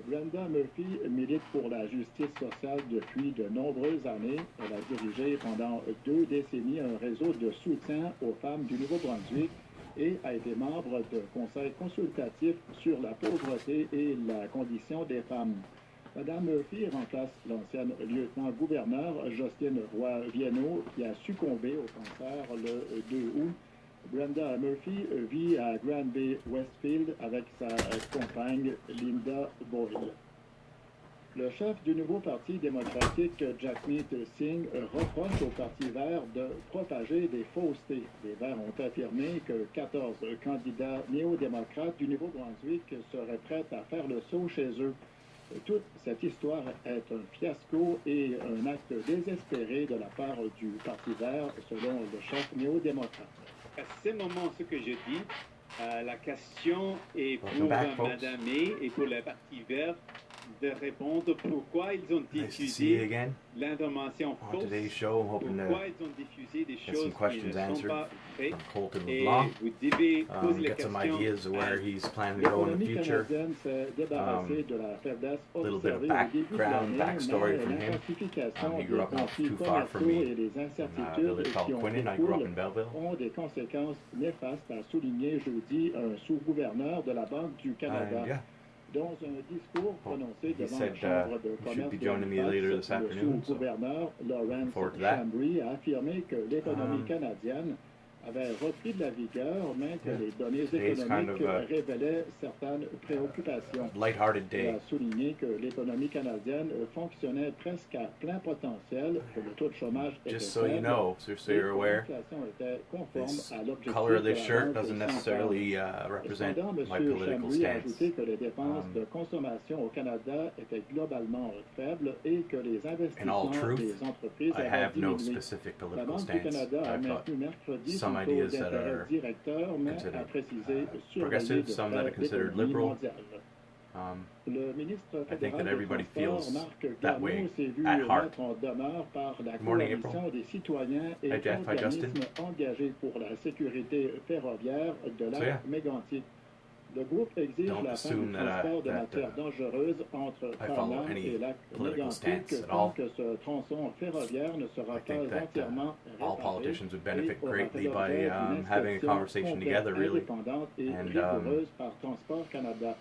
Brenda Murphy milite pour la justice sociale depuis de nombreuses années. Elle a dirigé pendant 2 décennies un réseau de soutien aux femmes du Nouveau-Brunswick et a été membre de conseils consultatifs sur la pauvreté et la condition des femmes. Madame Murphy remplace l'ancienne lieutenant-gouverneur Justine Roy-Vienneau qui a succombé au cancer le 2 août. Brenda Murphy vit à Grand Bay, Westfield, avec sa compagne Linda Boyle. Le chef du nouveau Parti démocratique, Jagmeet Singh, reproche au Parti vert de propager des faussetés. Les Verts ont affirmé que 14 candidats néo-démocrates du Nouveau-Brunswick seraient prêts à faire le saut chez eux. Toute cette histoire est un fiasco et un acte désespéré de la part du Parti vert, selon le chef néo-démocrate. À ce moment, ce que je dis, la question est pour Madame May et pour le Parti vert de répondre pourquoi ils ont diffusé l'information fausse, pourquoi ils ont diffusé des choses qui ne sont pas vraies. Et vous devez poser la question L'économie canadienne s'est débarrassée de la faiblesse observée au début de l'année, mais l'intensification des conflits commerciaux et les incertitudes qui en découlent ont des conséquences néfastes, a souligné jeudi un sous-gouverneur de la Banque du Canada. Dans un discours prononcé devant la Chambre de commerce de Halifax, le sous-gouverneur Lawrence Chambry a affirmé que l'économie canadienne avait repris de la vigueur, mais que les données économiques révélaient certaines préoccupations. Il a souligné que l'économie canadienne fonctionnait presque à plein potentiel, que le taux de chômage était faible, et que l'inflation était conforme à l'objectif de la Banque centrale. Cependant, M. Chambry a ajouté que les dépenses de consommation au Canada étaient globalement faibles et que les investissements des entreprises avaient diminué. La Banque du Canada a maintenu mercredi son taux d'intérêt directeur, mais a précisé surveiller de près l'économie mondiale. Le ministre fédéral des Transports, Marc Garneau, s'est vu mettre en demeure par la coalition des citoyens et organismes engagés pour la sécurité ferroviaire de lac Mégantic. Le groupe exige la fin du transport de matières dangereuses entre Parlant et lac Mégantic tant que ce tronçon ferroviaire ne sera pas entièrement réparé et aura fait l'objet d'une inspection complète, indépendante et rigoureuse par Transport Canada.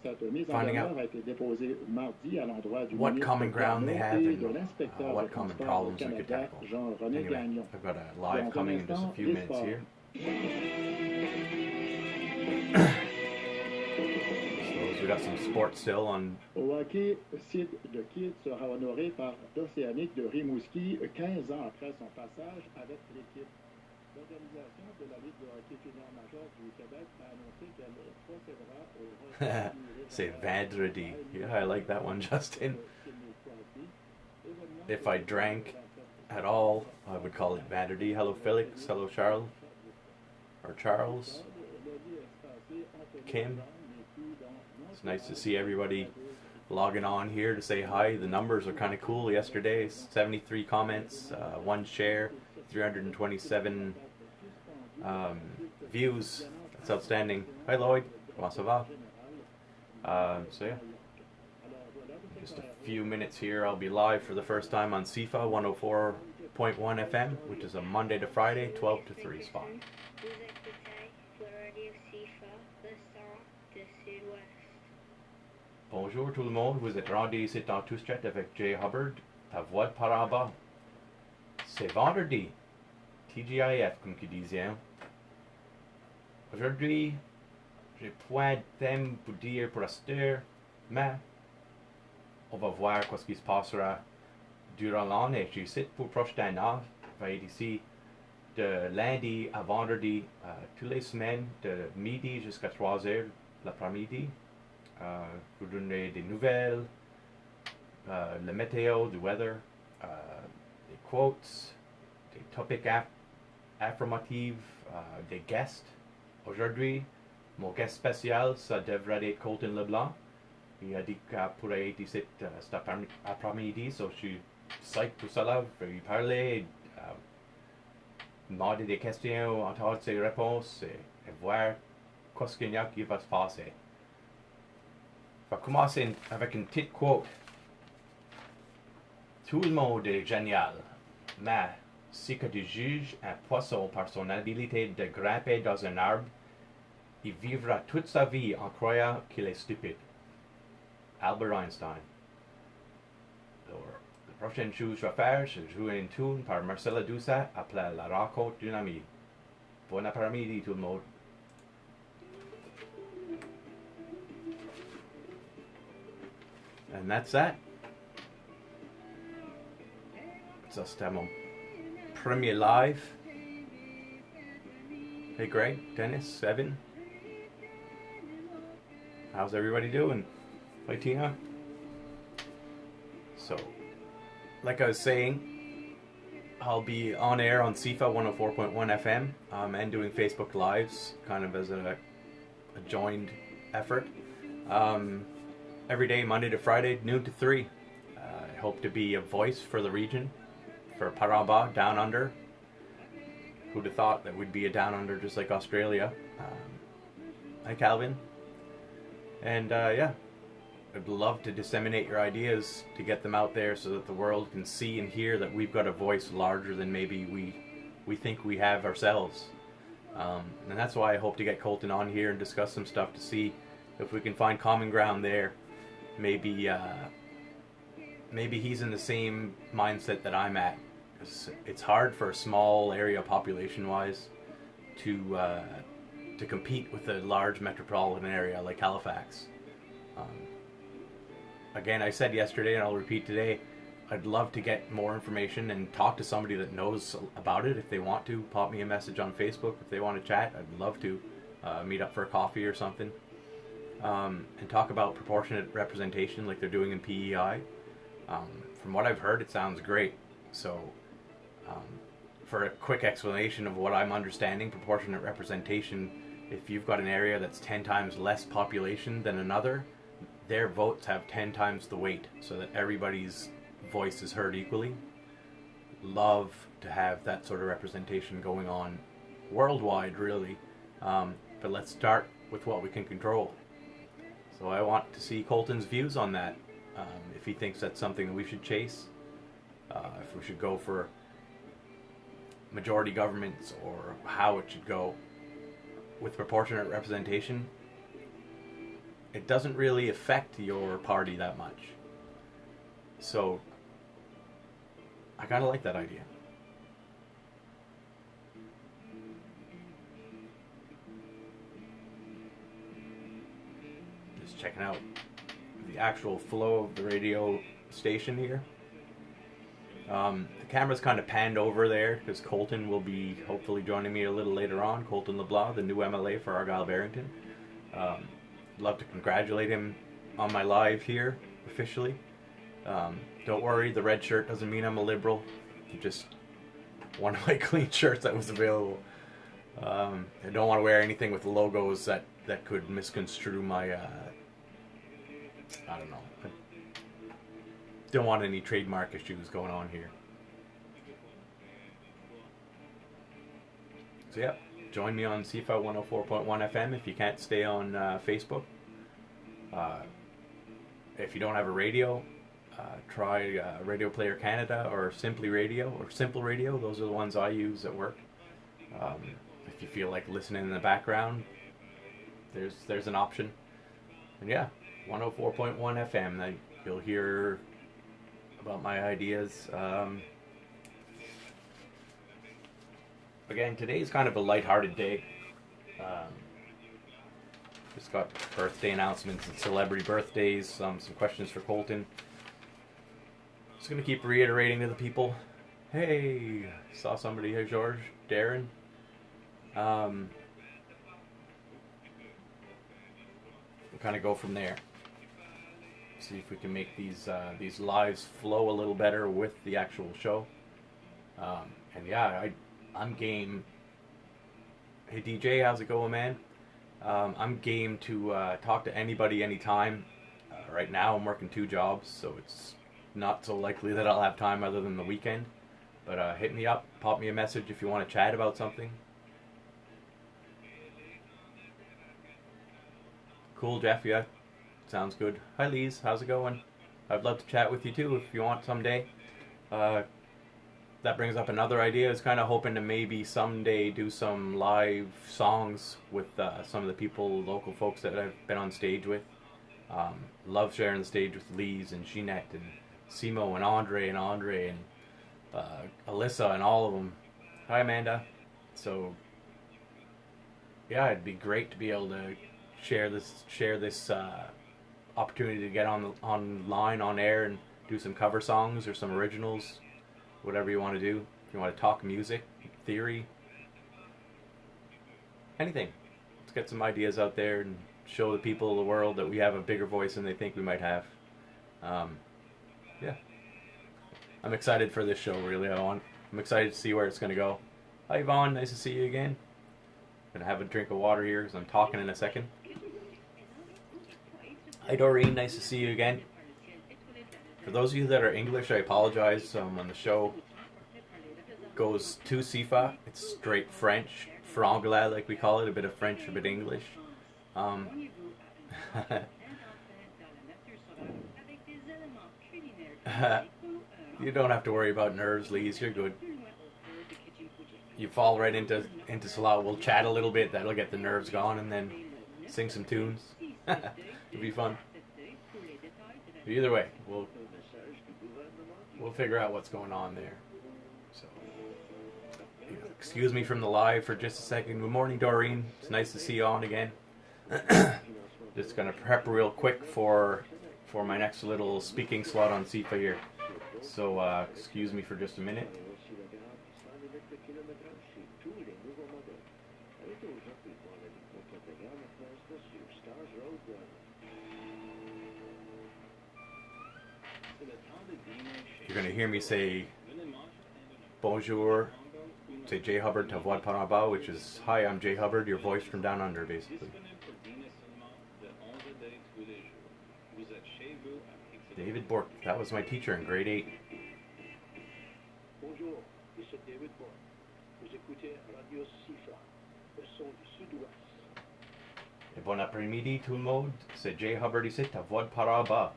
Cette mise en demeure a été déposée mardi à l'endroit du ministre Garneau et de l'inspecteur de Transport au Canada, Jean-René Gagnon. Dans un instant, les sports. We got some sports still on. Au hockey, Sid de Kid sera honoré par l'Océanique de Rimouski 15 ans après son passage avec l'équipe. L'organisation de la Ligue de hockey junior major du Québec a annoncé qu'elle procédera au C'est vendredi. Yeah, I like that one, Justin. If I drank at all, I would call it vendredi. Hello, Felix. Hello, Charles. Or Charles. Kim. It's nice to see everybody logging on here to say hi. The numbers are kind of cool yesterday. 73 comments, 1 share, 327 views. That's outstanding. Hi Lloyd, comment ça va? So yeah, just a few minutes here. I'll be live for the first time on CIFA 104.1 FM, which is a Monday to Friday, 12 to 3 spot. Bonjour tout le monde, vous êtes rendu ici dans Tout Stret avec Jay Hubbard, à Voix'd Par-en-Bas. C'est vendredi, TGIF comme qui disait. Aujourd'hui, j'ai point de thème pour dire pour l'instant, mais on va voir ce qui se passera durant l'année. Je suis ici pour le prochain an, je vais être ici de lundi à vendredi, toutes les semaines, de midi jusqu'à 3 heures l'après-midi. Vous donner des nouvelles, la météo, du weather, des quotes, des topics affirmatifs, des guests. Aujourd'hui, mon guest spécial, ça devrait être Colton Leblanc. Il a dit qu'il pourrait être ici cet après-midi, so je suis psyched pour cela. Je vais lui parler, demander des questions, entendre ses réponses et voir ce qu'il y a qui va se passer. commencer avec une petite quote. Tout le monde est génial, mais si que tu juges un poisson par son habilité de grimper dans un arbre, il vivra toute sa vie en croyant qu'il est stupide. Albert Einstein. Alors, la prochaine chose que je vais faire, c'est jouer une tune par Marcella Doucet appelée La rencontre d'une amie. Bon après-midi tout le monde. And that's that. Ça c'était mon premier live. Hey Greg, Dennis, Evan. How's everybody doing? Hi Tina. So, like I was saying, I'll be on air on CIFA 104.1 FM and doing Facebook Lives, kind of as a joined effort. Every day, Monday to Friday, noon to 3. I hope to be a voice for the region, for Par-en-Bas, Down Under. Who'd have thought that we'd be a Down Under just like Australia? Hi Calvin. And yeah, I'd love to disseminate your ideas to get them out there so that the world can see and hear that we've got a voice larger than maybe we think we have ourselves. And that's why I hope to get Colton on here and discuss some stuff to see if we can find common ground there. Maybe he's in the same mindset that I'm at. It's hard for a small area population-wise to compete with a large metropolitan area like Halifax. Again, I said yesterday and I'll repeat today, I'd love to get more information and talk to somebody that knows about it if they want to. Pop me a message on Facebook if they want to chat. I'd love to meet up for a coffee or something. And talk about proportionate representation like they're doing in PEI. From what I've heard, it sounds great. So, for a quick explanation of what I'm understanding, proportionate representation, if you've got an area that's 10 times less population than another, their votes have 10 times the weight so that everybody's voice is heard equally. Love to have that sort of representation going on worldwide, really. But let's start with what we can control. So I want to see Colton's views on that. If he thinks that's something that we should chase, if we should go for majority governments or how it should go with proportionate representation. It doesn't really affect your party that much. So I kind of like that idea. Just checking out the actual flow of the radio station here. The camera's kind of panned over there because Colton will be hopefully joining me a little later on. Colton LeBlanc, the new MLA for Argyle-Barrington. Love to congratulate him on my live here officially. Don't worry, the red shirt doesn't mean I'm a liberal. Just one of my clean shirts that was available. I don't want to wear anything with logos that could misconstrue my I don't know. I don't want any trademark issues going on here. So yeah, join me on CIFA 104.1 FM if you can't stay on Facebook. If you don't have a radio, try Radio Player Canada or Simply Radio or Simple Radio. Those are the ones I use at work. If you feel like listening in the background, there's an option. And yeah, 104.1 FM. That you'll hear about my ideas. Again, today's kind of a lighthearted day. Just got birthday announcements and celebrity birthdays. Some questions for Colton. Just gonna keep reiterating to the people. Hey, saw somebody. Hey, George, Darren. We'll kind of go from there. See if we can make these lives flow a little better with the actual show. And yeah, I'm game. Hey DJ, how's it going, man? I'm game to talk to anybody anytime. Right now I'm working 2 jobs, so it's not so likely that I'll have time other than the weekend. But hit me up, pop me a message if you want to chat about something. Cool, Jeff, yeah. Sounds good. Hi, Lise. How's it going? I'd love to chat with you too if you want someday. That brings up another idea. I was kind of hoping to maybe someday do some live songs with some of the people, local folks that I've been on stage with. Love sharing the stage with Lise and Jeanette and Simo and Andre and Alyssa and all of them. Hi, Amanda. So yeah, it'd be great to be able to share this opportunity to get online on air and do some cover songs or some originals, whatever you want to do. If you want to talk music, theory, anything. Let's get some ideas out there and show the people of the world that we have a bigger voice than they think we might have. Yeah, I'm excited for this show. Really, I'm excited to see where it's going to go. Hi, Yvonne. Nice to see you again. Gonna have a drink of water here because I'm talking in a second. Hi, Doreen. Nice to see you again. For those of you that are English, I apologize. When the show goes to CIFA, it's straight French, franglais like we call it, a bit of French, a bit of English. You don't have to worry about nerves, Lise. You're good. You fall right into Salah. We'll chat a little bit. That'll get the nerves gone, and then sing some tunes. It'll be fun. But either way, we'll figure out what's going on there. So, excuse me from the live for just a second. Good morning, Doreen. It's nice to see you on again. Just gonna prep real quick for my next little speaking slot on CIFA here. So excuse me for just a minute. You're going to hear me say bonjour, say Jay Hubbard to Voix'd Par-en-Bas, which is, hi, I'm Jay Hubbard, your voice from down under, basically. David Bork, that was my teacher in grade 8. Bonjour, c'est David Bork. Vous écoutez Radio CIFA, le son du Sud-Ouest. Et bon après-midi tout le monde, c'est Jay Hubbard ici à Voix'd Par-en-Bas.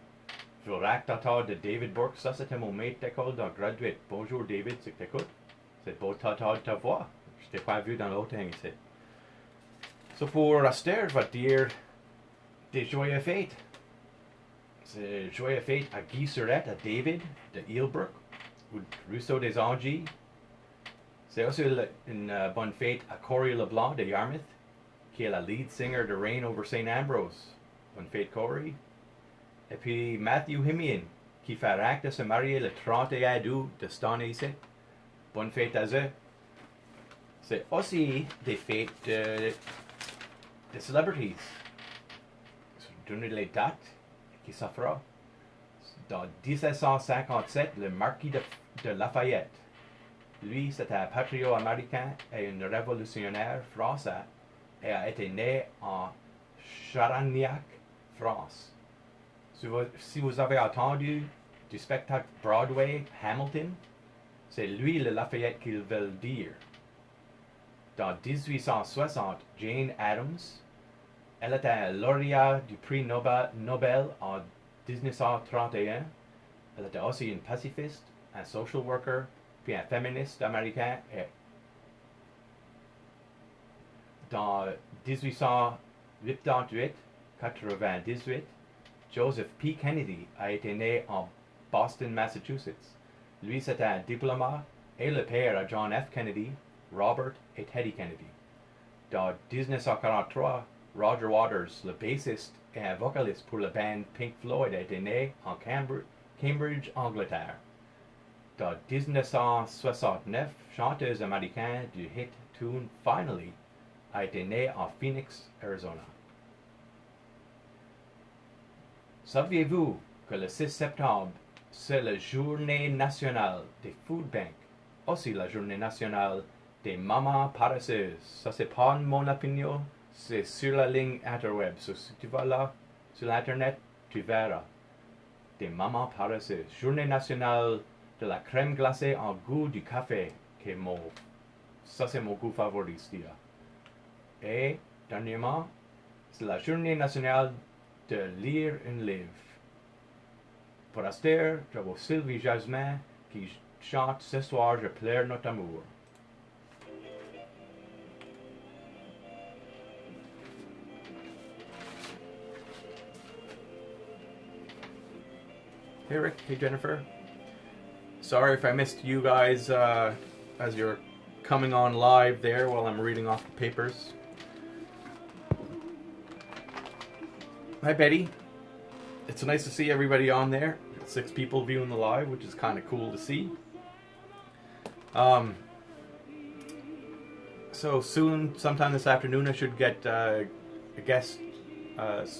Je vous raconte de David Bork, ça c'était mon maître d'école dans graduate. Bonjour David, c'est que t'écoutes. C'est beau de ta voix. Je t'ai pas vu dans l'autre ici. So pour rester, je vais dire des joyeux fêtes. C'est joyeux fêtes à Guy Surette, à David de Heilbrook, ou Rousseau des Anges. C'est aussi une bonne fête à Corey Leblanc de Yarmouth, qui est la lead singer de Reign Over St. Ambrose. Bonne fête Corey. Et puis Matthew Himian, qui fait acte de se marier le 31 août de cette année ici. Bonne fête à eux. C'est aussi des fêtes de celebrities. Donner les dates qui se fera. Dans 1757, le marquis de Lafayette. Lui, c'était un patriote américain et un révolutionnaire français et a été né en Charagnac, France. Si vous avez entendu du spectacle Broadway Hamilton, c'est lui le Lafayette qu'ils veulent dire. Dans 1860, Jane Addams, elle était un lauréat du prix Nobel en 1931. Elle était aussi une pacifiste, un social worker, puis un féministe américain. Et dans 1898, Joseph P. Kennedy a été né en Boston, Massachusetts. Lui, c'était un diplomate et le père à John F. Kennedy, Robert et Teddy Kennedy. Dans 1943, Roger Waters, le bassiste et un vocaliste pour la band Pink Floyd, a été né en Cambridge, Angleterre. Dans 1969, chanteuse américaine du hit tune Finally a été né en Phoenix, Arizona. Saviez-vous que le 6 septembre, c'est la journée nationale des food banks, aussi la journée nationale des mamans paresseuses? Ça, c'est pas mon opinion, c'est sur la ligne interweb. So, si tu vas là, sur l'internet, tu verras. Des mamans paresseuses. Journée nationale de la crème glacée en goût du café, qui est mauve. Ça, c'est mon goût favori, Stia. Et, dernièrement, c'est la journée nationale de lire un livre. Pour Aster, j'avais Sylvie Jasmin qui chante Ce soir je pleure notre amour. Hey Rick, hey Jennifer. Sorry if I missed you guys as you're coming on live there while I'm reading off the papers. Hi Betty. It's nice to see everybody on there. 6 people viewing the live, which is kind of cool to see. So soon, sometime this afternoon, I should get a guest,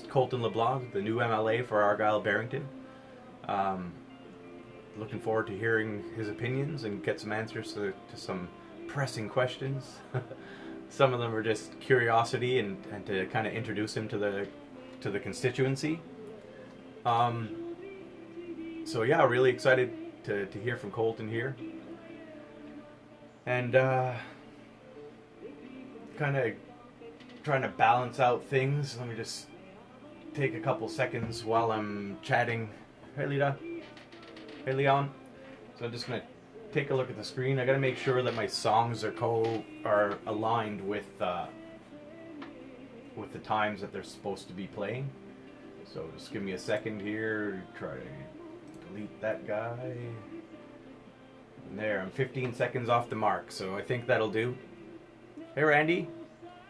Colton LeBlanc, the new MLA for Argyle Barrington. Looking forward to hearing his opinions and get some answers to some pressing questions. Some of them are just curiosity and to kind of introduce him to the constituency. So yeah, really excited to hear from Colton here. And kind of trying to balance out things. Let me just take a couple seconds while I'm chatting. Hey Lita. Hey Leon. So I'm just gonna take a look at the screen. I gotta make sure that my songs are aligned with the times that they're supposed to be playing. So just give me a second here. Try to delete that guy. And there, I'm 15 seconds off the mark, so I think that'll do. Hey Randy,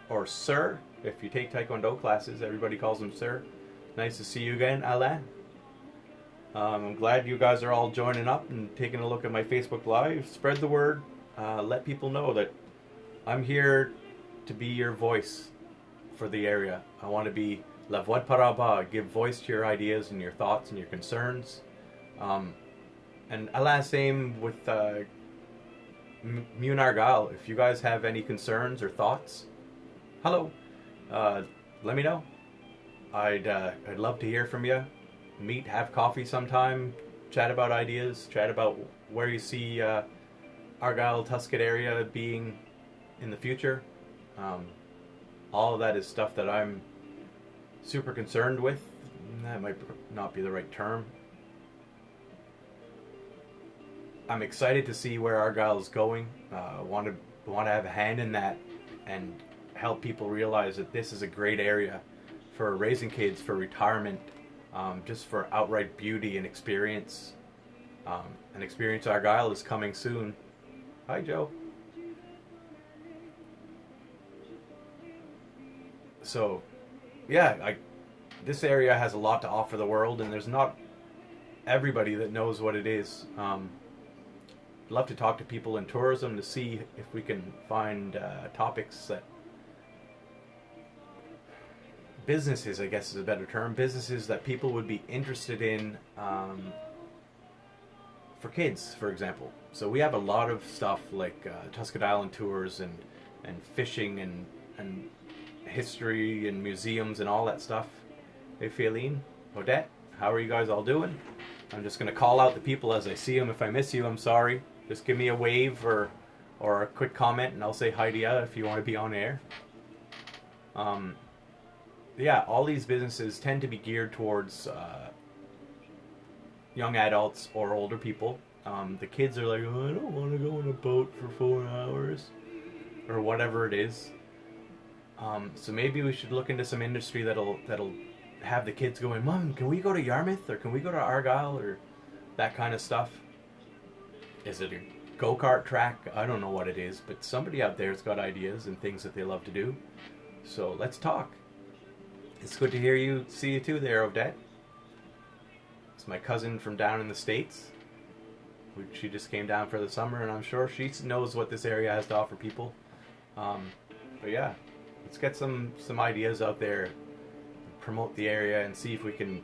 or Sir, if you take Taekwondo classes, everybody calls him Sir. Nice to see you again, Alain. I'm glad you guys are all joining up and taking a look at my Facebook Live. Spread the word. Let people know that I'm here to be your voice for the area. I want to be la Voix'd Par-en-Bas, give voice to your ideas and your thoughts and your concerns. And Alain, same with Mune Argyle. If you guys have any concerns or thoughts, hello, let me know. I'd love to hear from you. Meet, have coffee sometime, chat about ideas, chat about where you see Argyle, Tuscot area being in the future. All of that is stuff that I'm super concerned with. That might not be the right term. I'm excited to see where Argyle is going. Want to have a hand in that and help people realize that this is a great area for raising kids, for retirement, just for outright beauty and experience. And Experience Argyle is coming soon. Hi, Joe. So, yeah, this area has a lot to offer the world, and there's not everybody that knows what it is. I'd love to talk to people in tourism to see if we can find topics that businesses, I guess is a better term, businesses that people would be interested in for kids, for example. So we have a lot of stuff like Tuscot Island tours and fishing and history and museums and all that stuff. Hey Féline, Odette, how are you guys all doing? I'm just going to call out the people as I see them. If I miss you, I'm sorry. Just give me a wave or a quick comment and I'll say hi to you if you want to be on air. Yeah, all these businesses tend to be geared towards young adults or older people. The kids are like, oh, I don't want to go on a boat for 4 hours or whatever it is. So maybe we should look into some industry that'll have the kids going, Mom, can we go to Yarmouth or can we go to Argyle or that kind of stuff? Is it a go-kart track? I don't know what it is, but somebody out there's got ideas and things that they love to do. So let's talk. It's good to hear you, see you too there, Odette. It's my cousin from down in the States. She just came down for the summer, and I'm sure she knows what this area has to offer people. But yeah, let's get some ideas out there, promote the area, and see if we can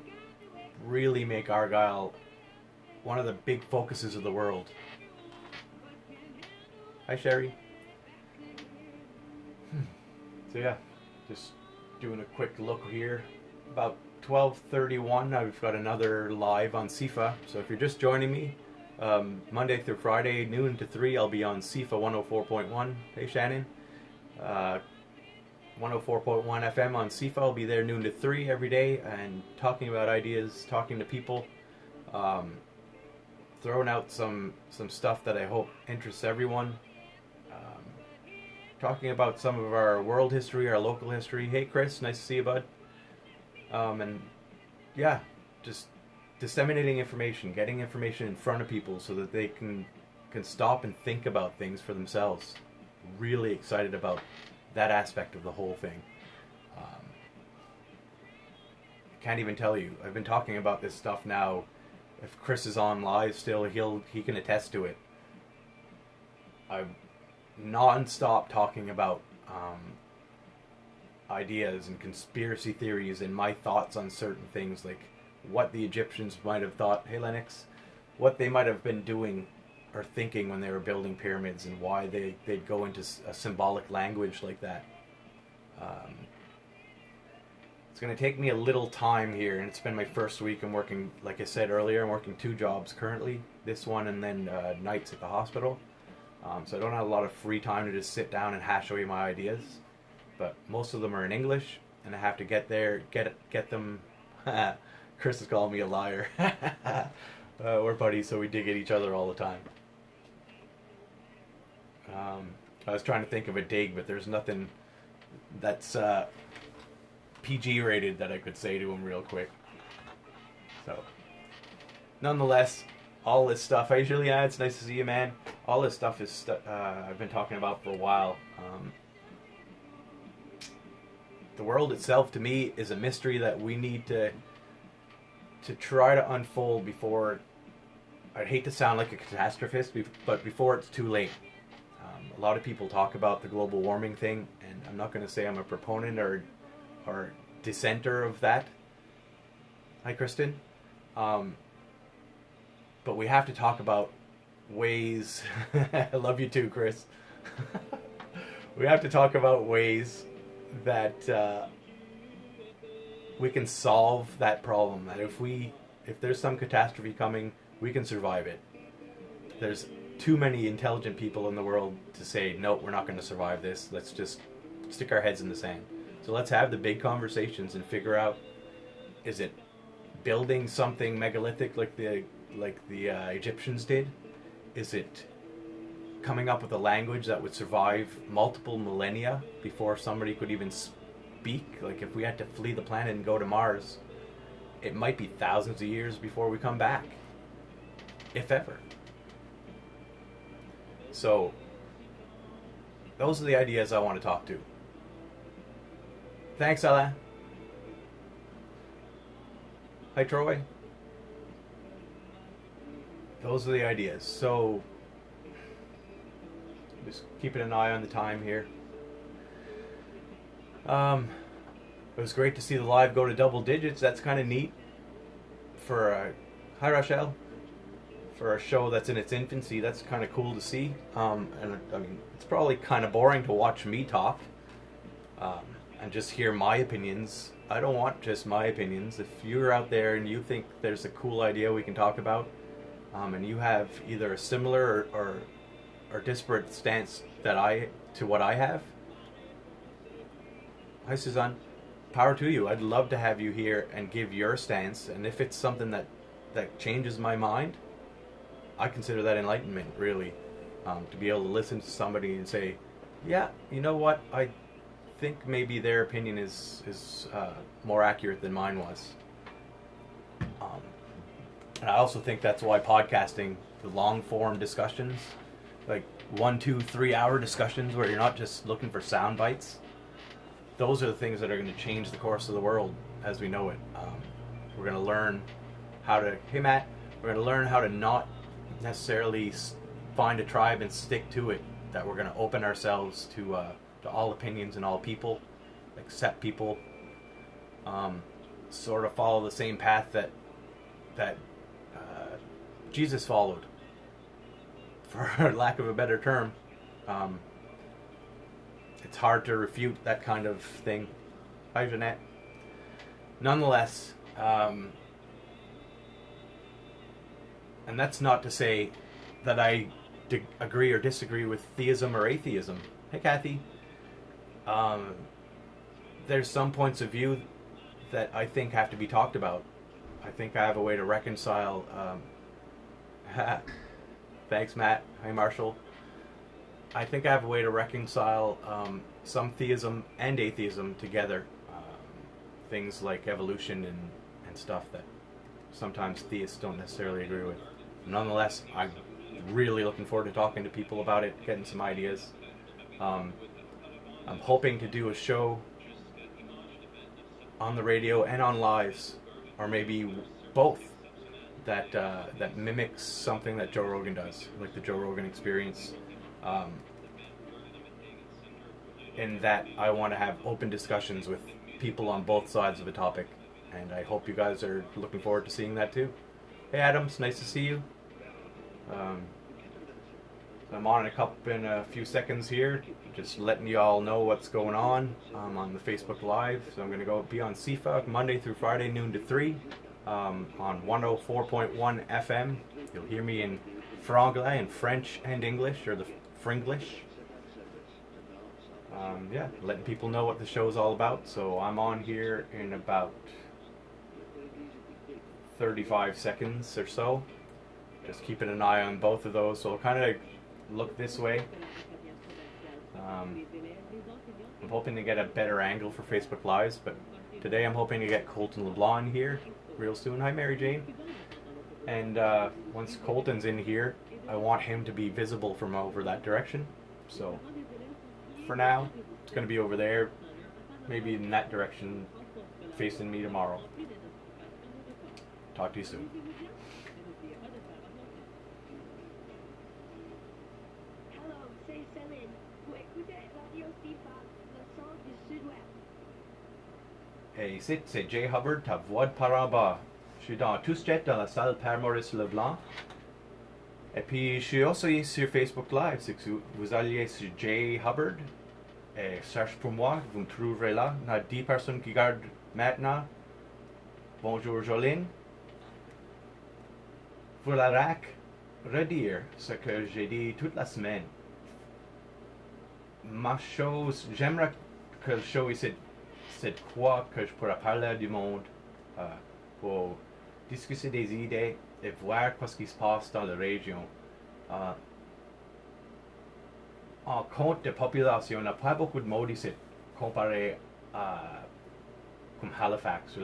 really make Argyle one of the big focuses of the world. Hi, Sherry. So yeah, just doing a quick look here. About 12:31, I've got another live on CIFA. So if you're just joining me, Monday through Friday, noon to 3, I'll be on CIFA 104.1. Hey Shannon. 104.1 FM on CIFA. I'll be there noon to 3 every day and talking about ideas, talking to people, throwing out some stuff that I hope interests everyone. Talking about some of our world history, our local history. Hey Chris, nice to see you, bud. And yeah, just disseminating information, getting information in front of people so that they can stop and think about things for themselves. Really excited about that aspect of the whole thing. Can't even tell you. I've been talking about this stuff now. If Chris is on live still, he can attest to it. I'm non-stop talking about ideas and conspiracy theories and my thoughts on certain things, like what the Egyptians might have thought, hey Lennox, what they might have been doing or thinking when they were building pyramids, and why they'd go into a symbolic language like that. It's going to take me a little time here, and it's been my first week. I'm working, like I said earlier, I'm working 2 jobs currently, this one and then nights at the hospital. So I don't have a lot of free time to just sit down and hash away my ideas, but most of them are in English, and I have to get them. Chris is calling me a liar. We're buddies, so we dig at each other all the time. I was trying to think of a dig, but there's nothing that's PG rated that I could say to him real quick. So, nonetheless, all this stuff, hey Julia, it's nice to see you, man. All this stuff is I've been talking about for a while. The world itself, to me, is a mystery that we need to try to unfold before, I'd hate to sound like a catastrophist, but before it's too late. A lot of people talk about the global warming thing, and I'm not going to say I'm a proponent or dissenter of that. Hi, Kristen. But we have to talk about ways. I love you too, Chris. We have to talk about ways that we can solve that problem. That if there's some catastrophe coming, we can survive it. There's too many intelligent people in the world to say, no, we're not going to survive this. Let's just stick our heads in the sand. So let's have the big conversations and figure out, is it building something megalithic like the Egyptians did? Is it coming up with a language that would survive multiple millennia before somebody could even speak? Like if we had to flee the planet and go to Mars, it might be thousands of years before we come back, if ever. So those are the ideas I want to talk to. Thanks, Alain. Hi, Troy. Those are the ideas. So just keeping an eye on the time here. It was great to see the live go to double digits. That's kind of neat for hi Rochelle, for a show that's in its infancy. That's kind of cool to see. And I mean, it's probably kind of boring to watch me talk and just hear my opinions. I don't want just my opinions. If you're out there and you think there's a cool idea we can talk about, and you have either a similar or disparate stance to what I have, hi Suzanne, power to you. I'd love to have you here and give your stance, and if it's something that changes my mind, I consider that enlightenment, really, to be able to listen to somebody and say, yeah, you know what, I think maybe their opinion is more accurate than mine was. And I also think that's why podcasting, the long form discussions, like 1, 2, 3 hour discussions where you're not just looking for sound bites, those are the things that are going to change the course of the world as we know it. We're going to learn how to, hey Matt, we're going to learn how to not necessarily find a tribe and stick to it, that we're going to open ourselves to all opinions and all people, accept people, sort of follow the same path that Jesus followed, for lack of a better term. It's hard to refute that kind of thing. Hi, Jeanette. Nonetheless, and that's not to say that I agree or disagree with theism or atheism. Hey, Kathy. there's some points of view that I think have to be talked about. I think I have a way to reconcile. Thanks, Matt. Hi, Marshall. I think I have a way to reconcile some theism and atheism together. Things like evolution and stuff that sometimes theists don't necessarily agree with. Nonetheless, I'm really looking forward to talking to people about it, getting some ideas. I'm hoping to do a show on the radio and on lives, or maybe both, that mimics something that Joe Rogan does, like the Joe Rogan experience. In that I want to have open discussions with people on both sides of a topic, and I hope you guys are looking forward to seeing that too. Hey Adam, it's nice to see you. I'm on in a few seconds here, just letting you all know what's going on. I'm on the Facebook Live, so I'm going to be on CIFA Monday through Friday, noon to 3, on 104.1 FM. You'll hear me in franglais, in French and English, or the Fringlish. Yeah, letting people know what the show's all about. So I'm on here in about 35 seconds or so. Just keeping an eye on both of those. So I'll kind of look this way. I'm hoping to get a better angle for Facebook Lives, but today I'm hoping to get Colton LeBlanc here real soon. Hi, Mary Jane. And once Colton's in here, I want him to be visible from over that direction. So for now, it's going to be over there, maybe in that direction, facing me tomorrow. Talk to you soon. Hello, c'est Céline. Vous écoutez Radio CIFA, le son du Sud-Ouest. Hey, ici, c'est Jay Hubbard, à Voix'd Par-en-Bas. Je suis dans tout jet dans la salle Père Maurice Leblanc. Et puis, je suis aussi sur Facebook Live. Si vous alliez sur Jay Hubbard et cherche pour moi, vous me trouverez là. Il y a 10 personnes qui regardent maintenant. Bonjour Jolene. Pour la RAC, redire ce que j'ai dit toute la semaine. Ma chose, j'aimerais que le show ici, c'est de quoi que je pourrais parler du monde pour discuter des idées et voir ce qui se passe dans la région. En compte de population, il n'y a pas beaucoup de monde ici comparé à comme Halifax ou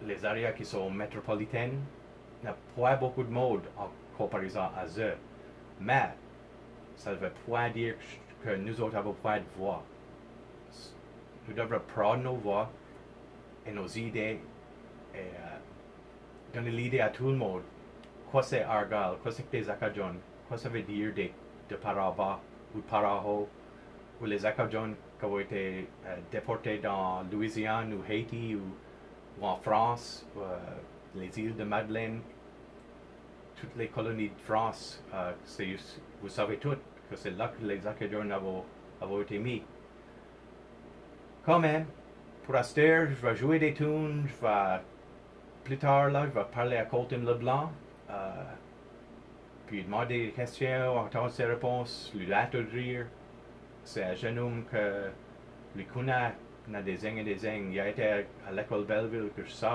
les areas qui sont métropolitaines. Il n'y a pas beaucoup de monde en comparaison à eux. Mais ça ne veut pas dire que nous autres n'avons pas de voix. Nous devons prendre nos voix et nos idées et donner l'idée à tout le monde. Quoi c'est Argyle, quoi c'est que les Acadiens, quoi ça veut dire de Par-en-Bas ou Par-en-Haut, ou les Acadiens qui ont été déportés dans Louisiane ou Haïti ou en France, les îles de Madeleine, toutes les colonies de France, vous savez toutes que c'est là que les Acadiens ont été mis. Quand même, pour rester, je vais jouer des tunes, plus tard là, je vais parler à Colton LeBlanc, puis demander des questions, entendre ses réponses, lui introduire. C'est un jeune homme que lui connaît des années et des années. Il a été à l'école Belleville, que je sais.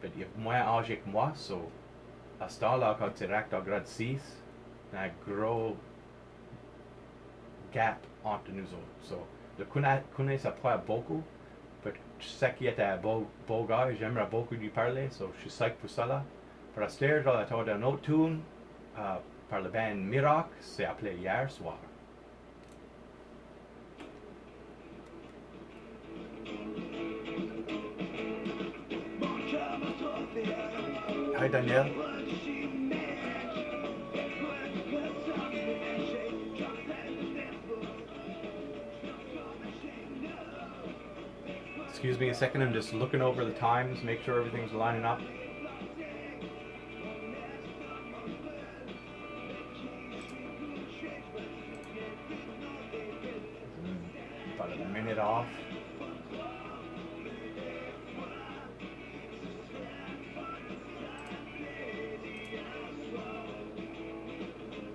Il est moins âgé que moi, so à ce temps-là, quand tu rentres en grade 6, il y a un gros gap entre nous autres. So, je connais ça pas beaucoup, mais je sais qu'il était un beau gars et j'aimerais beaucoup lui parler, so je suis psyched pour ça là. Pour rester, je vais attendre un autre tune par le band Miracle, c'est appelé Hier soir. Hi Daniel. Excuse me a second, I'm just looking over the times, make sure everything's lining up. About a minute off.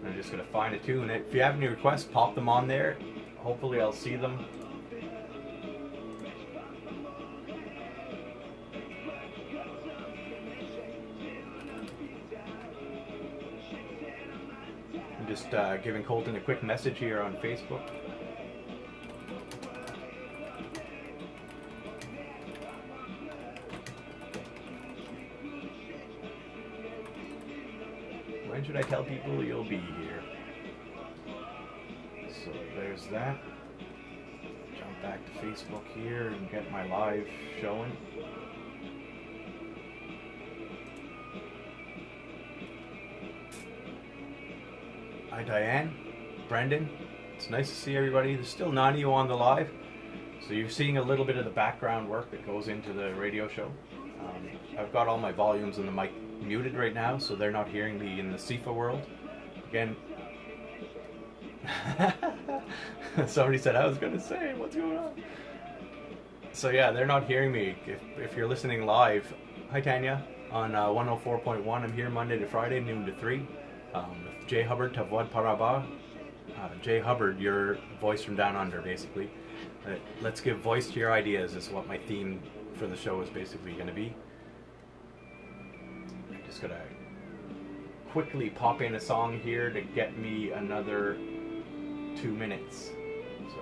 I'm just going to find a tune. If you have any requests, pop them on there. hopefully I'll see them. I'm just giving Colton a quick message here on Facebook. When should I tell people you'll be here? So there's that. Jump back to Facebook here and get my live showing. Hi Diane, Brendan. It's nice to see everybody. There's still 9 of you on the live. So you're seeing a little bit of the background work that goes into the radio show. I've got all my volumes on the mic muted right now, so they're not hearing me in the CIFA world. Again, somebody said I was going to say, what's going on? So yeah, they're not hearing me. If you're listening live, hi Tanya, on 104.1, I'm here Monday to Friday, noon to 3, with Jay Hubbard, Voix'd Par-en-Bas. Jay Hubbard, your voice from down under, basically. Let's give voice to your ideas is what my theme for the show is basically going to be. I'm just going to quickly pop in a song here to get me another 2 minutes. So.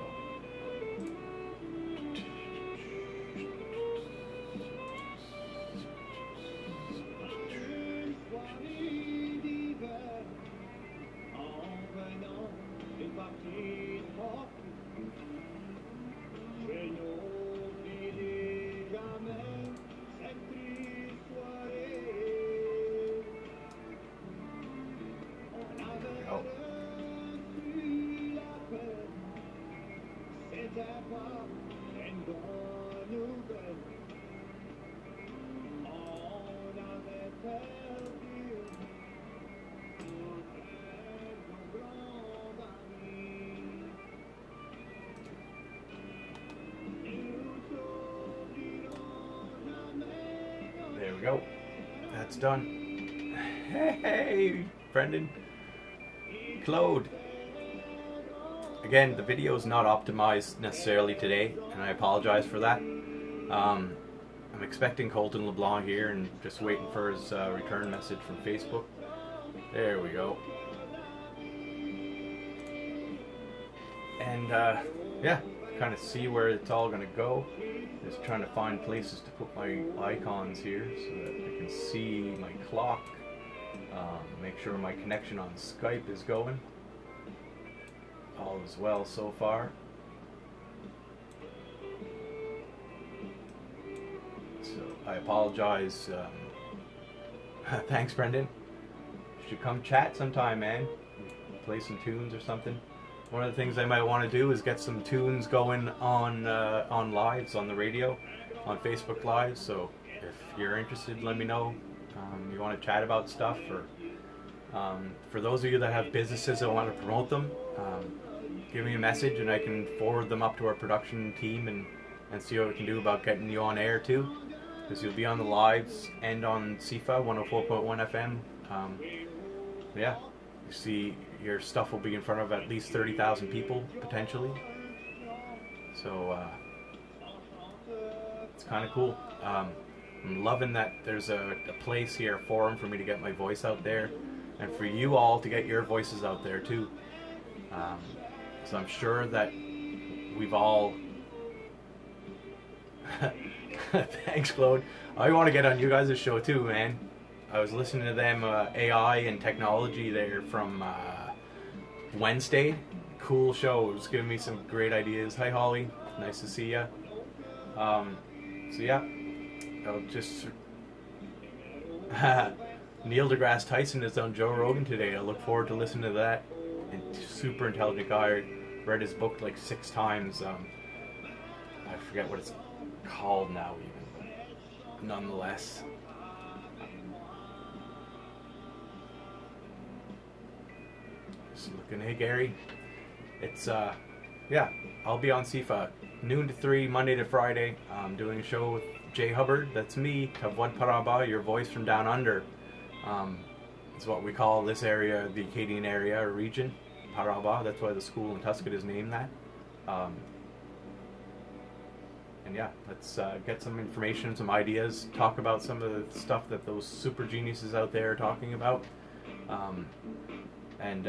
There we go. That's done. Hey, Brendan. Claude. Again, the video is not optimized necessarily today, and I apologize for that. I'm expecting Colton LeBlanc here and just waiting for his return message from Facebook. There we go. And yeah, kind of see where it's all going to go. Just trying to find places to put my icons here so that I can see my clock. Make sure my connection on Skype is going. All is well so far. So I apologize. Thanks, Brendan. You should come chat sometime, man. Play some tunes or something. One of the things I might want to do is get some tunes going on lives on the radio, on Facebook Live. So if you're interested, let me know. You want to chat about stuff, or for those of you that have businesses that want to promote them, give me a message and I can forward them up to our production team and see what we can do about getting you on air too, because you'll be on the lives and on CIFA 104.1 FM. Yeah, you see your stuff will be in front of at least 30,000 people potentially, so it's kind of cool. I'm loving that there's a place here, a forum for me to get my voice out there, and for you all to get your voices out there too. So I'm sure that we've all thanks, Claude. I want to get on you guys' show too, man. I was listening to them AI and technology there from Wednesday. Cool show. It was giving me some great ideas. Hi Holly, nice to see ya. So yeah, I'll just Neil deGrasse Tyson is on Joe Rogan today. I look forward to listening to that. And super intelligent guy. Read his book like 6 times. I forget what it's called now even. Nonetheless. Just looking. Hey Gary. It's yeah, I'll be on CIFA noon to 3 Monday to Friday. I'm doing a show with Jay Hubbard. That's me. Voix'd Par-en-Bas, your voice from down under. It's what we call this area, the Acadian area or region, Par-en-Bas. That's why the school in Tuscany is named that. And yeah, let's get some information, some ideas, talk about some of the stuff that those super geniuses out there are talking about, and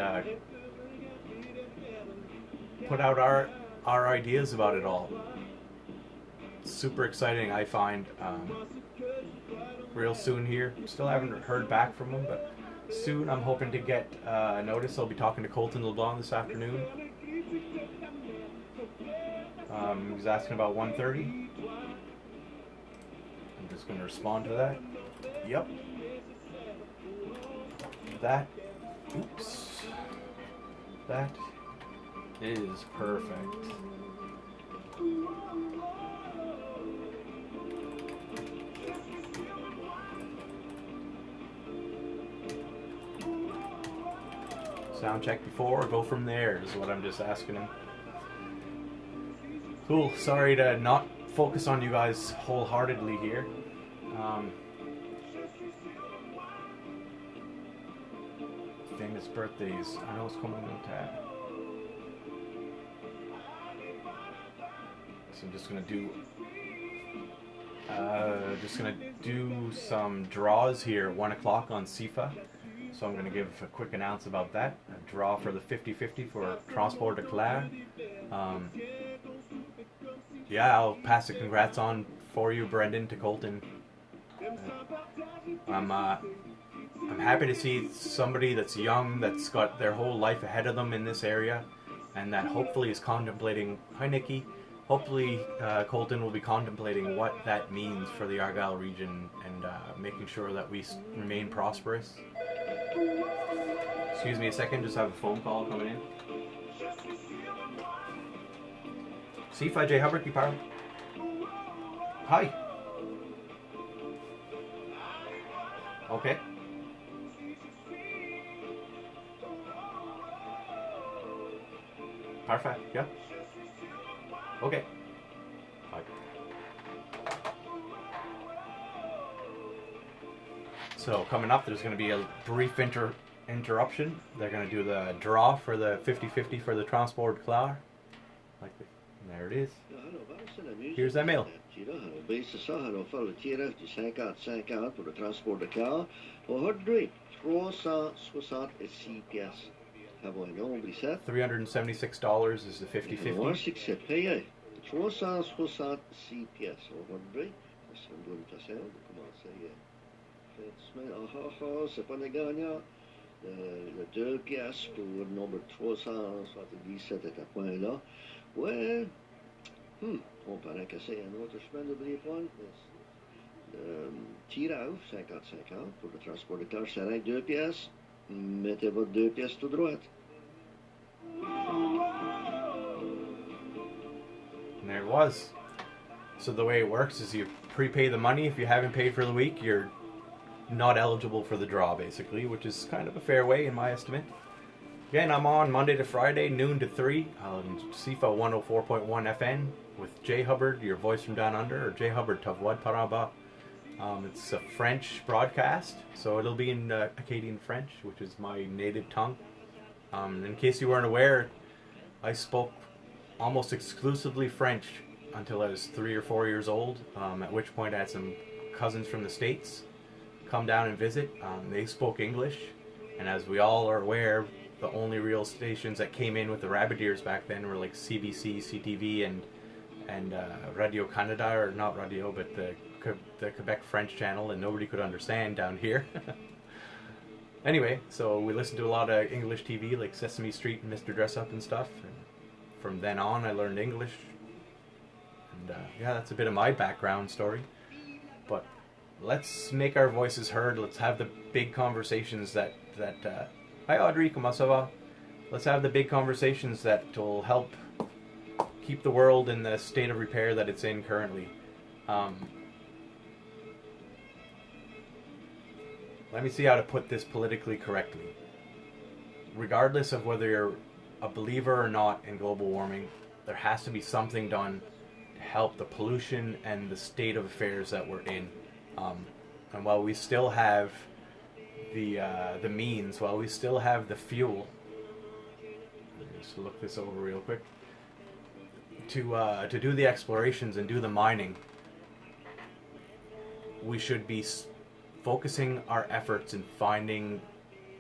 put out our ideas about it all. It's super exciting, I find. Real soon here. Still haven't heard back from them, but soon I'm hoping to get a notice. I'll be talking to Colton LeBlanc this afternoon. He's asking about 1:30. I'm just going to respond to that. Yep. That. Oops. That is perfect. Sound check before, or go from there is what I'm just asking him. Cool. Sorry to not focus on you guys wholeheartedly here. Famous birthdays. I know it's coming on tab. So I'm just gonna do some draws here at 1 o'clock on CIFA. So I'm going to give a quick announce about that. A draw for the 50-50 for Transport de Clare. Yeah, I'll pass the congrats on for you, Brendan, to Colton. I'm happy to see somebody that's young, that's got their whole life ahead of them in this area, and that hopefully is contemplating. Hi, Nikki. Hopefully, Colton will be contemplating what that means for the Argyll region and making sure that we remain prosperous. Excuse me a second, just have a phone call coming in. CIFA, Jay Hubbard, keep power. Hi. Okay. Perfect, yeah. Okay. Bye. So coming up, there's going to be a brief interruption. They're going to do the draw for the 50-50 for the Transport Clare. Like there it is. Here's Emil. C'est ça, on va faire le tirage du 50-50 pour le Transport de Clare. Aujourd'hui, 366 piastres. $376 is the 50-50. Moi, c'est que c'est payé. 366 piastres. Aujourd'hui, c'est une bonne façon de commencer. C'est pas le gagnant. Le 2 piastres pour le nombre 377 à ce point-là. Ouais. On paraît que c'est un autre chemin d'oublier point. Tirage 50-50 pour le Transport de Clare, c'est 2 piastres. Mettez votre 2 piastres tout droite. And there it was. So the way it works is you prepay the money. If you haven't paid for the week, you're not eligible for the draw, basically, which is kind of a fair way in my estimate. Again, I'm on Monday to Friday, noon to 3, on CIFA 104.1 FN with Jay Hubbard, your voice from down under, or Jay Hubbard, Voix'd Par-en-Bas. It's a French broadcast, so it'll be in Acadian French, which is my native tongue. In case you weren't aware, I spoke almost exclusively French until I was 3 or 4 years old, at which point I had some cousins from the States come down and visit. They spoke English, and as we all are aware, the only real stations that came in with the rabbit ears back then were like CBC, CTV, and Radio Canada, or not radio, but the Quebec French channel, and nobody could understand down here. Anyway, so we listened to a lot of English TV, like Sesame Street and Mr. Dress Up and stuff. And from then on, I learned English. And yeah, that's a bit of my background story. But let's make our voices heard. Let's have the big conversations that hi Audrey, comment ça va? Let's have the big conversations that will help keep the world in the state of repair that it's in currently. Let me see how to put this politically correctly. Regardless of whether you're a believer or not in global warming, there has to be something done to help the pollution and the state of affairs that we're in. And while we still have the means, while we still have the fuel, let me just look this over real quick. to do the explorations and do the mining, we should be focusing our efforts in finding,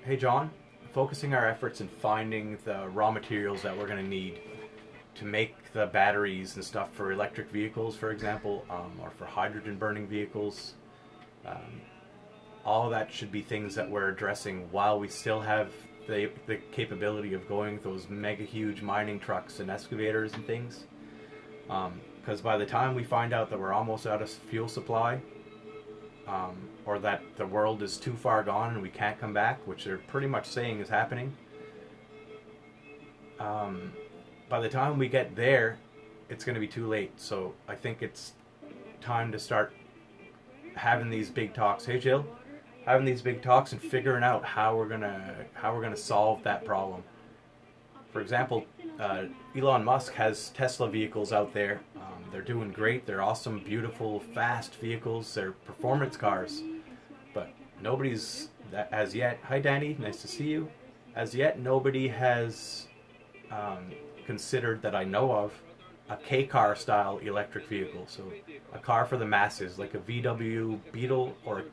hey John, focusing our efforts in finding the raw materials that we're going to need to make the batteries and stuff for electric vehicles, for example, or for hydrogen burning vehicles. All of that should be things that we're addressing while we still have the capability of going with those mega huge mining trucks and excavators and things. Because by the time we find out that we're almost out of fuel supply, or that the world is too far gone and we can't come back, which they're pretty much saying is happening, by the time we get there, it's going to be too late. So I think it's time to start having these big talks. Hey Jill, having these big talks and figuring out how we're gonna solve that problem. For example, Elon Musk has Tesla vehicles out there. They're doing great. They're awesome, beautiful, fast vehicles. They're performance cars. But nobody's, as yet, hi Danny, nice to see you. As yet, nobody has considered, that I know of, a K-car style electric vehicle. So a car for the masses, like a VW Beetle or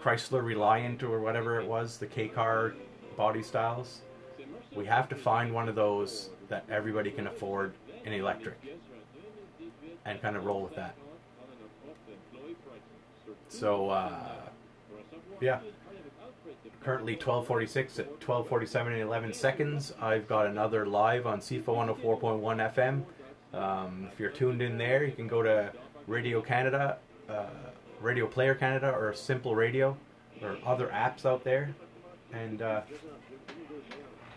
Chrysler Reliant or whatever it was, the K-car body styles. We have to find one of those that everybody can afford in electric and kind of roll with that. So yeah, currently 12:46 at 12:47 and 11 seconds. I've got another live on CIFA 104.1 FM. If you're tuned in there, you can go to Radio Canada, Radio Player Canada, or Simple Radio, or other apps out there, and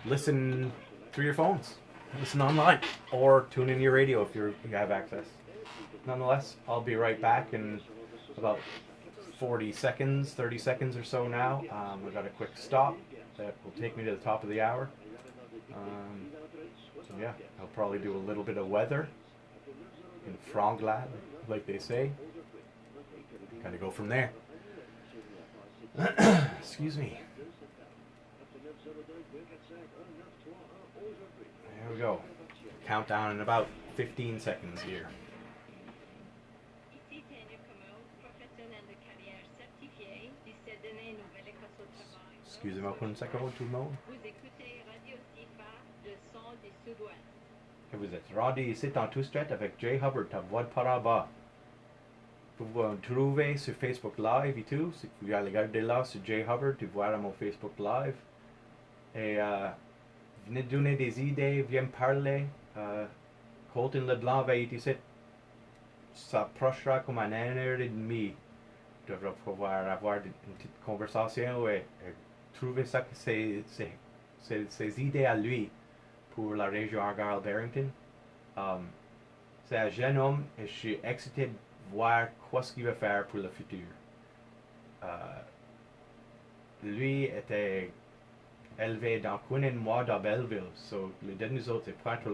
listen through your phones. Listen online, or tune in your radio if you have access. Nonetheless, I'll be right back in about 40 seconds, 30 seconds or so now. I've got a quick stop that will take me to the top of the hour. So yeah, I'll probably do a little bit of weather in franglais, like they say. Kind of go from there. Excuse me. There we go. Countdown in about 15 seconds here. Excusez-moi pour une seconde, tout le monde. Et vous êtes rendu ici en tout straight avec Jay Hubbard à Voix'd Par-en-Bas. Vous pouvez me trouver sur Facebook Live et tout. Si vous allez regarder là sur Jay Hubbard, tu vois mon Facebook Live. Et venez donner des idées, viens me parler. Colton Leblanc va être ici. Ça approchera comme une heure et demie. Je devrais pouvoir avoir une petite conversation et trouver ça que ses idées à lui pour la région Argyle-Barrington. C'est un jeune homme et je suis excité de voir ce qu'il va faire pour le futur. Lui était élevé dans Queen moi dans Belleville, so les deux nous autres c'est pas trop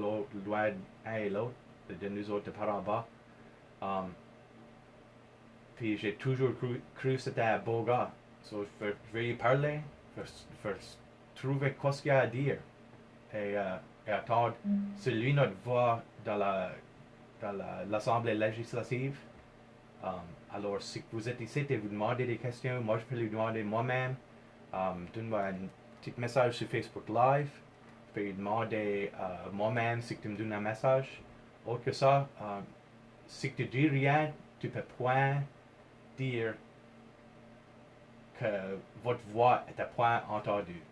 loin l'un et l'autre, les deux nous autres de Par-en-Bas. Puis j'ai toujours cru que c'était un beau gars, so je vais y parler, je vais trouver ce qu'il y a à dire et attendre. C'est lui notre voix dans l'Assemblée législative. Alors si vous êtes ici et vous demandez des questions, moi je peux lui demander moi-même. Donne-moi un petit message sur Facebook Live. Je peux lui demander moi-même si tu me donnes un message. Autre que ça, si tu dis rien, tu peux point dire que votre voix est à point entendue.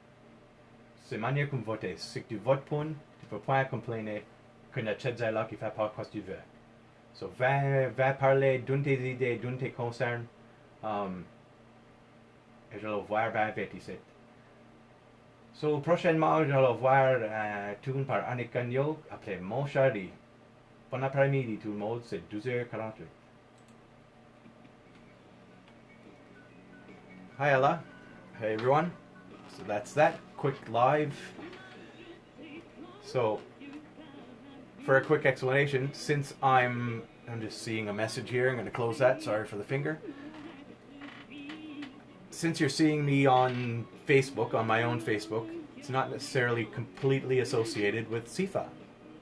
C'est la manière comme voter. Si tu votes pour, tu peux point complainer que notre chef là qui fait pas ce que tu veux. So, va parler, donne tes idées, donne tes concerns, et je vais le voir bien vite ici. So, prochainement, je vais le voir tourné par Annick Gagnon, appelé Mon Chéri. Bon après-midi tout le monde, c'est 12h48. Hi Ella, hey everyone. So that's that quick live. So, for a quick explanation, since I'm just seeing a message here, I'm going to close that, sorry for the finger. Since you're seeing me on Facebook, on my own Facebook, it's not necessarily completely associated with CIFA,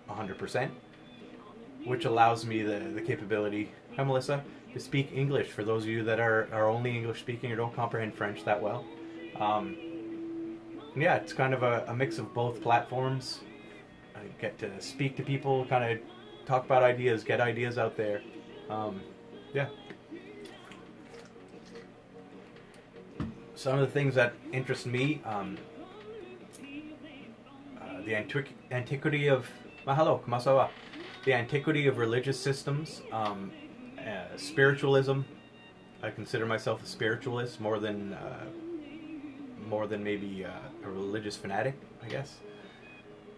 100%. which allows me the capability, hi Melissa, to speak English for those of you that are only English speaking or don't comprehend French that well. Yeah, it's kind of a mix of both platforms. I get to speak to people, kind of talk about ideas, get ideas out there. Yeah. Some of the things that interest me, the antiquity of mahalo, kumasawa, the antiquity of religious systems, spiritualism. I consider myself a spiritualist more than maybe a religious fanatic, I guess.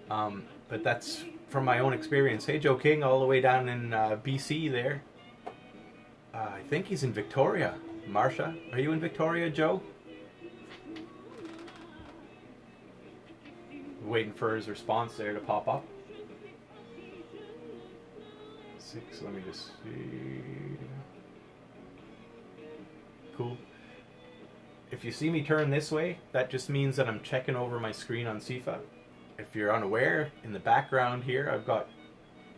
But that's from my own experience. Hey, Joe King, all the way down in BC there. I think he's in Victoria. Marsha, are you in Victoria, Joe? Waiting for his response there to pop up. 6, let me just see. Cool. If you see me turn this way, that just means that I'm checking over my screen on CIFA. If you're unaware, in the background here, I've got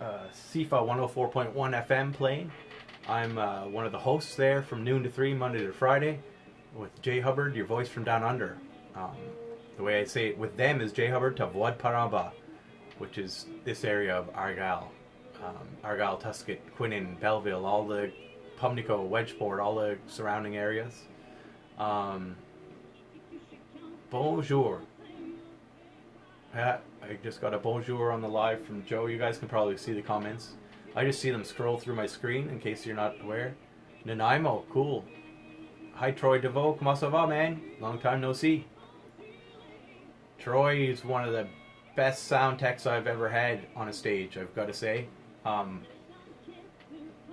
CIFA 104.1 FM playing. I'm one of the hosts there from noon to 3, Monday to Friday, with Jay Hubbard, your voice from down under. The way I say it with them is Jay Hubbard to Voix'd Par-en-Bas, which is this area of Argyll. Argyll, Tusket, Quinnen, Belleville, all the Pumlico, Wedgeport, all the surrounding areas. Bonjour. Yeah, I just got a bonjour on the live from Joe. You guys can probably see the comments. I just see them scroll through my screen in case you're not aware. Nanaimo, cool. Hi Troy DeVoe, comment ça va, man? Long time no see. Troy is one of the best sound techs I've ever had on a stage, I've got to say.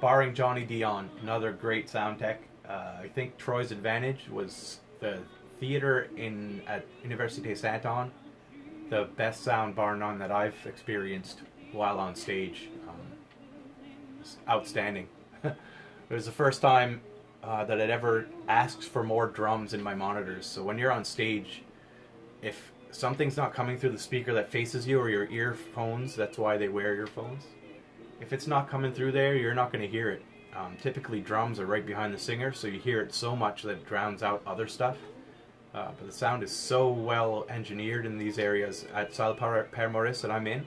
Barring Johnny Dion, another great sound tech. I think Troy's advantage was the theater at Université Saint-Anne. The best sound, bar none, that I've experienced while on stage. It's outstanding. It was the first time that I'd ever asked for more drums in my monitors. So when you're on stage, if something's not coming through the speaker that faces you or your earphones, that's why they wear earphones. If it's not coming through there, you're not going to hear it. Typically drums are right behind the singer, so you hear it so much that it drowns out other stuff. But the sound is so well engineered in these areas at Salle Père-Maurice that I'm in,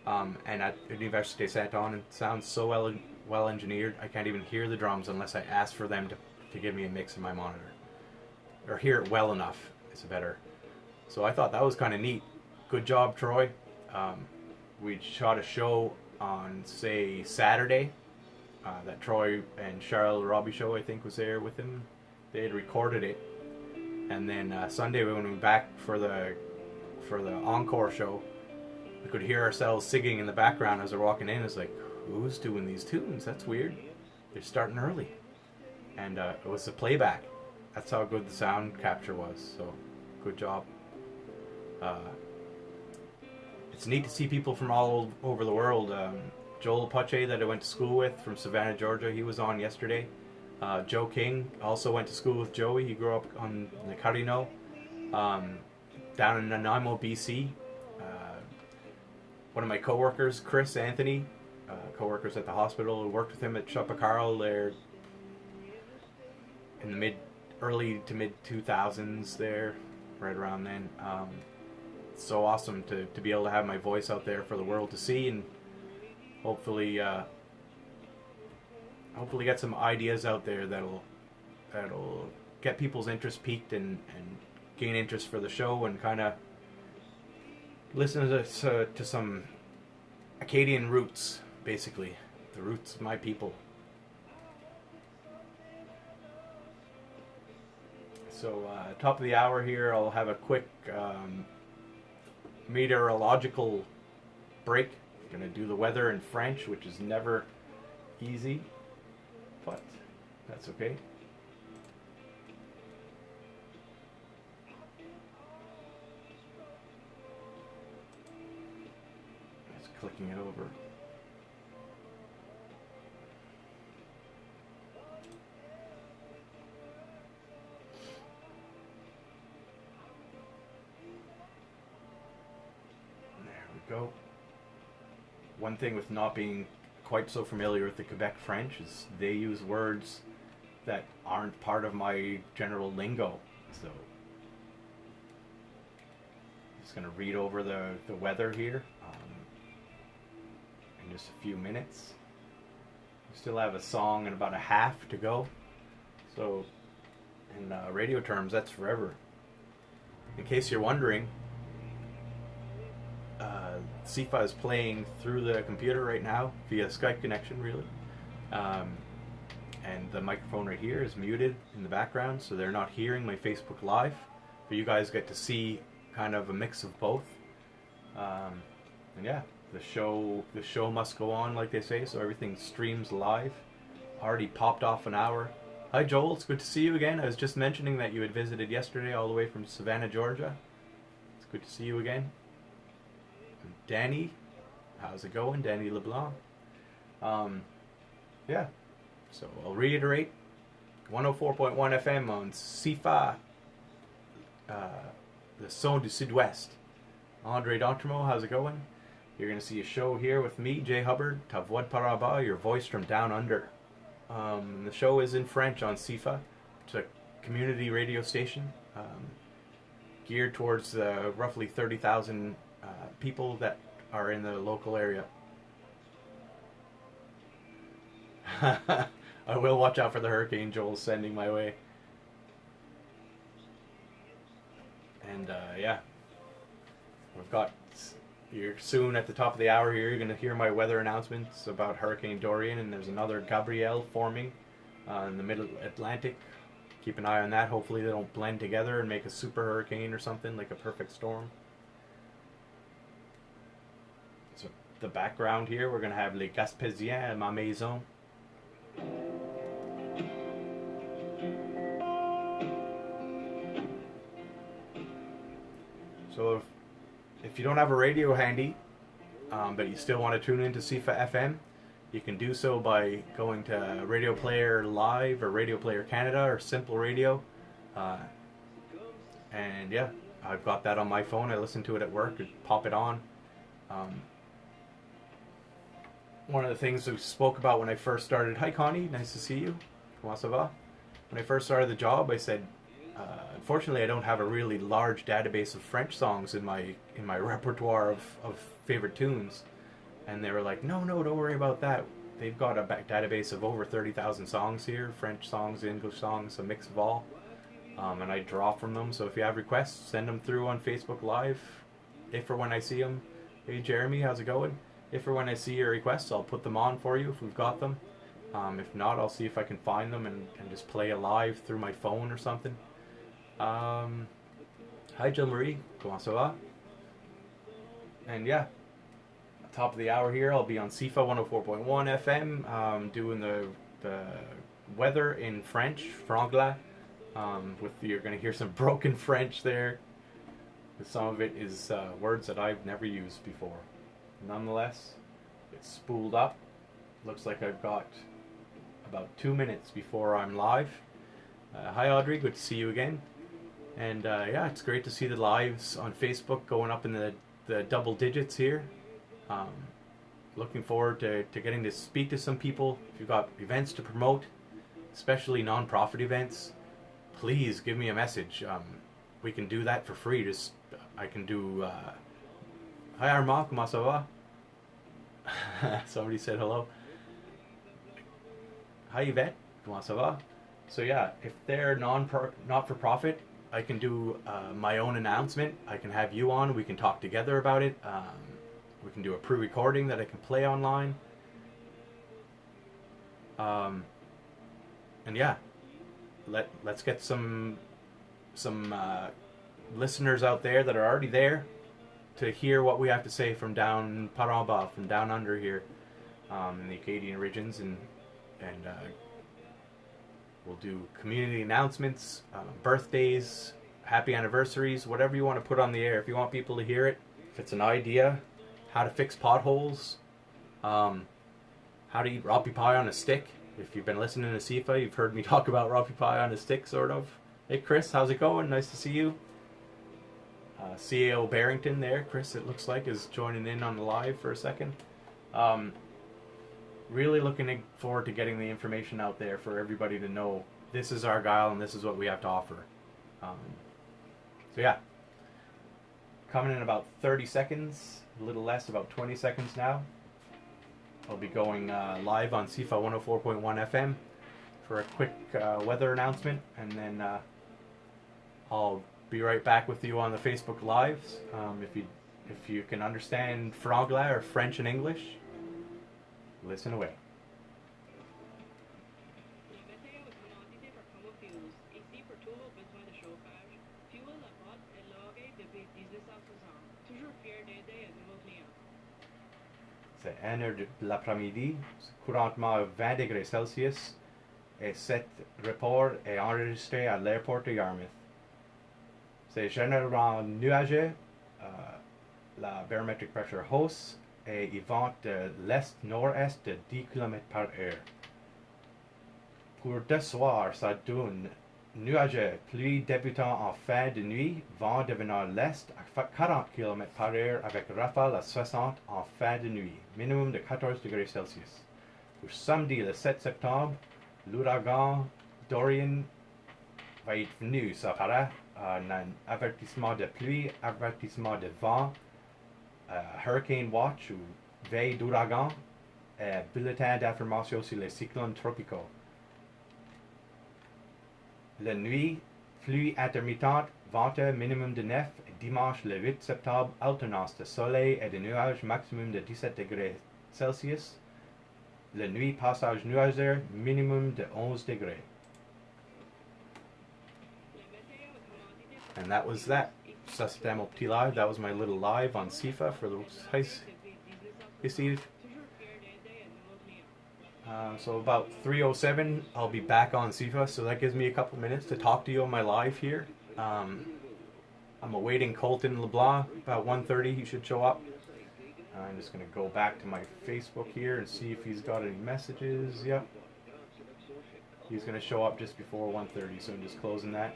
and at Université Saint-Anne. It sounds so well engineered, I can't even hear the drums unless I ask for them to give me a mix in my monitor. Or hear it well enough is better. So I thought that was kind of neat. Good job, Troy. We shot a show on, say, Saturday. That Troy and Charles Robbie show, I think, was there with him. They had recorded it. And then Sunday when we went back for the encore show, we could hear ourselves singing in the background as we're walking in. It's like, who's doing these tunes? That's weird. They're starting early. And it was the playback. That's how good the sound capture was. So, good job. It's neat to see people from all over the world. Joel Pache, that I went to school with from Savannah, Georgia, he was on yesterday. Joe King also went to school with Joey. He grew up on the Carino, down in Nanaimo, BC. One of my coworkers, Chris Anthony, coworkers at the hospital, who worked with him at Chapacarl there in the early to mid 2000s there, right around then. It's so awesome to be able to have my voice out there for the world to see, and hopefully get some ideas out there that'll get people's interest piqued and gain interest for the show, and kind of listen to some Acadian roots, basically the roots of my people. So top of the hour here, I'll have a quick meteorological break. Gonna do the weather in French, which is never easy, but that's okay. Just clicking it over. There we go. One thing with not being quite so familiar with the Quebec French, as they use words that aren't part of my general lingo. So just going to read over the weather here in just a few minutes. We still have a song and about a half to go. So in radio terms, that's forever. In case you're wondering, CIFA is playing through the computer right now via Skype connection, really. And the microphone right here is muted in the background, so they're not hearing my Facebook Live. But you guys get to see kind of a mix of both. And yeah, the show must go on, like they say, so everything streams live. Already popped off an hour. Hi Joel, it's good to see you again. I was just mentioning that you had visited yesterday all the way from Savannah, Georgia. It's good to see you again. And Danny, how's it going? Danny LeBlanc. Yeah, so I'll reiterate. 104.1 FM on CIFA, the Son du Sud-Ouest. Andre D'Entremont, how's it going? You're going to see a show here with me, Jay Hubbard, Voix'd Par-en-Bas, your voice from down under. The show is in French on CIFA. It's a community radio station geared towards roughly 30,000 people that are in the local area. I will watch out for the hurricane Joel's sending my way. And yeah, we've got, you're soon at the top of the hour here, you're going to hear my weather announcements about Hurricane Dorian, and there's another Gabrielle forming in the middle Atlantic. Keep an eye on that. Hopefully they don't blend together and make a super hurricane or something, like a perfect storm. So the background here, we're going to have Les Gaspésiens à ma maison. So if you don't have a radio handy, but you still want to tune into CIFA FM, you can do so by going to Radio Player Live or Radio Player Canada or Simple Radio. And yeah, I've got that on my phone. I listen to it at work, pop it on. One of the things we spoke about when I first started, hi Connie, nice to see you. Comment ça va? When I first started the job, I said, unfortunately I don't have a really large database of French songs in my repertoire of favorite tunes. And they were like, no, don't worry about that. They've got a database of over 30,000 songs here, French songs, English songs, a mix of all. And I draw from them, so if you have requests, send them through on Facebook Live, if or when I see them. Hey Jeremy, how's it going? If or when I see your requests, I'll put them on for you if we've got them. If not, I'll see if I can find them and just play it live through my phone or something. Hi Jill Marie, comment ça va? And yeah, top of the hour here, I'll be on CIFA 104.1 FM, doing the weather in French, franglais. You're going to hear some broken French there. Some of it is words that I've never used before. Nonetheless, it's spooled up. Looks like I've got about 2 minutes before I'm live. Hi Audrey, good to see you again. And yeah, it's great to see the lives on Facebook going up in the double digits here. Looking forward to getting to speak to some people. If you've got events to promote, especially non-profit events, please give me a message. We can do that for free. I can do... Hi Armand, comment ça va? Somebody said hello. Hi Yvette, comment ça va? So yeah, if they're not-for-profit, I can do my own announcement. I can have you on. We can talk together about it. We can do a pre-recording that I can play online. And yeah, let's get some listeners out there that are already there to hear what we have to say from down Par-en-Bas, from down under here in the Acadian regions, and we'll do community announcements, birthdays, happy anniversaries, whatever you want to put on the air. If you want people to hear it, if it's an idea, how to fix potholes, how to eat rapi pie on a stick. If you've been listening to CIFA, you've heard me talk about rapi pie on a stick, sort of. Hey Chris, how's it going? Nice to see you. CAO Barrington there, Chris, it looks like, is joining in on the live for a second. really looking forward to getting the information out there for everybody to know this is Argyle and this is what we have to offer. So yeah, coming in about 30 seconds, a little less, about 20 seconds now. I'll be going live on CIFA 104.1 FM for a quick weather announcement, and then I'll be right back with you on the Facebook Lives. If you can understand franglais or French and English, listen away. C'est 1h de l'après-midi, couramment 20 degrés Celsius, et cet report est enregistré à l'aéroport de Yarmouth. C'est généralement nuageux, la barometric pressure hausse, et il vente de l'est-nord-est de 10 km/h. Pour ce soir, ça donne nuageux, pluie débutant en fin de nuit, vent devenant l'est à 40 km/h avec rafale à 60 en fin de nuit, minimum de 14 degrés Celsius. Pour samedi le 7 septembre, l'ouragan Dorian va être venu, ça paraît, un avertissement de pluie, avertissement de vent, Hurricane Watch ou veille d'ouragan, bulletin d'information sur les cyclones tropicaux. La nuit, pluie intermittente, venteux minimum de 9, dimanche le 8 septembre, alternance de soleil et de nuages, maximum de 17 degrés Celsius. La nuit, passage nuageux, minimum de 11 degrés. And that was that. Ça c'était mon petit live. That was my little live on CIFA for those so about 3:07, I'll be back on CIFA, so that gives me a couple minutes to talk to you on my live here. I'm awaiting Colton LeBlanc. About 1:30 he should show up. I'm just going to go back to my Facebook here and see if he's got any messages. Yep. He's going to show up just before 1:30, so I'm just closing that.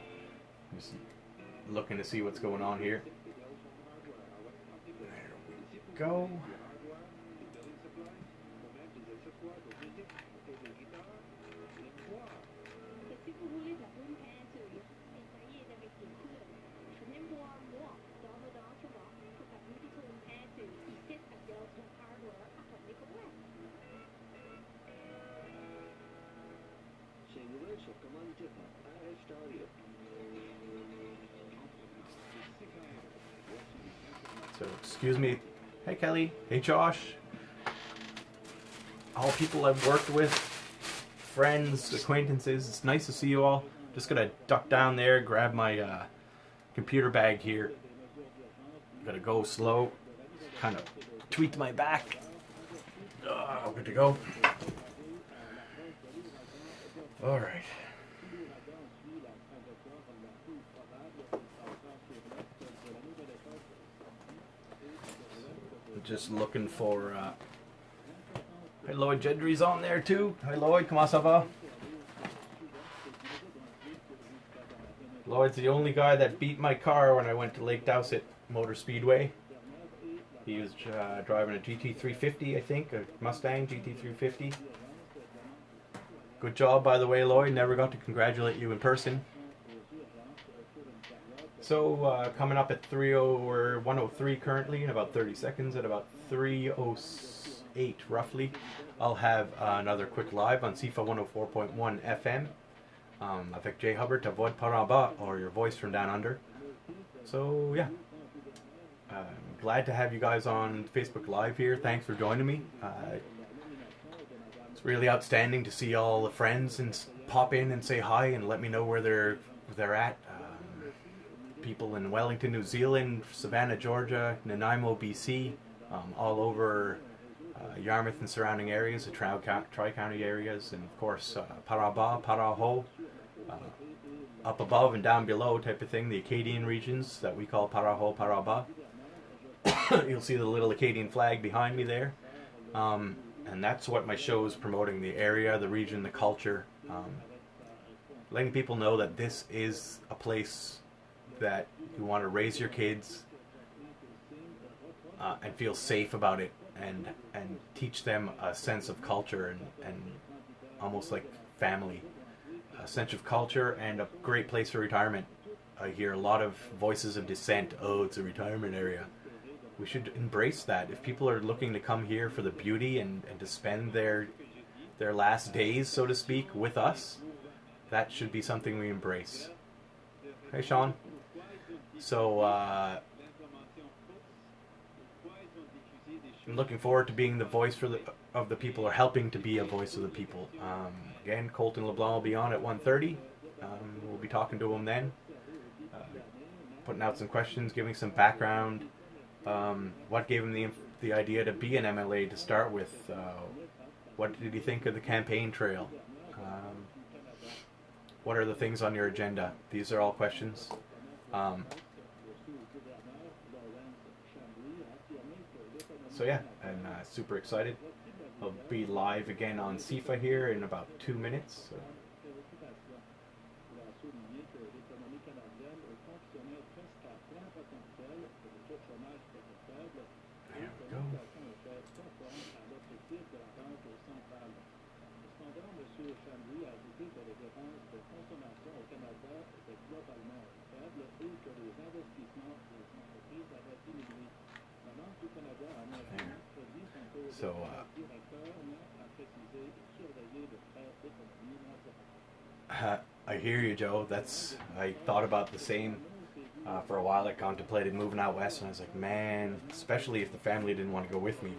Just looking to see what's going on here. There we go. So, excuse me. Hey, Kelly. Hey, Josh. All people I've worked with, friends, acquaintances. It's nice to see you all. Just gonna duck down there, grab my computer bag here. Gotta go slow. Kind of tweaked my back. Good to go. All right. Just looking for hey, Lloyd Gentry's on there too. Hi Lloyd, comment ça va? Lloyd's the only guy that beat my car when I went to Lake Dowsett Motor Speedway. He was driving a GT350, I think, a Mustang GT350. Good job, by the way, Lloyd. Never got to congratulate you in person. So, coming up at 1:03 currently, in about 30 seconds, at about 3:08 roughly, I'll have another quick live on CIFA 104.1 FM, avec Jay Hubbard, Voix'd Par-en-Bas, or your voice from down under. So, yeah. Glad to have you guys on Facebook Live here. Thanks for joining me. It's really outstanding to see all the friends and pop in and say hi and let me know where they're at. People in Wellington, New Zealand, Savannah, Georgia, Nanaimo, BC, all over Yarmouth and surrounding areas, the Tri-County areas, and of course Par-en-Bas, Paraho, up above and down below type of thing, the Acadian regions that we call Paraho, Par-en-Bas. You'll see the little Acadian flag behind me there. And that's what my show is promoting, the area, the region, the culture. Letting people know that this is a place that you want to raise your kids and feel safe about it. and teach them a sense of culture and almost like family, a sense of culture and a great place for retirement. I hear a lot of voices of dissent. Oh, it's a retirement area. We should embrace that. If people are looking to come here for the beauty and to spend their last days, so to speak, with us, that should be something we embrace. Hey, Sean. So, I'm looking forward to being the voice of the people, or helping to be a voice of the people. Again, Colton LeBlanc will be on at 1:30. We'll be talking to him then. Putting out some questions, giving some background. What gave him the idea to be an MLA to start with? What did he think of the campaign trail? What are the things on your agenda? These are all questions. So yeah, I'm super excited. I'll be live again on CIFA here in about 2 minutes. So. There we go. So, I hear you, Joe. I thought about the same for a while. I contemplated moving out west, and I was like, man, especially if the family didn't want to go with me.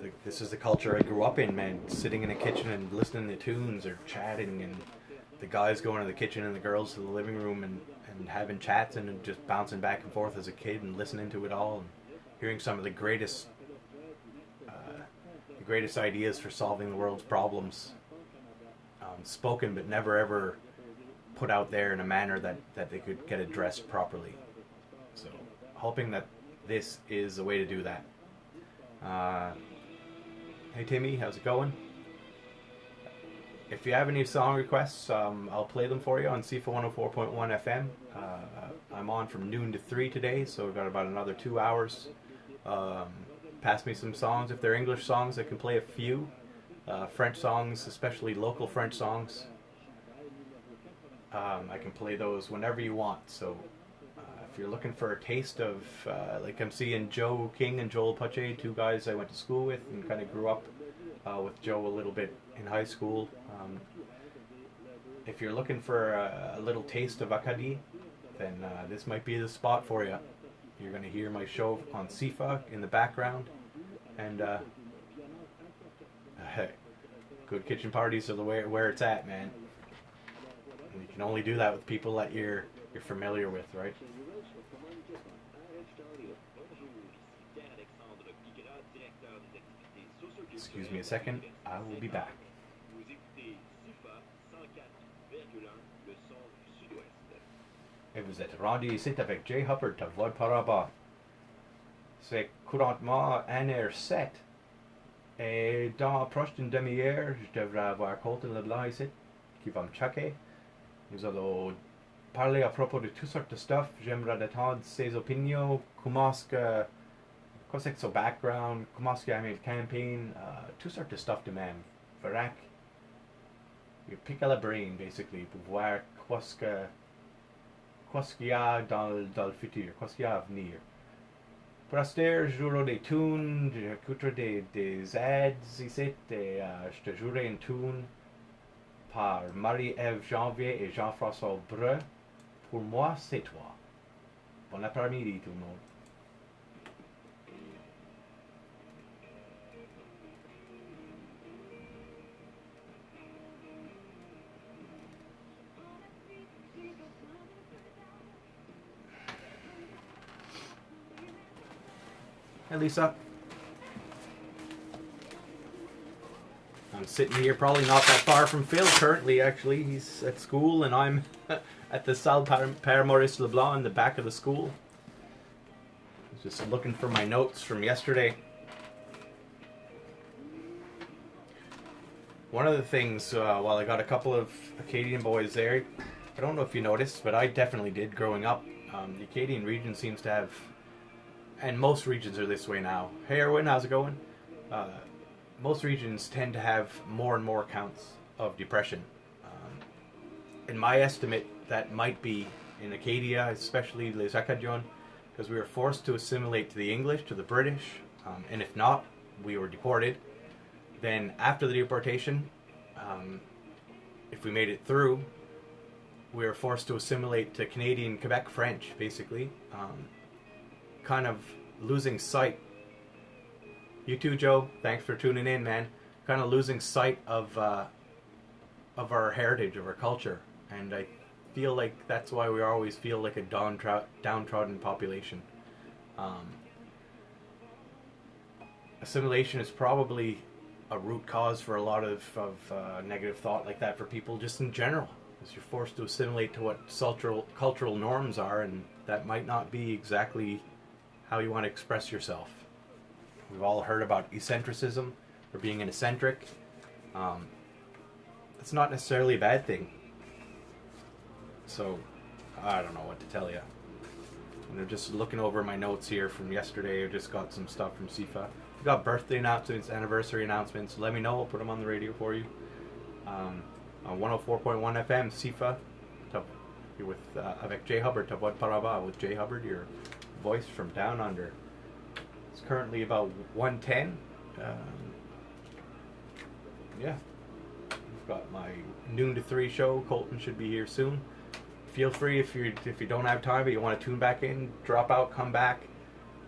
But this is the culture I grew up in, man. Sitting in a kitchen and listening to tunes or chatting, and the guys going to the kitchen and the girls to the living room and having chats and just bouncing back and forth as a kid and listening to it all and hearing some of the greatest ideas for solving the world's problems spoken but never ever put out there in a manner that they could get addressed properly. So hoping that this is a way to do that. Hey Timmy, how's it going? If you have any song requests, I'll play them for you on CIFA 104.1 FM. I'm on from noon to 3 today, so we've got about another 2 hours. Pass me some songs. If they're English songs, I can play a few. French songs, especially local French songs. I can play those whenever you want. So if you're looking for a taste of, like I'm seeing Joe King and Joel Pache, two guys I went to school with and kind of grew up with Joe a little bit in high school. If you're looking for a little taste of Acadie, then this might be the spot for you. You're going to hear my show on CIFA in the background, and good kitchen parties are the way where it's at, man. And you can only do that with people that you're familiar with, right? Excuse me a second, I will be back. Et vous êtes rendu ici avec Jay Hubbard à Voix'd Par-en-Bas. C'est couramment 1h07. Et dans la prochaine demi-heure, je devrais avoir Colton LeBlanc ici, qui va me checker. Nous allons parler à propos de toutes sortes de stuff. J'aimerais attendre ses opinions, comment c'est son background, comment est-ce qu'il a aimé le campaign, toutes sortes de stuff de même. Verac, you pick a la brain, basically, pour voir qu'est-ce qu'il y a dans le futur, qu'est-ce qu'il y a à venir. Pour l'instant, je jouerai des tunes, j'écouterai des ads ici, et je te jouerai une tune par Marie-Ève Janvier et Jean-François Breu. Pour moi, c'est toi. Bon après-midi, tout le monde. Hey Lisa. I'm sitting here probably not that far from Phil currently, actually. He's at school and I'm at the Salle Père Maurice Leblanc in the back of the school. I was just looking for my notes from yesterday. One of the things, while I got a couple of Acadian boys there, I don't know if you noticed, but I definitely did growing up. The Acadian region seems to have and most regions are this way now. Hey Erwin, how's it going? Most regions tend to have more and more counts of depression. In my estimate, that might be in Acadia, especially Les Acadiens, because we were forced to assimilate to the English, to the British, and if not, we were deported. Then after the deportation, if we made it through, we were forced to assimilate to Canadian Quebec French, basically. Kind of losing sight. You too, Joe. Thanks for tuning in, man. Kind of losing sight of our heritage, of our culture. And I feel like that's why we always feel like a downtrodden population. Assimilation is probably a root cause for a lot of negative thought like that for people just in general. Because you're forced to assimilate to what cultural norms are, and that might not be exactly how you want to express yourself. We've all heard about eccentricism, or being an eccentric. It's not necessarily a bad thing. So, I don't know what to tell you. I'm just looking over my notes here from yesterday. I just got some stuff from CIFA. If you got birthday announcements, anniversary announcements, let me know. I'll put them on the radio for you. On 104.1 FM, CIFA. You're with avec Jay Hubbard, Voix'd Par-en-Bas with Jay Hubbard, your voice from down under. It's currently about 1:10. Yeah. I've got my noon to 3 show. Colton should be here soon. Feel free if you don't have time but you want to tune back in, drop out, come back.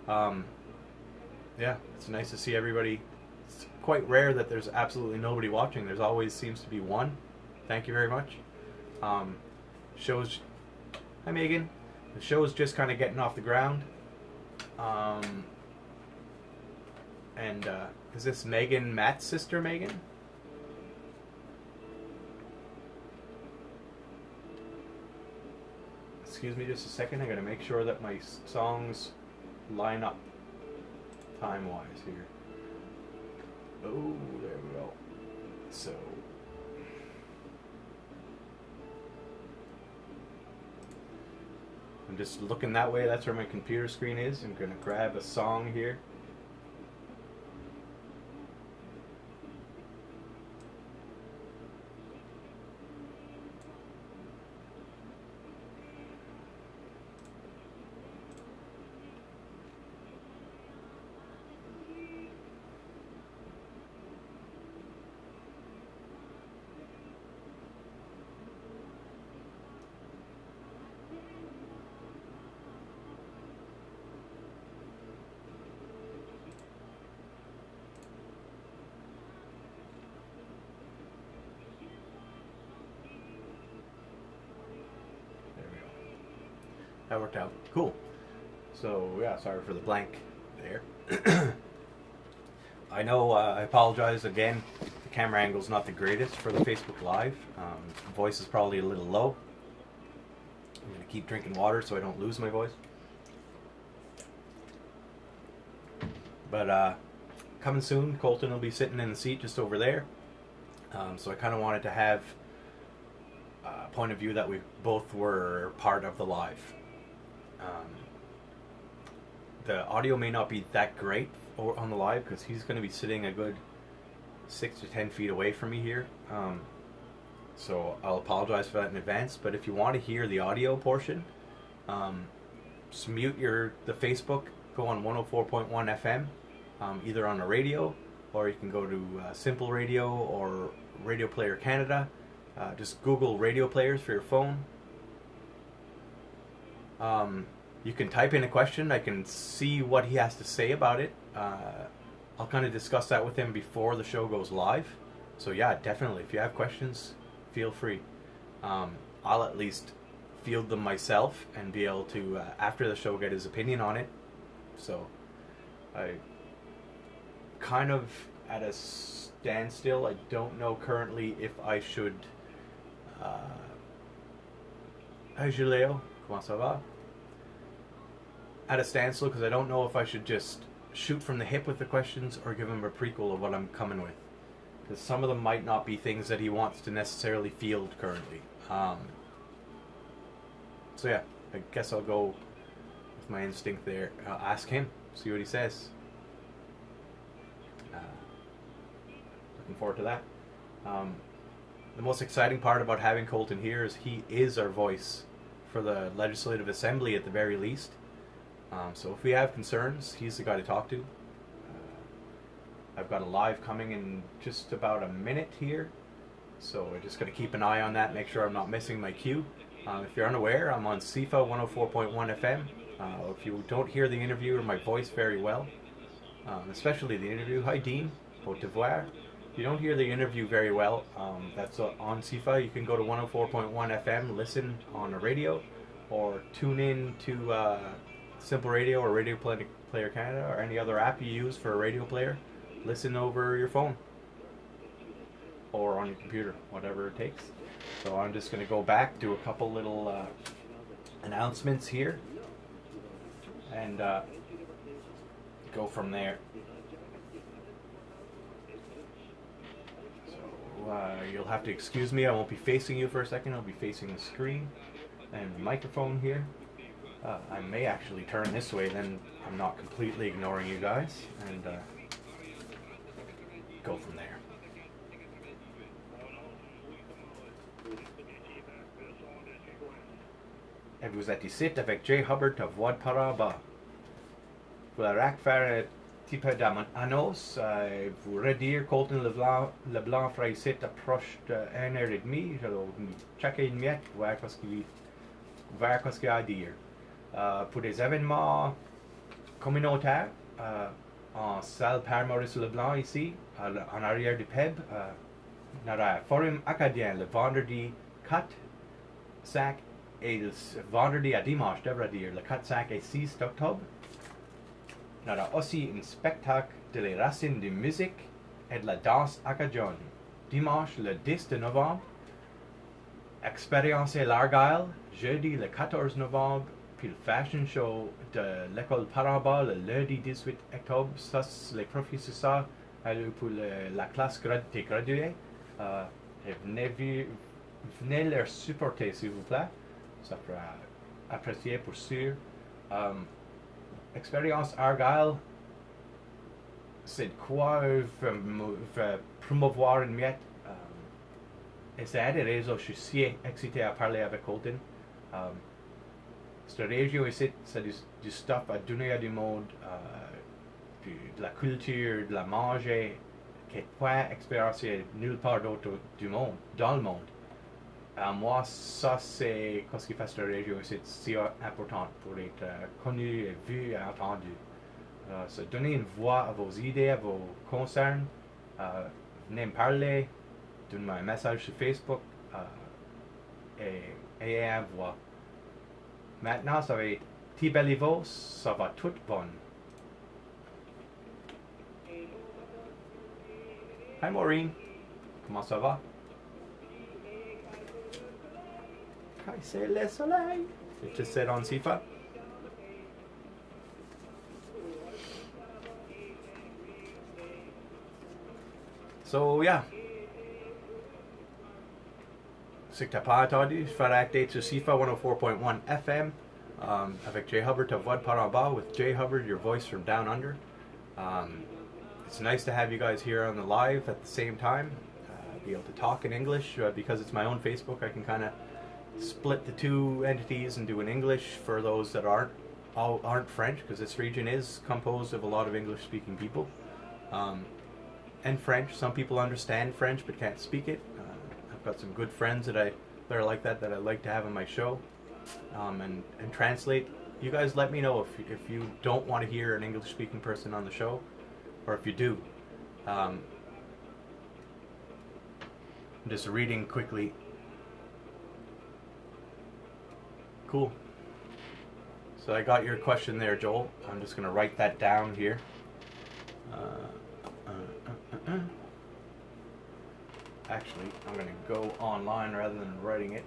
Yeah, it's nice to see everybody. It's quite rare that there's absolutely nobody watching. There's always seems to be one. Thank you very much. Show's, hi Megan. The show is just kind of getting off the ground. Is this Megan, Matt's sister, Megan? Excuse me just a second. I gotta make sure that my songs line up time-wise here. Oh, there we go. So, I'm just looking that way. That's where my computer screen is. I'm gonna grab a song here. That worked out. Cool. So, yeah, sorry for the blank there. I know, I apologize again. The camera angle's not the greatest for the Facebook Live. Voice is probably a little low. I'm going to keep drinking water so I don't lose my voice. But, coming soon, Colton will be sitting in the seat just over there. So I kind of wanted to have a point of view that we both were part of the live. The audio may not be that great on the live because he's going to be sitting a good 6 to 10 feet away from me here. So I'll apologize for that in advance. But if you want to hear the audio portion, just mute the Facebook, go on 104.1 FM, either on a radio, or you can go to Simple Radio or Radio Player Canada. Just Google radio players for your phone. You can type in a question. I can see what he has to say about it. I'll kind of discuss that with him before the show goes live. So yeah, definitely. If you have questions, feel free. I'll at least field them myself and be able to, after the show, get his opinion on it. So I kind of at a standstill. I don't know currently if I should... Hi Julio, comment ça va? At a standstill because I don't know if I should just shoot from the hip with the questions or give him a prequel of what I'm coming with. Because some of them might not be things that he wants to necessarily field currently. So yeah, I guess I'll go with my instinct there. Ask him. see what he says. Looking forward to that. The most exciting part about having Colton here is he is our voice for the Legislative Assembly at the very least. So if we have concerns, he's the guy to talk to. I've got a live coming in just about a minute here, so we're just going to keep an eye on that, make sure I'm not missing my cue. If you're unaware, I'm on CIFA 104.1 FM. If you don't hear the interview or my voice very well, especially the interview, hi Dean, Cote d'Ivoire. If you don't hear the interview very well, that's on CIFA. You can go to 104.1 FM, listen on the radio, or tune in to Simple Radio or Radio Player Canada or any other app you use for a radio player. Listen over your phone or on your computer, whatever it takes. So I'm just going to go back, do a couple little announcements here, and go from there. So you'll have to excuse me, I won't be facing you for a second, I'll be facing the screen and the microphone here. I may actually turn this way, then I'm not completely ignoring you guys, and go from there. Et vous êtes ici avec Jay Hubbard à Voix'd Par-en-Bas. Pour la faire un petit peu d'annonce, vous redire Colton Leblanc fera ici approche de 1h30. Je vais checker une miette, voir ce qu'il a à dire. Pour des événements communautaires, en salle Père-Maurice Leblanc ici, en arrière du pub, dans un forum acadien le vendredi 4, 5 et le vendredi à dimanche, devrais dire, le 4, 5 et 6 octobre. Il y aura aussi un spectacle de les racines de musique et de la danse acadienne. Dimanche, le 10 de novembre, expériencer l'Argyle, jeudi le 14 novembre, puis le fashion show de l'école Par-en-Bas le lundi 18 octobre. Ça, les professeurs pour la classe des gradués. Venez leur supporter, s'il vous plaît. Ça sera apprécié pour sûr. Expérience Argyle, c'est quoi promouvoir une miette. Et c'est un des raisons je suis si excité à parler avec Colton. Cette région ici, c'est du stuff à donner à du monde, de la culture, de la manger, qui n'est pas expérimenté nulle part d'autre du monde, dans le monde. Moi, ça c'est ce qui fait cette région ici si importante pour être connue et vue et entendue. C'est donner une voix à vos idées, à vos concerns. Venez me parler, donnez-moi un message sur Facebook et ayez une voix. Maintenant, ça va être Tibelivos, ça va tout bon. Hi Maureen, comment ça va? C'est le soleil. It just said on CIFA. So yeah. Si tu n'as pas entendu, je ferai update sur CIFA 104.1 FM avec Jay Hubbard à Voix'd Par-en-Bas with Jay Hubbard, your voice from down under. It's nice to have you guys here on the live at the same time. Be able to talk in English because it's my own Facebook. I can kind of split the two entities and do an English for those that aren't French, because this region is composed of a lot of English-speaking people, and French. Some people understand French but can't speak it. I've got some good friends that are like that I like to have on my show, and translate. You guys let me know if you don't want to hear an English-speaking person on the show, or if you do. I'm just reading quickly. Cool. So I got your question there, Joel. I'm just going to write that down here. Actually, I'm going to go online rather than writing it.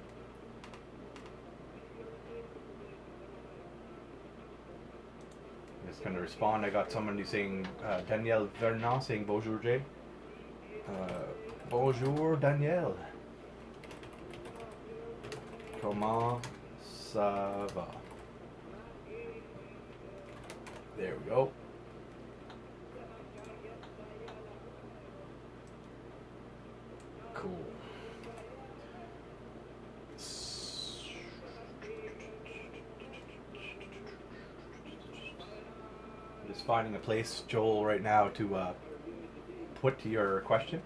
I'm just going to respond. I got somebody saying, Danielle Vernon saying bonjour, Jay. Bonjour, Danielle. Comment ça va? There we go. Just finding a place, Joel, right now to put your question.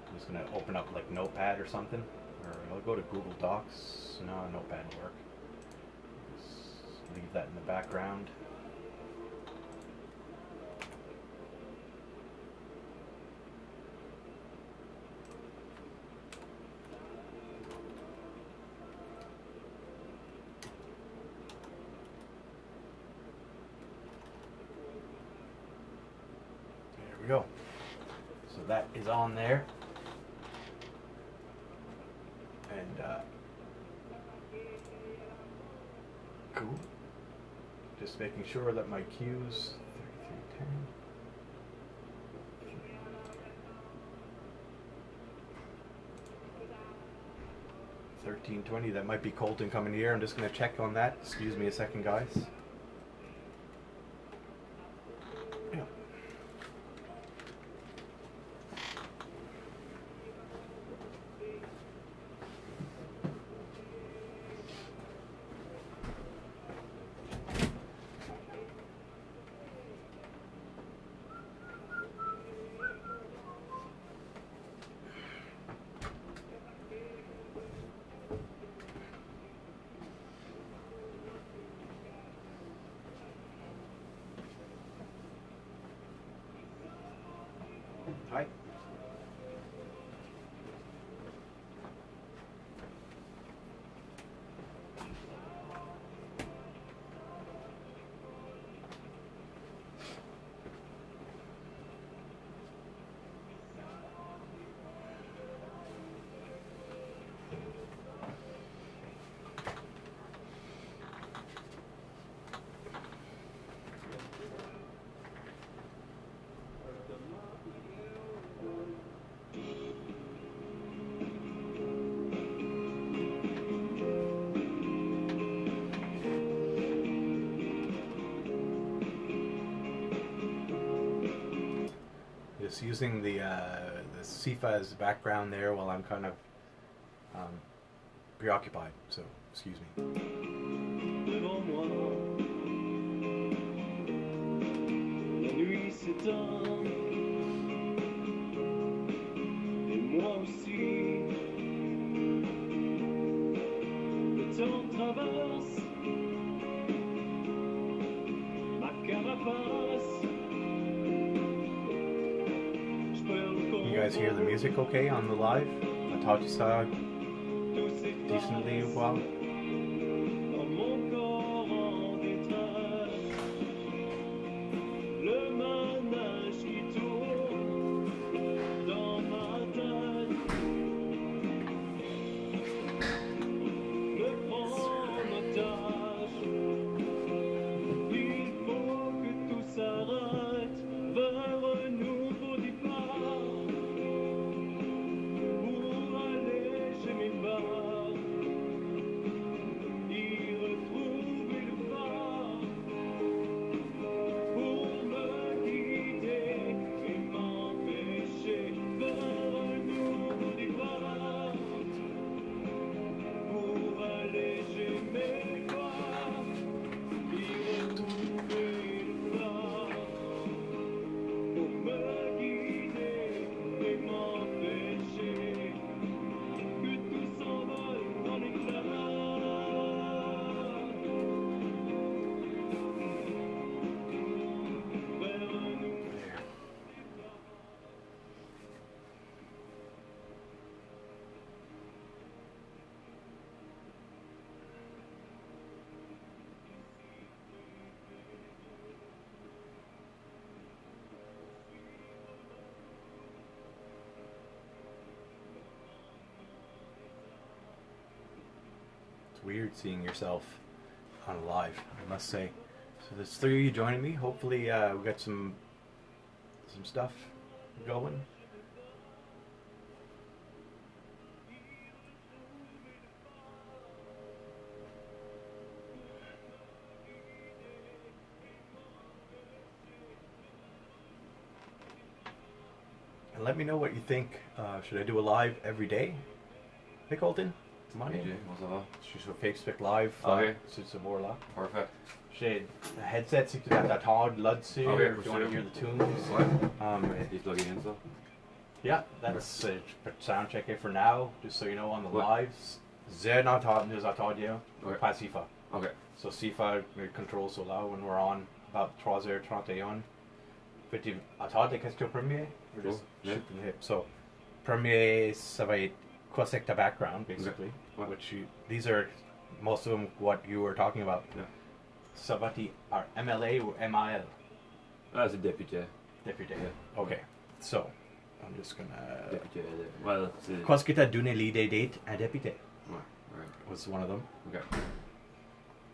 I'm just going to open up like Notepad or something. Or I'll go to Google Docs. No, Notepad will work. Just leave that in the background. There we go. So that is on there. And cool. Just making sure that my cues 3310. 1320. That might be Colton coming here. I'm just going to check on that. Excuse me a second, guys. Yeah. Hi. Just using the CIFA as background there while I'm kind of preoccupied, so excuse me. Devant moi, la nuit s'éteint, et moi aussi. Le temps traverse ma carapace. You guys hear the music okay on the live? I taught you saw decently well. Weird seeing yourself on a live, I must say. So there's 3 of you joining me. Hopefully we got some stuff going. And let me know what you think. Should I do a live every day? Hey Colton? Money. Comment ça va? Je suis sur Facebook Live. Ok. C'est ce bord-là. Perfect. J'ai un headset si tu attends là-dessus, Okay, if you want to hear the tunes. You plug it in, so. Yeah, that's sound check it for now, just so you know on the What? lives. Zed not taught news I taught you, Okay. pas CIFA. Okay. So CIFA control so là when we're on about 3h31. Fait tu attends des questions premières? We're just Yeah. shooting the hip. So premier ça va être quoi c'est ta background basically, Ouais. which these are most of them what you were talking about. Yeah. Ça va être par MLA ou MIL? Ah, c'est député. Député. Yeah. Okay. So I'm just gonna. Député. Well, c'est. Qu'est-ce que t'as donné l'idée d'être un député? Ouais. Right. Was one of them. Okay.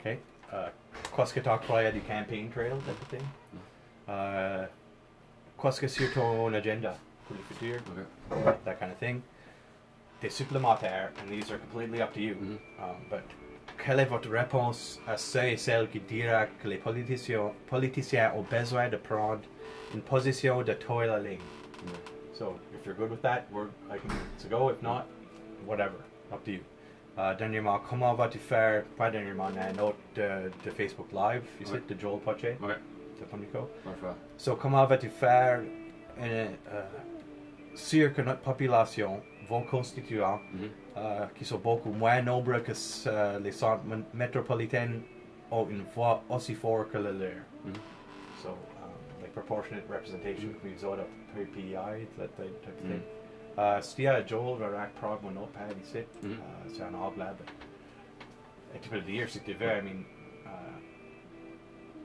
Okay. Qu'est-ce que t'as croyé du campaign trail député? Qu'est-ce que sur ton agenda pour le futur? Okay. That kind of thing. Des supplémentaires, and these are completely up to you. But quelle est votre réponse à ceux et celles qui dira que les politiciens ont besoin de prendre une position de toile la ligne? So if you're good with that, I can go. If not, whatever, up to you. Dernièrement, comment vas-tu faire? Pas dernièrement, un autre de Facebook Live, ici, de Joel Poche, Okay. de Ponico. Parfait. So comment vas-tu faire sûr que notre population, vos constituants, qui sont beaucoup moins nombreux que les centres métropolitains, ont une voix aussi forte que la leur? So, like proportionate representation, comme ils ont de PEI, that type of thing. Stia Joel va prendre mon notepad ici. C'est un oblab. Et tu peux le dire si tu veux. I mean,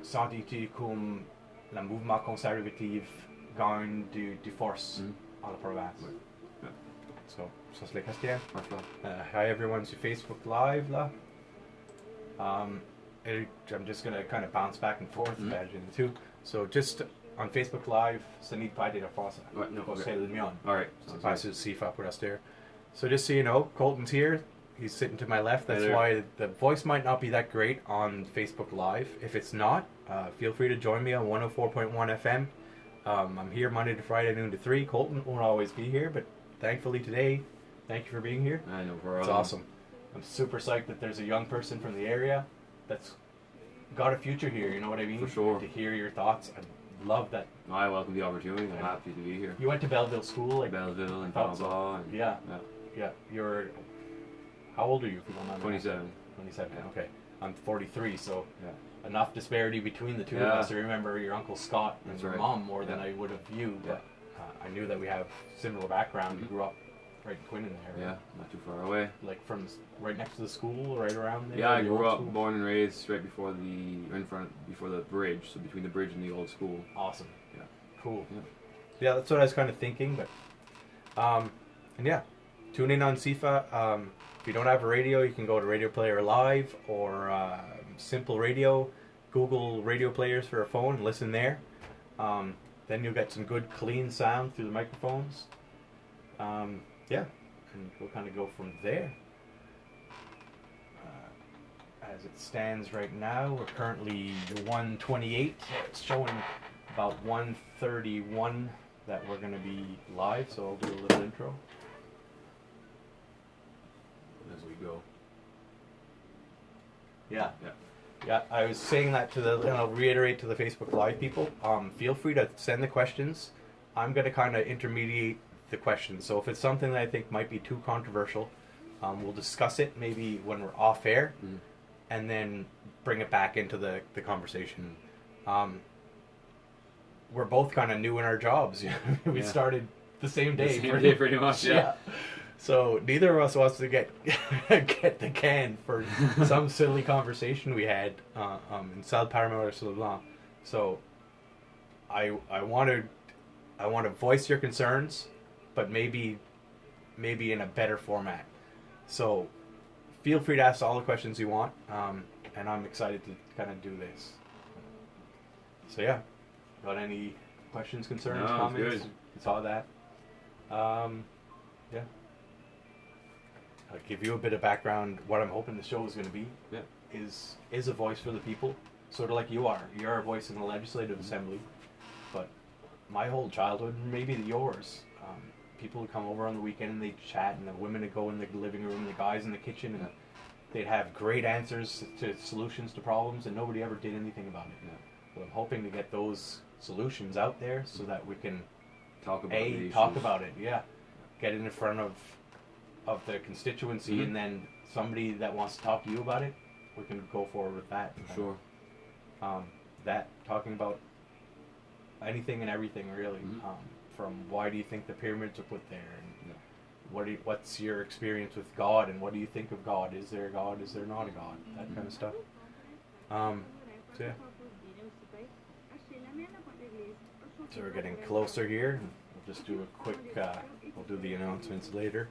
sens-tu comme le mouvement conservatif gagne du force à la province? Yeah. So, ça c'est la question. Parfait. Hi everyone sur Facebook Live là. I'm just gonna kind of bounce back and forth between the two. So just on Facebook Live, ça n'est pas de la force. Ouais, no, okay. C'est le mien. Alright. C'est pas sur CIFA pour us there. So just so you know, Colton's here. He's sitting to my left. That's why the voice might not be that great on Facebook Live. If it's not, feel free to join me on 104.1 FM. I'm here Monday to Friday, noon to 3. Colton won't always be here, but thankfully today, thank you for being here. I know, bro. It's awesome. I'm super psyched that there's a young person from the area that's got a future here, you know what I mean? For sure. To hear your thoughts. I love that. I welcome the opportunity. I'm happy to be here. You went to Belleville School? Like Belleville and Par-en-Bas. Yeah. Yeah. Yeah. You're... How old are you, if you don't mind? 27. 27, Yeah. okay. I'm 43, so Yeah. enough disparity between the two of Yeah. us. I remember your Uncle Scott and That's your right. mom more than Yeah. I would have you, Yeah. but I knew that we have similar background. You grew up right in Quinnan there. Yeah, not too far away. Like from right next to the school, right around there? Yeah, I the grew old up, school? born and raised right before before the bridge, so between the bridge and the old school. Awesome. Yeah. Cool. Yeah. Yeah, that's what I was kind of thinking, but and yeah, tune in on CIFA. If you don't have a radio, you can go to Radio Player Live or Simple Radio. Google radio players for a phone and listen there. Then you'll get some good clean sound through the microphones. Yeah, and we'll kind of go from there. As it stands right now, we're currently 128. It's showing about 131 that we're going to be live, so I'll do a little intro as we go. Yeah. Yeah, I was saying that to the, and I'll reiterate to the Facebook Live people, feel free to send the questions. I'm going to kind of intermediate the questions. So if it's something that I think might be too controversial, we'll discuss it maybe when we're off air, and then bring it back into the conversation. We're both kind of new in our jobs. We started the same day. Pretty much, yeah. So neither of us wants to get the can for some silly conversation we had in Sept or Sept. So I want to voice your concerns, but maybe in a better format. So feel free to ask all the questions you want, and I'm excited to kind of do this. So yeah, got any questions, concerns, comments? Good. You saw that. Yeah. I'll give you a bit of background. What I'm hoping the show is going to be is a voice for the people, sort of like you are. You're a voice in the Legislative Assembly, but my whole childhood, maybe yours, people would come over on the weekend and they chat, and the women would go in the living room, the guys in the kitchen, and they'd have great answers to solutions to problems, and nobody ever did anything about it. Yeah. So I'm hoping to get those solutions out there so that we can talk about it. Yeah, get it in front of the constituency, and then somebody that wants to talk to you about it, we can go forward with that. For sure. That talking about anything and everything really, from why do you think the pyramids are put there, and what's your experience with God, and what do you think of God? Is there a God? Is there not a God? That kind of stuff. So yeah. So we're getting closer here. We'll just do a quick. We'll do the announcements later.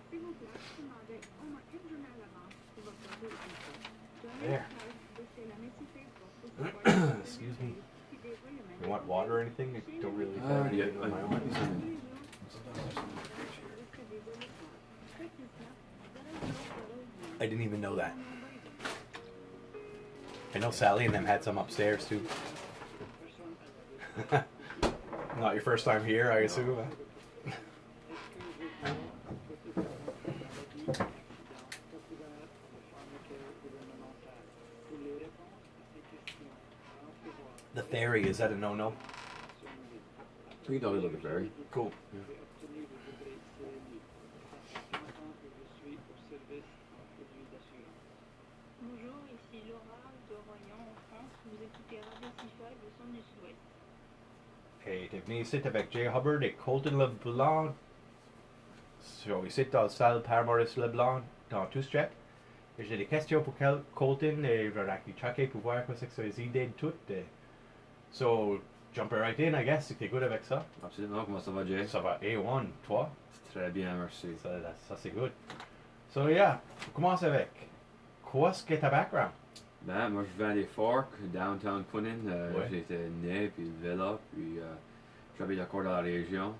There. Excuse me. You want water or anything? You don't really have anything on my own. I didn't even know that. I know Sally and them had some upstairs too. Not your first time here, I assume. The ferry, is that a no-no? We can always look at ferry. Cool. Yeah. Bonjour, ici Laura de Royan en France. Vous écoutez Radio CIFA et le son du Sud-Ouest. Et t'es venu ici avec Jay Hubbard et Colton LeBlanc. So, ici dans la salle Par-en-Bas LeBlanc dans tout Sept. Et j'ai des questions pour Colton et je vais checker pour voir quoi c'est que ces idées de toutes. So, jump right in, I guess, si t'es good avec ça. Absolument. Comment ça va, Jay? Ça va A1, toi? Très bien, merci. Ça c'est good. So, yeah, on commence avec. Qu'est-ce que ta background? Ben, moi, je viens des Forks, downtown Quinnin. J'ai été né, puis élevé là, puis j'habite encore dans la région.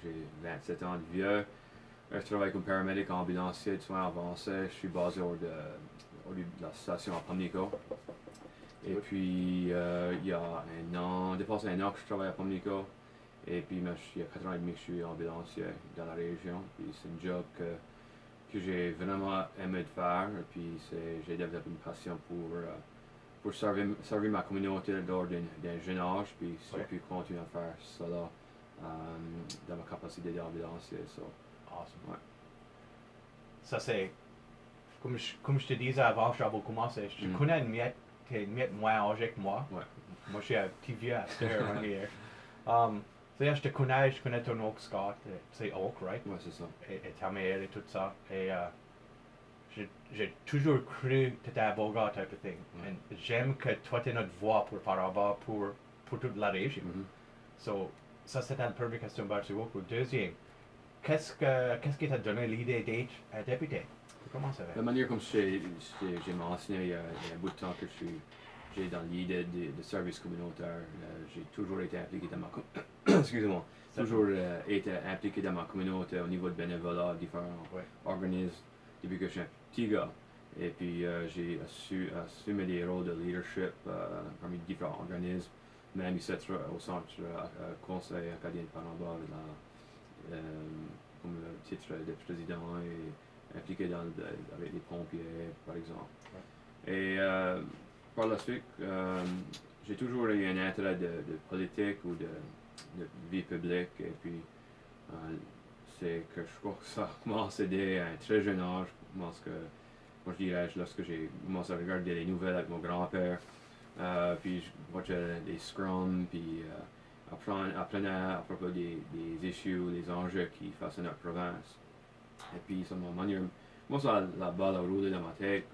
J'ai 27 ans de vieux. Je travaille comme paramédic ambulancier de soins avancés. Je suis basé au lieu de la station à Pamlico. Et puis, il y a un an, dépassé un an que je travaille à Pamlico. Et puis, il y a 4 ans et demi que je suis ambulancier dans la région. Puis, c'est un job que j'ai vraiment aimé de faire. Et puis, j'ai développé une passion pour servir ma communauté lors d'un jeune âge. Puis, j'ai pu continuer à faire cela dans ma capacité d'ambulancier. So. Awesome. Ouais. Ça, c'est. Comme je te disais avant, je vais commencer. Je connais une miette moins âgée que moi. Ouais. Moi, je suis un petit vieux à cette heure hier. Je te connais ton oncle Scott. C'est Oak, right? Ouais, c'est ça. Et ta mère et tout ça. Et j'ai toujours cru que tu étais un beau gars, type of thing. Ouais. Et j'aime que toi, tu aies notre voix pour Par-en-Bas pour toute la région. So, ça, c'était la première question pour vous. Deuxième, qu'est-ce qui t'a donné l'idée d'être un député? Comment ça va? La manière comme j'ai mentionné il y a un bout de temps que j'ai dans l'idée de service communautaire, j'ai toujours été impliqué dans ma excusez-moi, toujours été impliqué dans ma communauté au niveau de bénévolat, différents organismes depuis que je suis un petit gars. Et puis j'ai assumé des rôles de leadership parmi différents organismes, même ici au centre conseil acadien de Par-en-Bas comme titre de président et impliqué avec les pompiers, par exemple. Ouais. Et par la suite, j'ai toujours eu un intérêt de politique ou de vie publique. Et puis, c'est que je crois que ça a commencé dès un très jeune âge. Moi, je dirais, lorsque j'ai commencé à regarder les nouvelles avec mon grand-père, puis je voyais des scrums, puis apprenais à propos des issues, des enjeux qui façonnent notre province. Et puis, ça m'a manière, moi, ça la balle a roulé dans ma tête.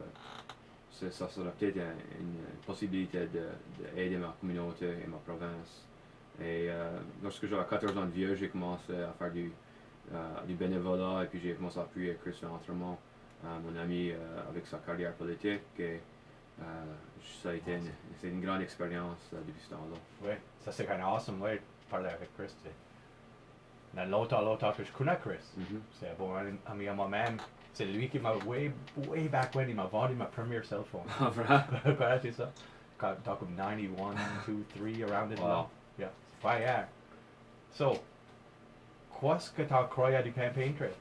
Ça serait peut-être une possibilité d'aider ma communauté et ma province. Et lorsque j'avais 14 ans de vieux, j'ai commencé à faire du bénévolat et puis j'ai commencé à appuyer Christian Entremont, mon ami, avec sa carrière politique. Et ça a été une grande expérience depuis ce temps-là. Oui, ça c'est quand même awesome, ouais, de parler avec Chris. Longtemps que je connais Chris. C'est un bon ami à moi-même. C'est lui qui m'a, way back when, il m'a vendu ma première cell phone. Ah, vrai? Quand c'est ça? Quand comme 91, 2, 3, around it. Wow. Yeah, c'est pas hier. So, qu'est-ce que tu as croyé du campaign trail?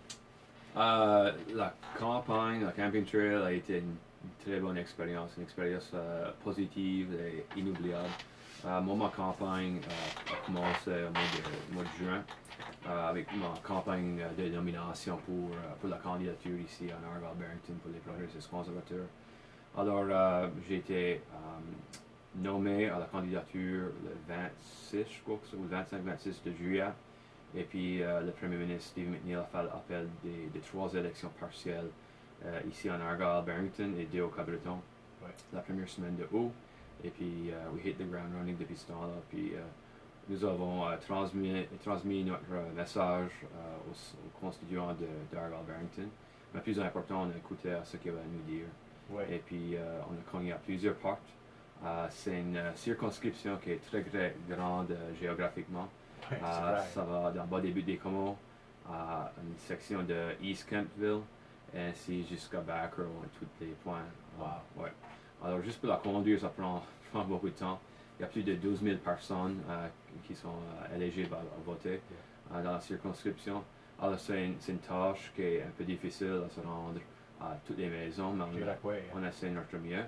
La campagne trail a été une très bonne expérience, une expérience positive et inoubliable. Moi, ma campagne a commencé au mois de juin avec ma campagne de nomination pour la candidature ici à Argyle-Barrington pour les progressistes conservateurs. Alors, j'ai été nommé à la candidature le 26, je crois que c'est le 25-26 de juillet. Et puis, le Premier ministre Steve McNeil a fait l'appel des 3 élections partielles ici en Argyle-Barrington et 2 au Cap-Breton, la première semaine de août. Et puis, we hit the ground running depuis ce temps-là. Puis, nous avons transmis notre message aux constituants d'Argyle-Barrington. Mais plus important, on a écouté à ce qu'il va nous dire. Et puis, on a cogné à plusieurs portes. C'est une circonscription qui est très, très grande géographiquement. Ça va dans le bas début des Comores, une section de East Kentville, ainsi jusqu'à Backrow et tous les points. Ouais. Alors, juste pour la conduire, ça prend beaucoup de temps. Il y a plus de 12 000 personnes qui sont éligibles à voter dans la circonscription. Alors, c'est une tâche qui est un peu difficile à se rendre à toutes les maisons, mais on essaie notre mieux.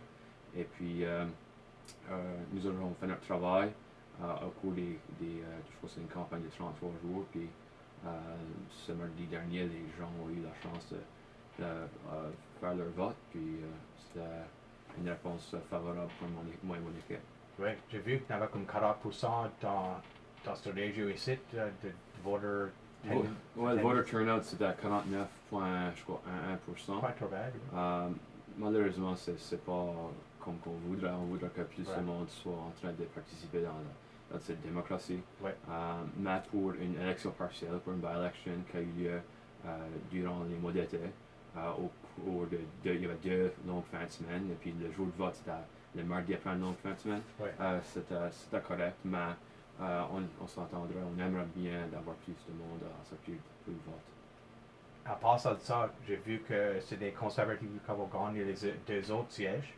Et puis, nous avons fait notre travail au cours je crois que c'est une campagne de 33 jours. Puis, ce mardi dernier, les gens ont eu la chance de faire leur vote. Puis, c'était une réponse favorable pour moi et mon équipe. Oui, j'ai vu qu'il y avait comme 40% dans cette région ici de voters. Oui, le voter turnout c'était à 49,1%. Pas trop bad. Malheureusement, c'est pas comme qu'on voudrait. On voudrait que plus de monde soit en train de participer dans cette démocratie. Mais pour une élection partielle, pour une by-election qui a eu lieu durant les mois d'été, il y avait 2 longues fins de semaine, et puis le jour de vote c'était le mardi après une longue fin de semaine. C'était correct, mais on s'entendrait, on aimerait bien d'avoir plus de monde à s'appuyer pour le vote. À part ça, j'ai vu que c'est des conservatifs qui vont gagner des autres sièges.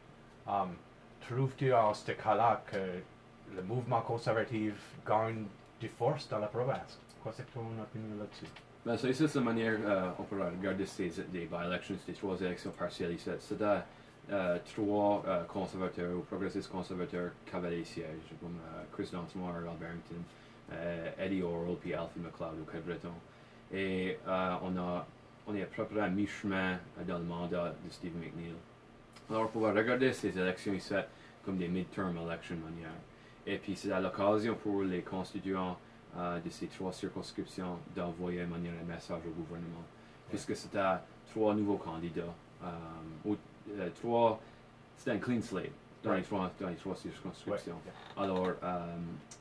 Trouves-tu à ce cas-là que le mouvement conservatif gagne de force dans la province? Quoi c'est ton opinion là-dessus? Ben, c'est la manière on peut regarder des by-elections, des 3 élections partielles. C'était 3 conservateurs ou progressistes conservateurs qui avaient des sièges, comme Chris Dunsmore à Barrington, Eddie Orwell puis Alfie McLeod au Cap-Breton. Et on est à peu près à mi-chemin dans le mandat de Steve McNeil. Alors, on peut regarder ces élections ici comme des midterm elections manière. Et puis, c'est à l'occasion pour les constituants de ces 3 circonscriptions d'envoyer un message au gouvernement. Puisque c'était 3 nouveaux candidats. C'était un clean slate dans les 3 circonscriptions. Alors,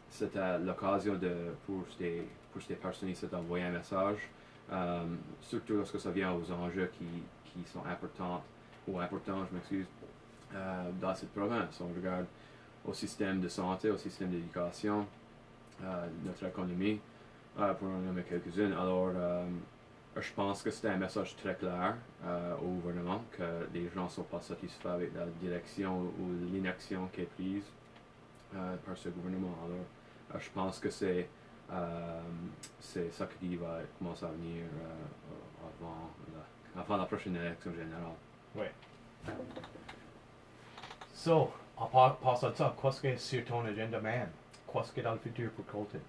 c'était l'occasion pour ces personnes ici d'envoyer un message. Surtout lorsque ça vient aux enjeux qui sont importants, je m'excuse, dans cette province. On regarde au système de santé, au système d'éducation, notre économie, pour en nommer quelques-unes. Alors, je pense que c'était un message très clair au gouvernement que les gens ne sont pas satisfaits avec la direction ou l'inaction qui est prise par ce gouvernement. Alors, je pense que c'est ça qui va commencer à venir avant la prochaine élection générale. Oui. So, en passant de ça, qu'est-ce que sur ton agenda, man? Qu'est-ce que dans le futur pour Colton?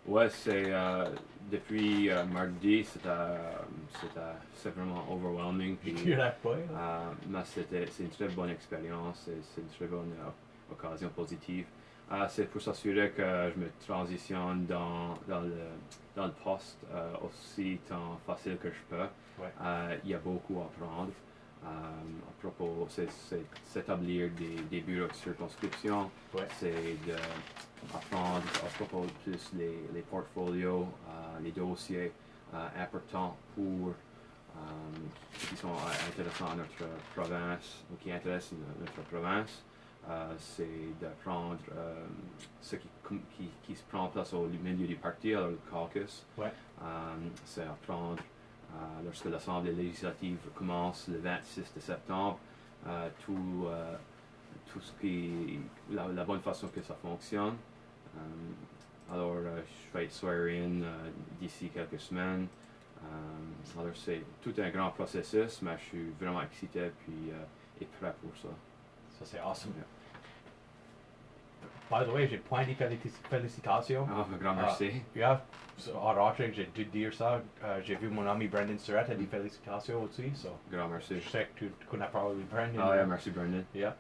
Ouais, c'est depuis mardi, c'est vraiment overwhelming. Puis, mais c'est une très bonne expérience, c'est une très bonne occasion positive. C'est pour s'assurer que je me transitionne dans le poste aussi tant facile que je peux. Il y a beaucoup à apprendre. À propos, c'est s'établir des bureaux de circonscription, c'est d'apprendre à propos plus les portfolios, les dossiers importants qui sont intéressants à notre province ou qui intéressent notre province. C'est d'apprendre ce qui se prend en place au milieu du parti, alors le caucus. C'est apprendre lorsque l'Assemblée législative commence le 26 de septembre, tout ce la bonne façon que ça fonctionne. Alors, je vais être swear-in d'ici quelques semaines. Alors, c'est tout un grand processus, mais je suis vraiment excité puis est prêt pour ça. Ça, c'est awesome. By the way, j'ai point de félicitations. Ah, un grand merci. En rentrée, j'ai dû dire ça. J'ai vu mon ami Brendan Surratt a dit félicitations aussi. So. Grand merci. Je sais que tu connais probablement Brendan. Ah, yeah, merci Brendan. Yeah.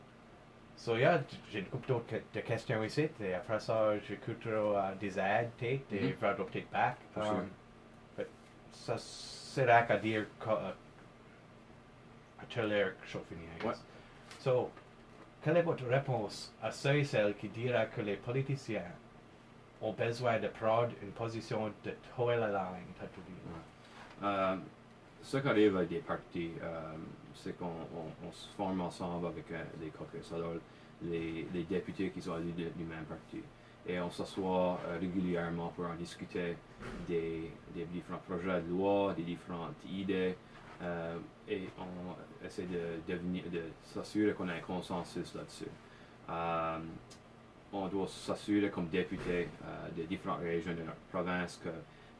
So, yeah, j'ai une couple d'autres de questions ici. Et après ça, j'écouterai des ads, et faire d'autres back. Ça serait à dire à l'air fini, I guess. So, quelle est votre réponse à ceux et celles qui diraient que les politiciens ont besoin de prendre une position de toile la ligne? Ce qui arrive avec des partis, c'est qu'on se forme ensemble avec des caucus. Alors, les députés qui sont élus du même parti. Et on s'assoit régulièrement pour en discuter des différents projets de loi, des différentes idées. Et on essaie de s'assurer qu'on a un consensus là-dessus. On doit s'assurer comme député de différentes régions de notre province que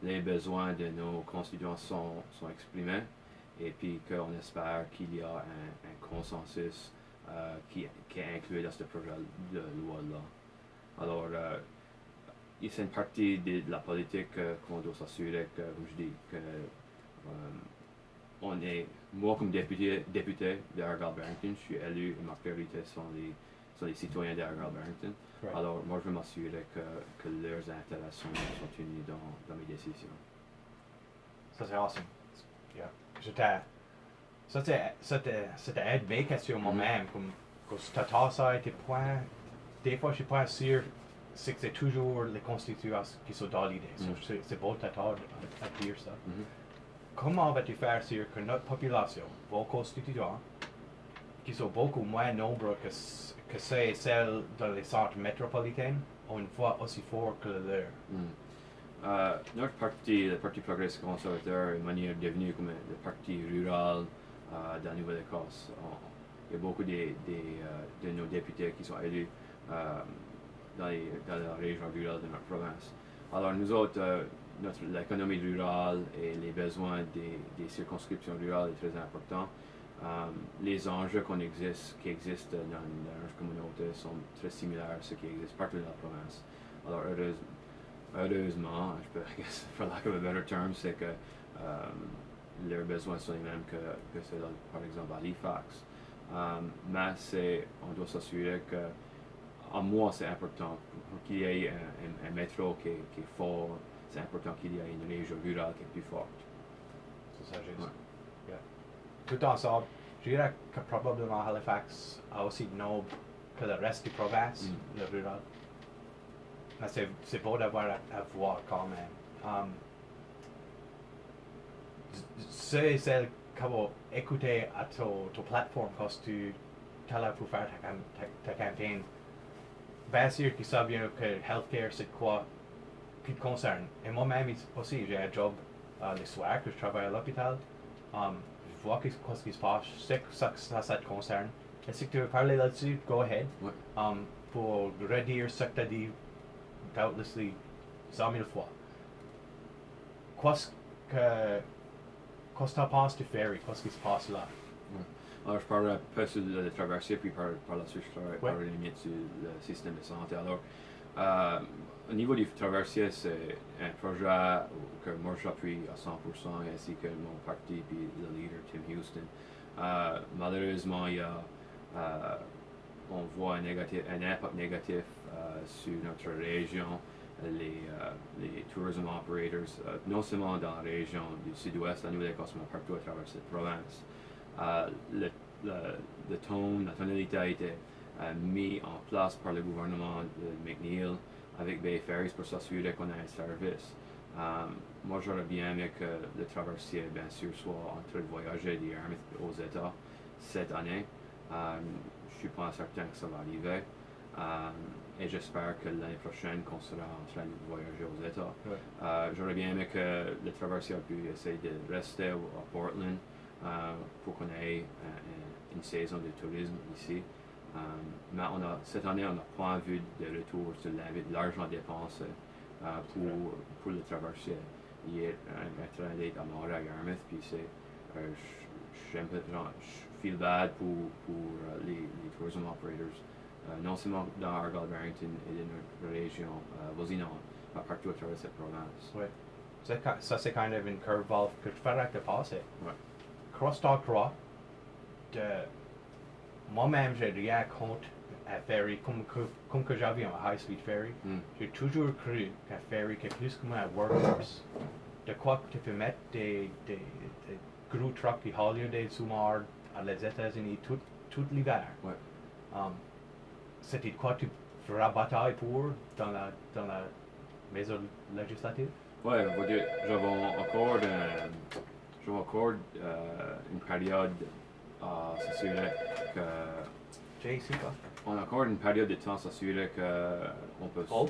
les besoins de nos constituants sont exprimés et puis qu'on espère qu'il y a un consensus qui est inclus dans ce projet de loi-là. Alors, c'est une partie de la politique qu'on doit s'assurer que, comme je dis, que moi comme député de Argyle-Barrington, je suis élu et ma priorité sont les citoyens de Argyle-Barrington. Right. Alors, moi, je veux m'assurer que leurs intérêts sont unis dans mes décisions. Ça, c'est awesome. Yeah. C'était aide mes questions moi-même. Comme ça, était point. Des fois, je suis pas sûr. C'est que c'est toujours les constituants qui sont dans l'idée. C'est beau à dire ça. Comment vas-tu faire sûr que notre population, vos constituants, qui sont beaucoup moins nombreux que ceux et celles dans les centres métropolitains, ont une voix aussi forte que le leur? Notre parti, le Parti progressiste conservateur, est manière devenu comme le parti rural de la Nouvelle-Écosse. Il y a beaucoup de nos députés qui sont élus dans la région rurale de notre province. Alors nous autres, l'économie rurale et les besoins des circonscriptions rurales est très important. Les enjeux qui existent dans notre communauté sont très similaires à ceux qui existent partout dans la province. Alors heureusement, je peux, for lack of a better term, c'est que leurs besoins sont les mêmes que ceux par exemple à Halifax. Mais on doit s'assurer que, à moi, c'est important pour qu'il y ait un métro qui est fort. C'est important qu'il y ait une région rurale qui est plus forte. C'est ça, juste. Yeah. Tout ensemble, je dirais que probablement Halifax a aussi de nombre que le reste du province, le rural. Mais c'est beau d'avoir à voir quand même. Ceux et celles qui vont écouter à ta plateforme quand tu es là pour faire ta campagne, bien sûr qu'ils savent bien que healthcare c'est quoi qui te concerne. Et moi-même aussi, j'ai un job le soir que je travaille à l'hôpital. Je vois ce qui se passe, je sais que ça te concerne. Et si tu veux parler là-dessus, go ahead. Ouais. Pour redire ce que tu as dit, doubtlessly 100 000 fois. Qu'est-ce que tu penses du ferry? Qu'est-ce qui se passe là? Ouais. Alors, je parlerai un peu sur le traversier, puis par la suite, je parlerai limite sur le système de santé. Alors, au niveau du traversier, c'est un projet que moi j'appuie à 100%, ainsi que mon parti puis le leader Tim Houston. Malheureusement, on voit un impact négatif sur notre région, les tourism operators, non seulement dans la région du sud-ouest, la Nouvelle-Écosse, mais partout à travers cette province. La tonalité a été mis en place par le gouvernement de McNeil avec Bay Ferries pour s'assurer qu'on a un service. Moi, j'aurais bien aimé que le traversier, bien sûr, soit en train de voyager d'Yarmouth aux États cette année. Je ne suis pas certain que ça va arriver. Et j'espère que l'année prochaine, qu'on sera en train de voyager aux États. Ouais. J'aurais bien aimé que le traversier ait pu essayer de rester à Portland pour qu'on ait une saison de tourisme ici. Mais cette année, on n'a pas vu de retour sur l'argent dépensé pour le traversier. Il y a un train d'être à Montréal à Yarmouth, puis c'est feel bad pour les tourism operators, non seulement dans Argyle Barrington et dans la région voisine, mais partout à travers cette province. Ouais. Ça c'est kind of une curveball que je ferais de passer. Ouais. Cross-talk droit, moi-même j'ai rien contre un ferry comme que j'avais un high-speed ferry. J'ai toujours cru qu'un ferry qui est plus comme un workhorse. De quoi que tu peux mettre des gros trucks qui haulent des sous-marins aux États-Unis tout l'hiver. Ouais. C'était quoi tu feras bataille pour dans la maison législative? Ouais, on va dire, j'avais encore une période à s'assurer que... Jay CIFA? On a encore une période de temps à s'assurer qu'on peut... Oh?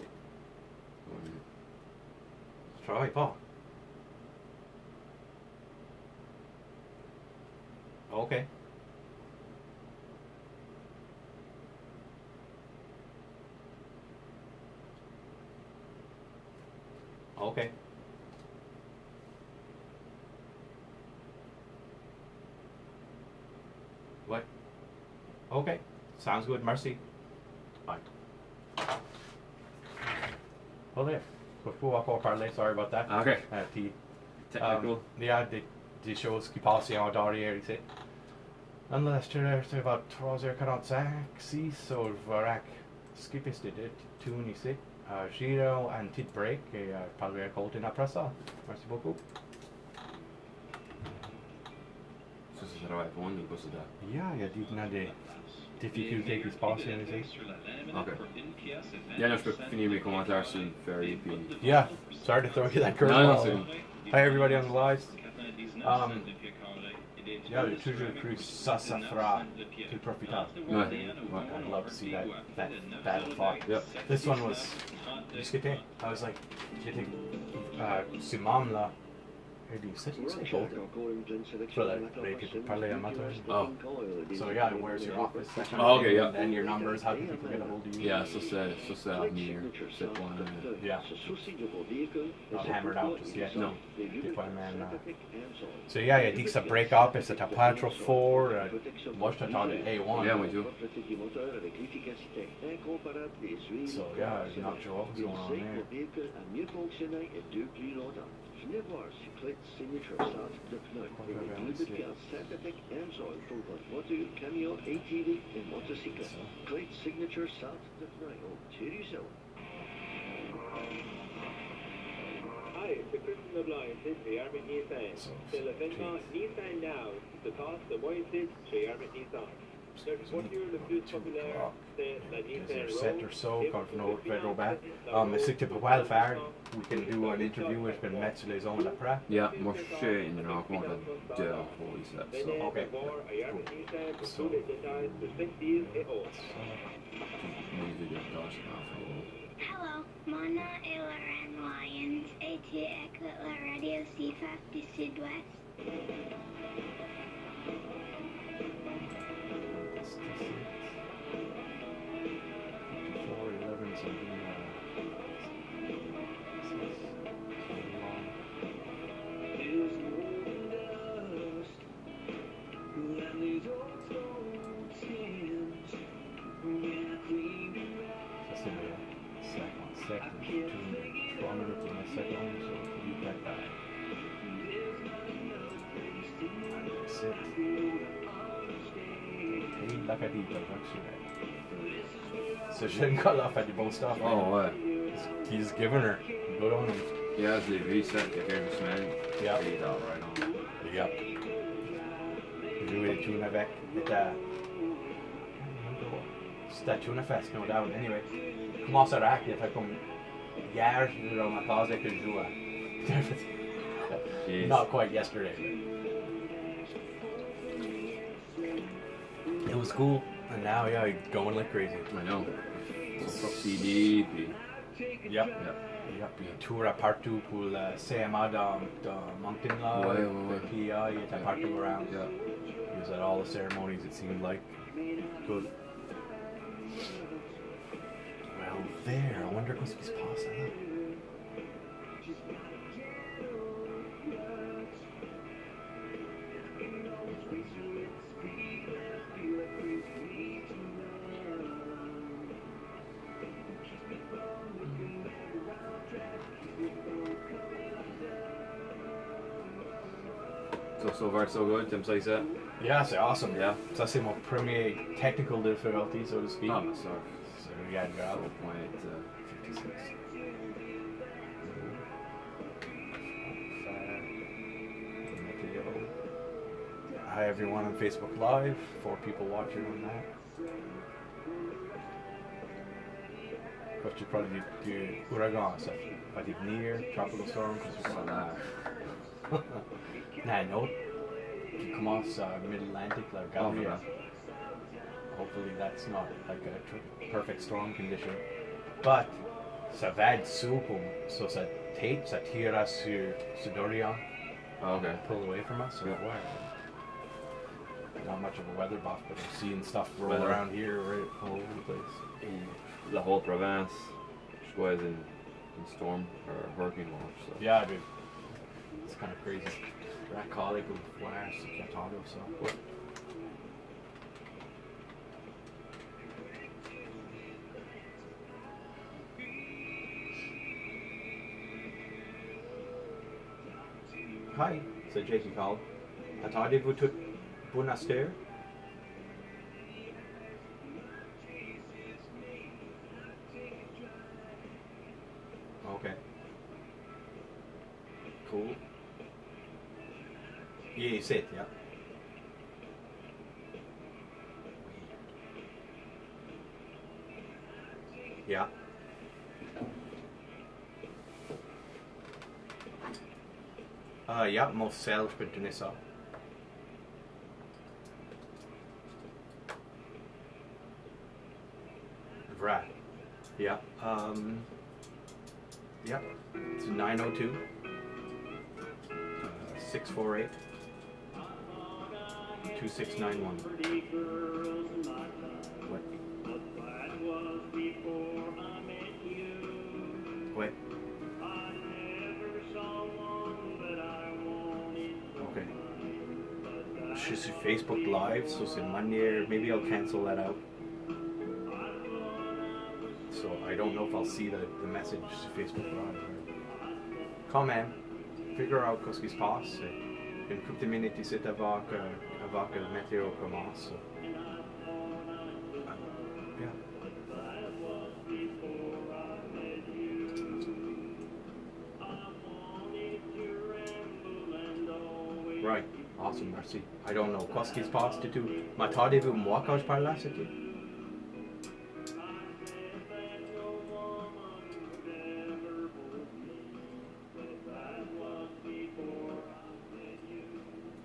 Je travaille pas. Ok. Ok. What? Okay. Sounds good. Merci. Bye. Well, there. Before I parler, sorry about that. Okay. Technical. Yeah, des choses qui passent en derrière ici. Unless c'est about 3h45, 6, or varak skipper de tune ici. J'irai un petit break et parler à Colton après ça. Merci beaucoup. Ça, ça sera répondre ou pas ça? Yeah, il y a des difficultés qui se passent ici. Ok. Yeah, non, je peux finir mes commentaires sur le ferry puis... Yeah, sorry to throw you that curveball. Hi everybody on the lives. Yeah, j'ai toujours cru ça fera plus profitable. Ouais. I'd love to see that battle fought. Yep. This one was discuté. I was like, j'étais sur Mam là. Et dit, c'est cool. So that they could parler un matin. Oh. So yeah, where's your office? Oh, okay, yeah. And your numbers, how do people get a hold of you? Yeah, ça c'est à venir. C'est point... Yeah. Not hammered out just yet. No. Des fois, man. So yeah, il dit que ça break up, et c'est à pas trop fort. Moi, je t'attends de A1. Yeah, we do. So yeah, I'm not sure what's going on there. Venez voir si Clayton Signature Centre de pneus et des doubles pièces synthétiques Amsoil pour votre voiture, camion, ATV et motocyclette. Clayton Signature Centre de pneus au Thierry-Zone. Hi, c'est Christian Leblanc ici chez Armit Nissan. C'est l'événement Nissan Now qui se passe de moi ici chez Armit Nissan. Notre voiture le plus populaire, c'est la Nissan Set or so, come from North Federal Bank. C'est que pour le faire, we can do an interview with Ben Metz sur les zones d'après. Yeah, moi je suis une rencontre de police là. So, okay. So, Hello, Mona et Lorraine Lyons, et tu écoutes la radio CIFA du Sud-Ouest. So she didn't cut off at the bon stuff. Oh, ouais. He's giving her. Good on him. Yeah, je l'ai vu, ça, il y a quelques semaines. Yeah. Il est all right on. Yep. Joué le tune avec. C'était Tuna Fest, no doubt. Anyway, commence à rack, il était comme hier, je dans ma closet que je jouais. Not quite yesterday. It was cool, and now yeah, he's going like crazy. I know. Son propre CD, puis... Yep. Puis il tour à partout pour le CMA dans Moncton là. Ouais. Puis il était partout around. Yeah. He was at all the ceremonies, it seemed like. Good. Well, there. I wonder what's qui se passe là. So far so good, t'aimes ça ici? Yeah, c'est awesome. Yeah. Ça c'est mon premier technical difficulty, so to speak. Ah, ça. So yeah, grave. Point 56. Hi everyone on Facebook Live. 4 people watching on that. But you probably do ouragan, ça va devenir tropical storm, quelque chose comme ça. Nah, no. Qui commence mid-Atlantic, like Galvia. Hopefully that's not like a perfect storm condition. But ça va être sous, so ça tire sur Dorian. Oh, okay. Pull away from us. So yeah. Not much of a weather buff, but I'm seeing stuff roll around here right all over the place. La whole province, je crois, is in storm or hurricane watch. So. Yeah, dude. It's kind of crazy. That colleague of flash, Chicago, so. Hi, c'est Jay qui parle. Attendez-vous tout Bonasteur? Okay. Cool. Yeah, Sept, yeah. Yeah. Ja, most zelf.nl. Right. Yeah. Yep. It's 902 648 2691. What? Wait. Okay. Je suis Facebook Live, so c'est manière. Maybe I'll cancel that out. So I don't know if I'll see the message Facebook Live. Quand même, figure out qu'est-ce qui se passe. Une couple de minutes ici avant que le météo commence. So. Yeah. Right. Awesome, merci. I don't know. Qu'est-ce qui se passe du tout? M'attendez-vous moi quand je parle là, c'est tout?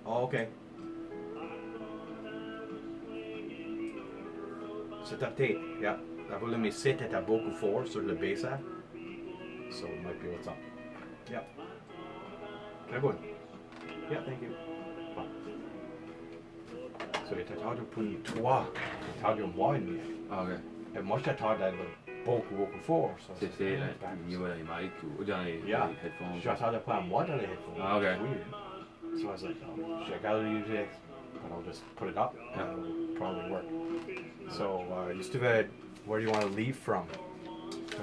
Oh, okay. C'est update, yeah. La volume 7 est à beaucoup fort sur le baissa. So it might be what's up. Yeah. Très bon. Yeah, thank you. Bye. So it's a target pour toi. C'est target moi et moi. Okay. Et moi je target beaucoup fort. C'était niveau des mics ou dans les headphones. Je target pas moi dans les headphones. Ah, okay. It's weird. So I was like, oh, should I gotta use it? But I'll just put it up and it'll probably work. So, where do you want to leave from?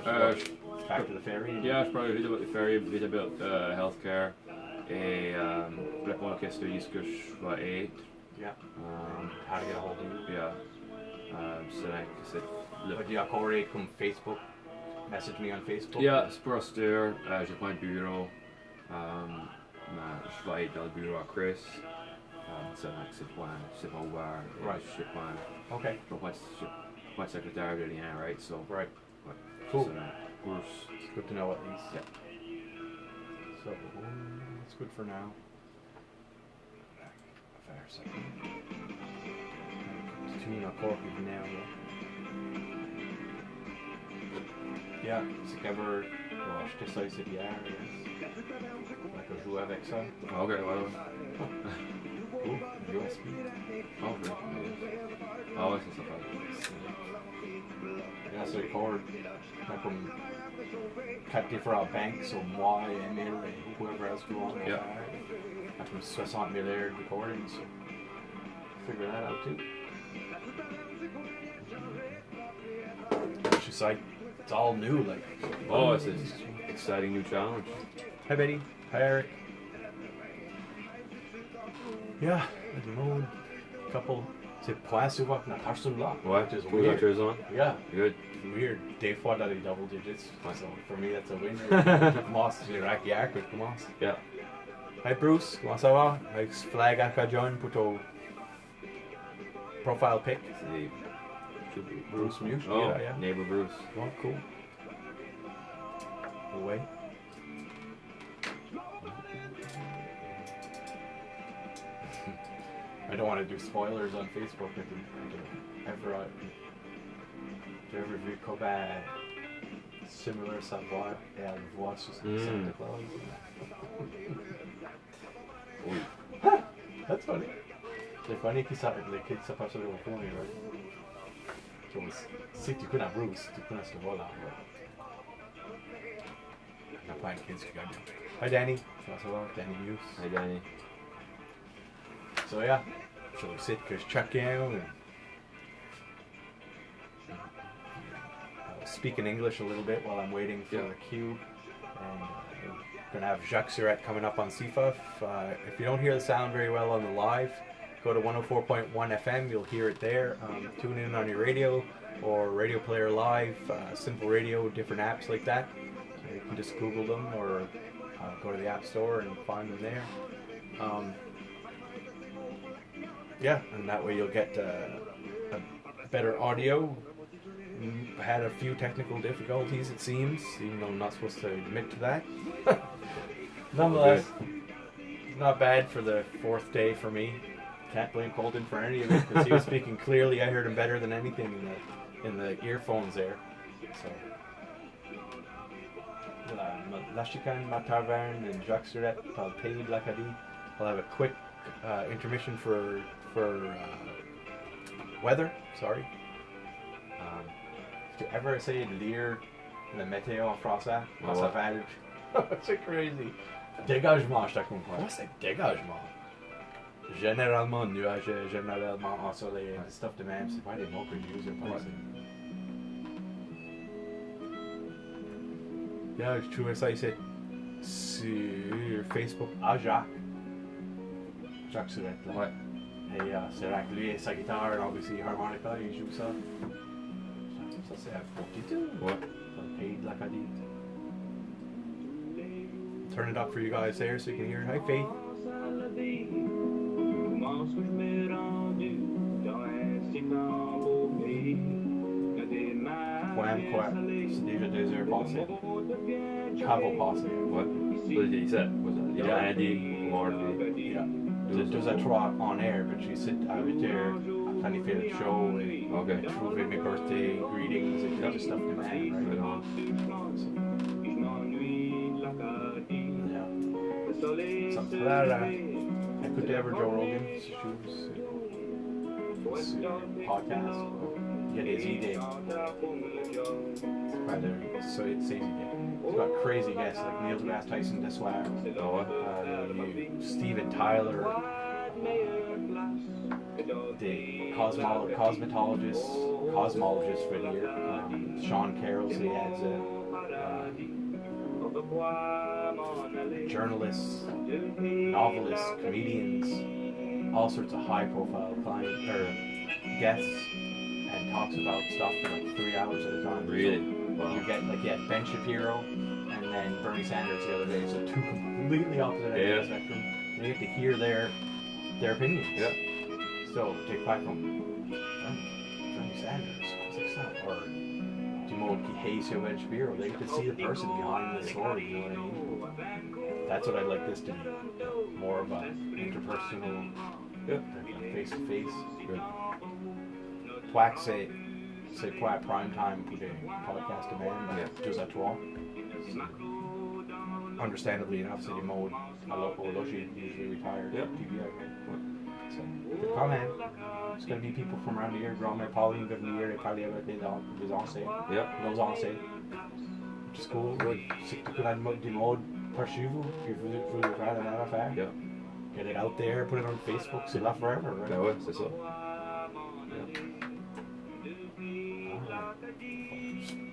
Back to the ferry? Yeah, probably a bit about the ferry, a bit about healthcare. Et répondre aux questions que je vais être. Yeah. How to get a hold of you? Yeah. C'est do you encore comme Facebook? Message me on Facebook? Yeah, c'est pour acheter. J'ai pas un bureau. Je vais être dans le bureau à Chris. C'est pas ouvert. Right. Je sais pas. Okay. Je suis pas secrétaire de rien, right? So. Right. Ouais. Cool. It's good to know at least. Yeah. So it's good for now. A fair second. Tune our cork even now. Yeah, c'est qu'ever. Je t'ai ça hier. Like je joue avec ça. Okay, well. Cool. USB. Oh, great. Ah ouais, c'est ça. Yeah, so record. Comme 4 différents banks, so moi et Emile et whoever else you want. Yeah. Comme 60 000 air recordings, so figure that out too. It's just like, it's all new, like. Oh, it's an exciting new challenge. Hi Betty. Hi Eric. Yeah, du monde, couple, c'est pas souvent qu'on a là. Ouais, just tous les autres ans. Yeah. Good. Weird. Des fois dans les double digits. Ouais. So for me, that's a win. Commence, j'ai rack hier que je commence. Yeah. Hey Bruce, comment ça va? Avec ce flag à John pour ton profile pic. C'est Bruce Mute. Oh, yeah. neighbor Bruce. Oh, cool. Away. I don't want to do spoilers on Facebook. J'ai vu comment similar savoir et elle voit sur Santa Claus. Oui. That's funny. C'est funny qu'ils s'appellent sur le fond, right? So, si tu connais Bruce, tu connais ce rôle-là. Il y a plein de kids qui gagnent. Hi Danny. Comment ça va? Danny Muse. Hi Danny. So yeah, je le sais que je check in. Speak in English a little bit while I'm waiting for the cue. And we're going to have Jacques Surette coming up on CIFA. If you don't hear the sound very well on the live, go to 104.1 FM, you'll hear it there. Tune in on your radio or Radio Player Live, Simple Radio, different apps like that. So you can just Google them or go to the App Store and find them there. Yeah, and that way you'll get a better audio. Had a few technical difficulties, it seems, even though I'm not supposed to admit to that. Nonetheless, not bad for the fourth day for me. Can't blame Colton for any of it because he was speaking clearly. I heard him better than anything in the earphones there. So, La Chicane, Ma Taverne, and Jacques Surette, Palpé, L'Acadie. I'll have a quick intermission for weather. Sorry. Tu ever essayé de lire le météo en français? Quand ça va c'est crazy. Dégagement, je te comprends. Quoi c'est dégagement? Généralement nuageux, généralement ensoleillé, stuff de même, c'est pas des mots que j'utilise pas ici. Yeah, je trouvais ça ici sur Facebook à Jacques Surette là. Ouais. Et c'est vrai que lui et sa guitare, obviously harmonica, il joue ça. Ça c'est un petit tout. Ouais. Paid l'Acadie. Turn it up for you guys there so you can hear it. Hi Faith. Poème quoi? C'est déjà 2 heures passées. Caveau passé. Ouais. What did he say? Was it? Yeah, Andy, Mark. Yeah. There's a trot on air, but she said I was there. Funny favorite show. Okay. Through my birthday greetings and just stuff to man, right? Yeah. Something like that. Écoutez ever Joe Rogan podcast. Il y a des idées. So it's easy. He's got crazy guests like Neil deGrasse Tyson, Deswar, Steven Tyler, the cosmologist for the year, Sean Carroll, so he has journalists, novelists, comedians, all sorts of high-profile guests, and talks about stuff for like 3 hours at a time. Really? Wow. You get like Ben Shapiro and then Bernie Sanders the other day, so 2 completely opposite ends of the spectrum. And you get to hear their opinions. Yeah. So take back from Bernie Sanders, or Timo Kihasio Ben Shapiro. They get to see the person behind the story. You know what I mean? That's what I'd like this to be. More of an interpersonal, face to face. Twack say. C'est pas prime time pour des podcasts de même, 2 à 3. Understandably enough, c'est des modes à l'opologie, usually retired TV. So, come in. It's going to be people from around here, grand-mère Pauline, going to be here, they probably have des anciens. Nos anciens. Which is cool. Good. Si tu connais des modes par chez vous, puis vous voulez faire la même affaire. Get it out there, put it on Facebook, c'est là forever, right? Ben ouais, c'est ça.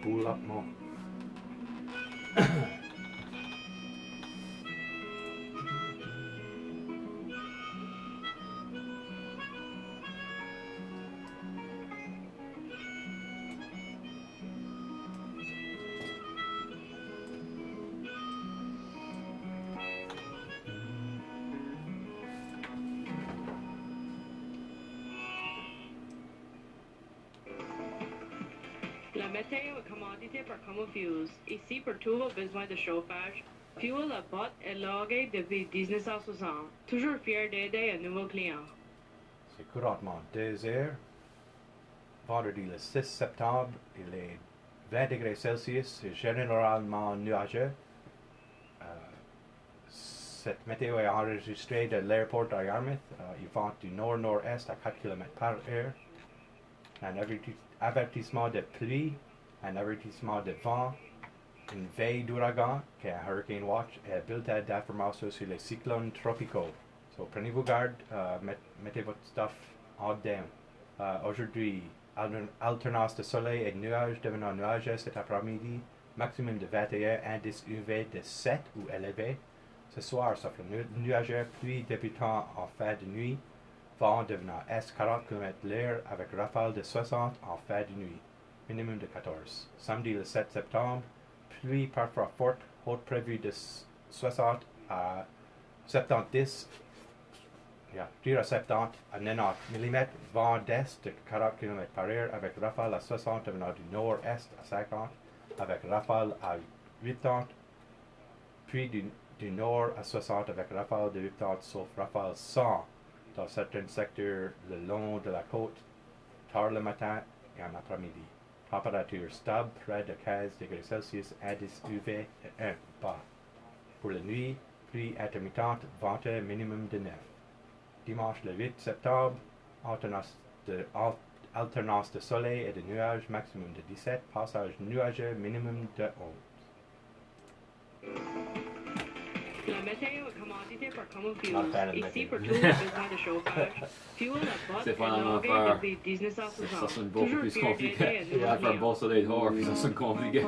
Pull up more. La météo est commanditée par Comofuse. Ici, pour tous vos besoins de chauffage, Fuel a bot et logué depuis 1960. Toujours fier d'aider un nouveau client. C'est couramment 2 heures. Vendredi le 6 septembre, il est 20 degrés Celsius et généralement nuageux. Cette météo est enregistrée de l'aéroport de Yarmouth. Il vente du nord-nord-est à 4 km par heure. Un avertissement de pluie, un avertissement de vent, une veille d'ouragan, qui est un Hurricane Watch, et un bulletin d'information sur les cyclones tropicaux. So, prenez-vous garde, mettez votre stuff en down. Aujourd'hui, alternance de soleil et de nuages devenant nuageux cet après-midi, maximum de 21, indice UV de 7 ou élevé. Ce soir, sauf le nuageux, pluie débutant en fin de nuit, vent devenant est 40 km/h avec rafale de 60 en fin de nuit, minimum de 14. Samedi le 7 septembre, pluie parfois forte, haute prévue de 60 à 70, à 70 à 90 mm, vent d'est de 40 km/h avec rafale à 60 devenant du nord-est à 50, avec rafale à 80, puis du nord à 60 avec rafale de 80 sauf rafale 100 dans certains secteurs le long de la côte, tard le matin et en après-midi. Température stable, près de 15 degrés Celsius, indice UV de 1 bas. Pour la nuit, pluie intermittente, venteux, minimum de 9. Dimanche le 8 septembre, alternance de soleil et de nuages, maximum de 17, passage nuageux, minimum de 11. La météo est commanditée par Comofuse. Ici, pour tous les besoins de chauffage, Fuel a bot et logué depuis 1960. Ça sonne beaucoup plus compliqué. Faire un bon soleil dehors, puis ça sonne compliqué.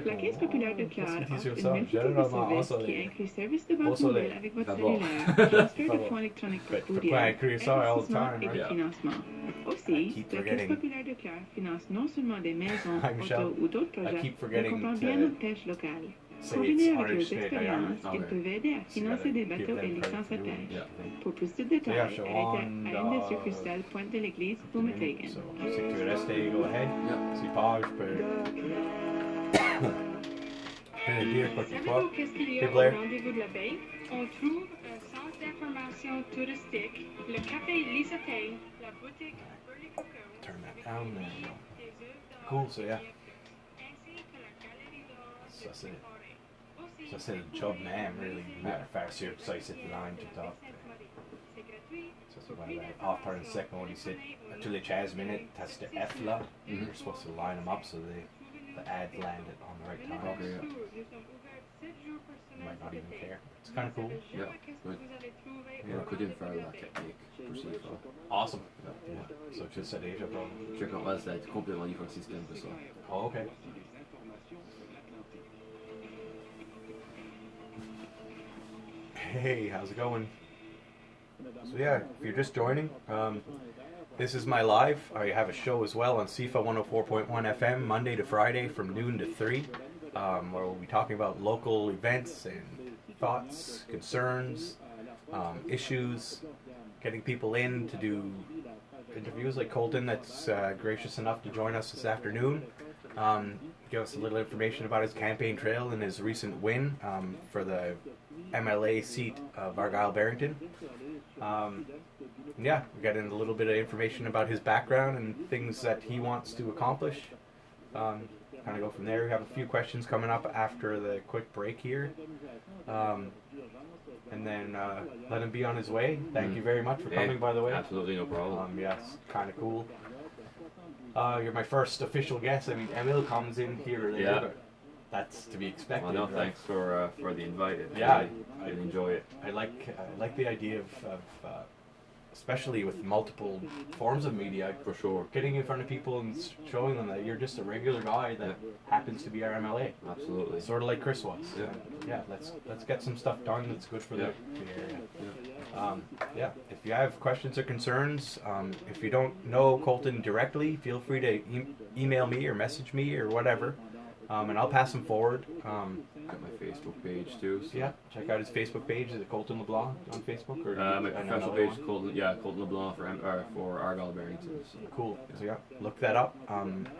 La Caisse populaire de Claude offre une multitude de services qui inclut service de banque mobile avec votre cellulaire, transfert de fonds électroniques par courriel, investissement et de financement. Aussi, la Caisse populaire de Claude finance non seulement des maisons, autos ou d'autres projets, mais comprend bien notre pêche locale. Combiné avec leurs expériences, ils peuvent aider à financer des bateaux et licences à pêche. Pour plus de détails, arrêtez à une des succursales Pointe de l'Église pour Metegan. Si tu veux rester, go ahead. Si pas, je peux dire quoi que ce soit. Qu'est-ce qu'il y a au rendez-vous de la baie? On trouve un centre d'information touristique, le café Lisatay, la boutique Burley Coco. Turn that down. Cool, so yeah. Ça c'est le job même, really, faire sûr que ça ici de line tout top. Ça c'est off par une seconde ici, tous les 15 minutes, t'as ce F là, you're supposed to line them up so the ads land it on the right time. Okay, yeah. You might not even care. It's kind of cool. Yeah, good. Yeah, could faire la technique pour CIFA. Awesome. Yeah. So just at Asia, bro. Je comprends, c'est complètement différent système pour ça. Oh, okay. Hey, how's it going? So yeah, if you're just joining, this is my live. I have a show as well on CIFA 104.1 FM, Monday to Friday from noon to 3, where we'll be talking about local events and thoughts, concerns, issues, getting people in to do interviews like Colton that's gracious enough to join us this afternoon. Give us a little information about his campaign trail and his recent win for the MLA seat of Argyle-Barrington. Yeah, we got in a little bit of information about his background and things that he wants to accomplish. Kind of go from there. We have a few questions coming up after the quick break here. And then let him be on his way. Thank you very much for coming, by the way. Absolutely, no problem. Yeah, it's kind of cool. You're my first official guest. I mean, Emil comes in here or there, but that's to be expected. Well, no, right? thanks for the invite. Yeah, I enjoy it. I like the idea of especially with multiple forms of media, for sure, getting in front of people and showing them that you're just a regular guy that happens to be our MLA. Absolutely. Sort of like Chris was. Yeah. Yeah. Let's get some stuff done that's good for the area. Yeah. If you have questions or concerns, if you don't know Colton directly, feel free to email me or message me or whatever. And I'll pass them forward. Got my Facebook page too. So. Yeah, check out his Facebook page. Is it Colton LeBlanc on Facebook? Or my professional page is Colton LeBlanc for Argyle Barrington. So. Cool. So yeah, look that up.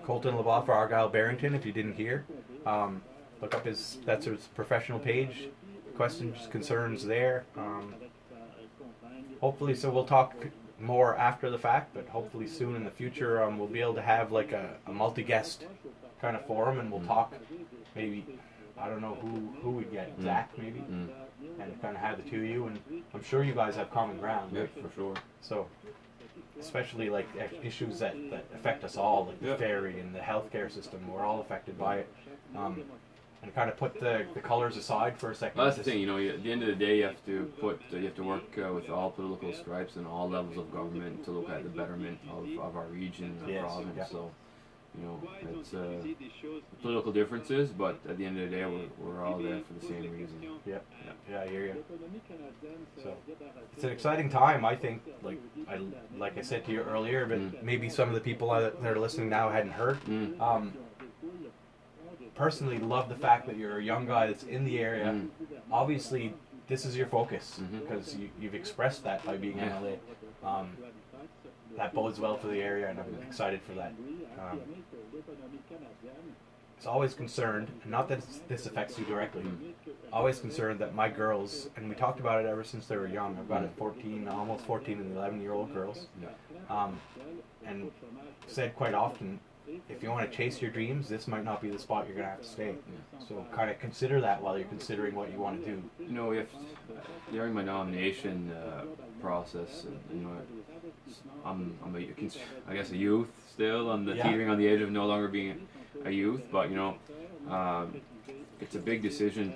Colton LeBlanc for Argyle Barrington. If you didn't hear, look up that's his professional page. Questions, concerns there. Hopefully, so we'll talk more after the fact, but hopefully soon in the future we'll be able to have like a multi-guest kind of forum, and we'll talk maybe, I don't know who we get, Zach maybe, and kind of have the two of you, and I'm sure you guys have common ground. Yeah, for sure. So especially like issues that affect us all, like the ferry and the healthcare system, we're all affected by it. And kind of put the colors aside for a second. Well, that's the thing, you know. At the end of the day, you have to work with all political stripes and all levels of government to look at the betterment of our region, our province. Yeah. So, you know, it's political differences, but at the end of the day, we're all there for the same reason. Yeah, I hear you. So it's an exciting time, I think. Like I said to you earlier, but maybe some of the people that are listening now hadn't heard. Personally love the fact that you're a young guy that's in the area. Obviously this is your focus because you've expressed that by being in LA. That bodes well for the area, and I'm excited for that. It's always concerned, not that this affects you directly, always concerned that my girls, and we talked about it ever since they were young. I've got almost 14 and 11-year-old girls, and said quite often, if you want to chase your dreams, this might not be the spot you're going to have to stay. So kind of consider that while you're considering what you want to do. You know, during my nomination process, you know, I'm I guess a youth still. I'm teetering on the edge of no longer being a youth, but you know, it's a big decision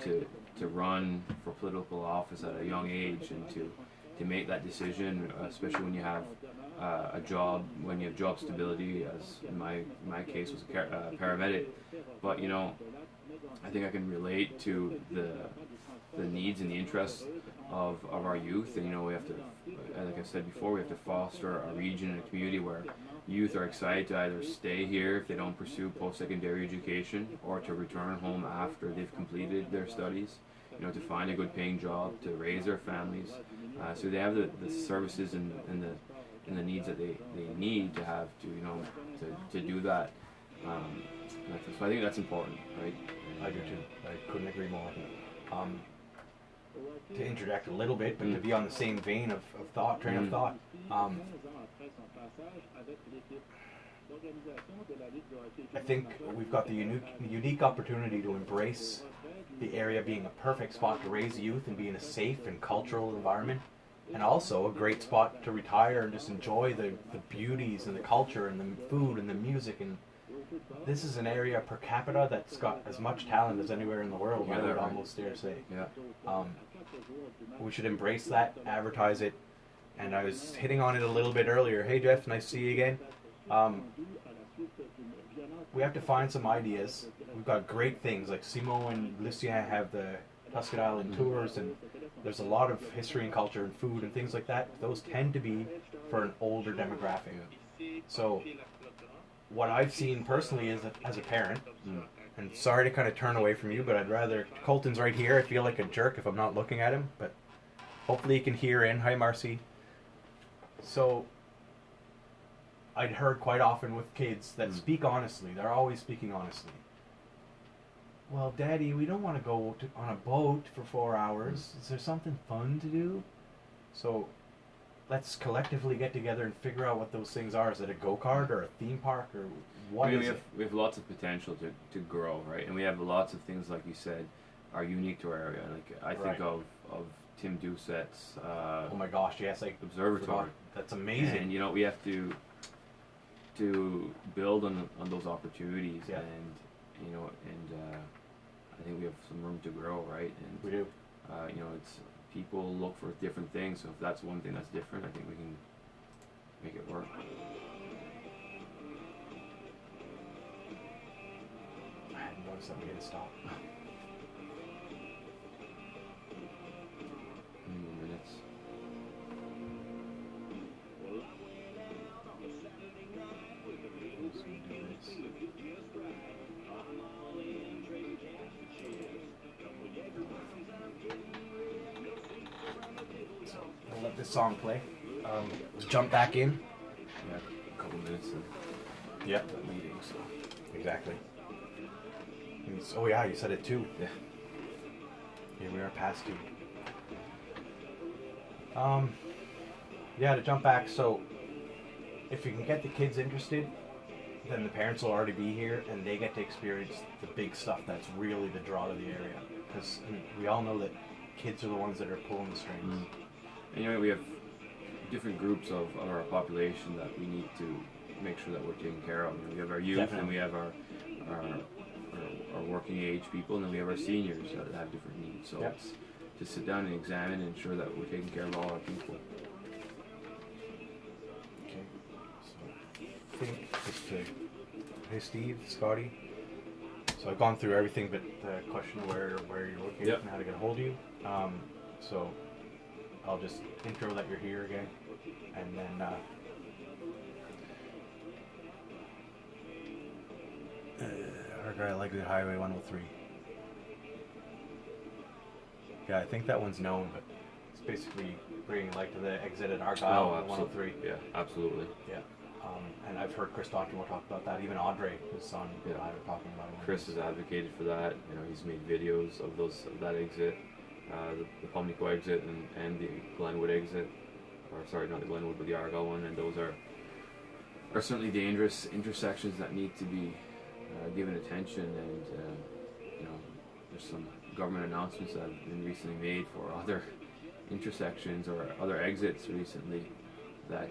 to run for political office at a young age, and to make that decision, especially when you have a job, when you have job stability, as in my case was a paramedic. But you know, I think I can relate to the needs and the interests of our youth, and you know, we have to, like I said before, we have to foster a region and a community where youth are excited to either stay here if they don't pursue post-secondary education, or to return home after they've completed their studies, you know, to find a good paying job, to raise their families, so they have the services and the needs that they need to have to, you know, to do that. So I think that's important, right? I do too. I couldn't agree more. To interject a little bit, but to be on the same vein of thought, train of thought. I think we've got the unique opportunity to embrace the area being a perfect spot to raise youth and be in a safe and cultural environment, and also a great spot to retire and just enjoy the beauties and the culture and the food and the music. And this is an area per capita that's got as much talent as anywhere in the world, I would almost dare say. We should embrace that, advertise it, and I was hitting on it a little bit earlier. Hey Jeff, nice to see you again. We have to find some ideas. We've got great things, like Simo and Lucien have the Tuscan Island tours, and there's a lot of history and culture and food and things like that. Those tend to be for an older demographic. So what I've seen personally is as a parent, and sorry to kind of turn away from you, but I'd rather, Colton's right here, I feel like a jerk if I'm not looking at him, but hopefully you can hear in. Hi Marcy. So I'd heard quite often with kids that speak honestly, they're always speaking honestly. Well, Daddy, we don't want to go on a boat for 4 hours. Is there something fun to do? So let's collectively get together and figure out what those things are. Is it a go-kart or a theme park, or what is it? We have lots of potential to grow, right? And we have lots of things, like you said, are unique to our area. Like I think of Tim Doucette's oh my gosh, yes, like observatory. That's amazing. And you know, we have to build on those opportunities, and you know, and I think we have some room to grow, right? And we do. You know, it's people look for different things, so if that's one thing that's different, I think we can make it work. I hadn't noticed that we had to stop. Minutes. this song play. Jump back in. Yeah, a couple minutes. Yep. That meeting, so. Exactly. Oh yeah, you said it too. Yeah. Yeah, we are past 2. Yeah, to jump back, so if you can get the kids interested, then the parents will already be here and they get to experience the big stuff that's really the draw to the area. Because we all know that kids are the ones that are pulling the strings. And you know, we have different groups of our population that we need to make sure that we're taking care of. You know, we have our youth, Definitely. and we have our working age people, and then we have our seniors that have different needs. So it's to sit down and examine and ensure that we're taking care of all our people. Okay. So I think just to, hey Steve, Scotty. So I've gone through everything but the question of where you're located and how to get a hold of you. So I'll just intro that you're here again, and then Argyle Highway 103. Yeah, I think that one's known, but it's basically bringing light to the exit at Argyle 103. Yeah, absolutely. Yeah. And I've heard Chris Doctor will talk about that. Even Andre, his son, and I were talking about it. Chris has advocated for that. You know, he's made videos of that exit, the Pumlico exit and the Glenwood exit, or sorry, not the Glenwood, but the Argyle one. And those are certainly dangerous intersections that need to be given attention. And you know, there's some government announcements that have been recently made for other intersections or other exits recently that.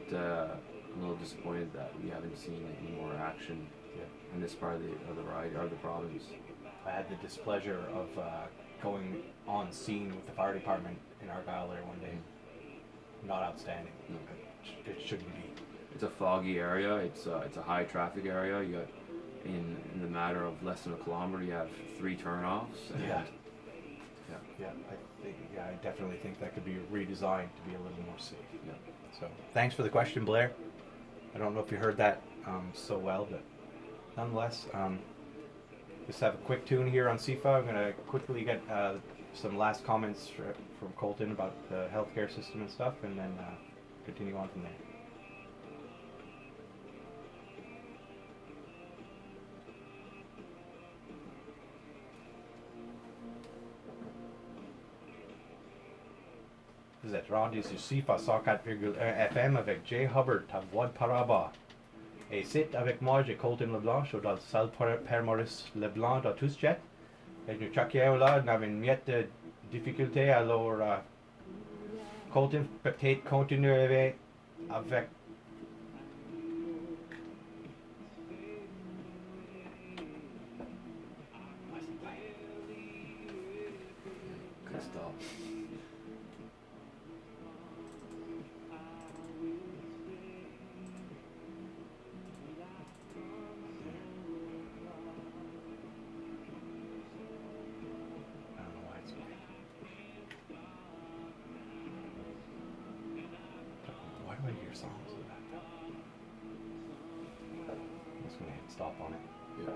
I'm a little disappointed that we haven't seen any more action in this part of the ride or the province. I had the displeasure of going on scene with the fire department in Argyle there one day. Not outstanding. No. It shouldn't be. It's a foggy area. It's a high traffic area. You got in the matter of less than a kilometer, you have 3 turnoffs. I definitely think that could be redesigned to be a little more safe. Yeah. So thanks for the question, Blair. I don't know if you heard that so well, but nonetheless, just have a quick tune here on CIFA. I'm going to quickly get some last comments from Colton about the healthcare system and stuff, and then continue on from there. Vous êtes rendu sur CIFA 104,1 FM avec Jay Hubbard à Voix'd Par-en-Bas. Et c'est avec moi, j'ai Colton Leblanc, je suis dans la salle Père Maurice Leblanc dans Tousjet. Et nous chacun là, on avait une miette de difficulté, alors Colton peut-être continuer avec. Stop on it. Yeah.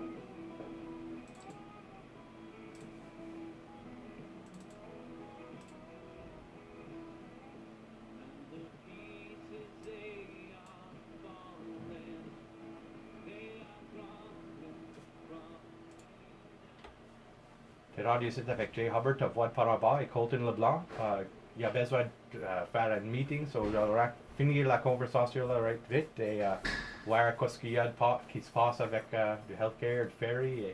T'es rendu ici avec Jay Hubbard à Voix'd Par-en-Bas et Colton Leblanc. Il y a besoin de faire un meeting, so on va finir la conversation là vite et voir ce qu'il y a qui se passe avec le healthcare, le ferry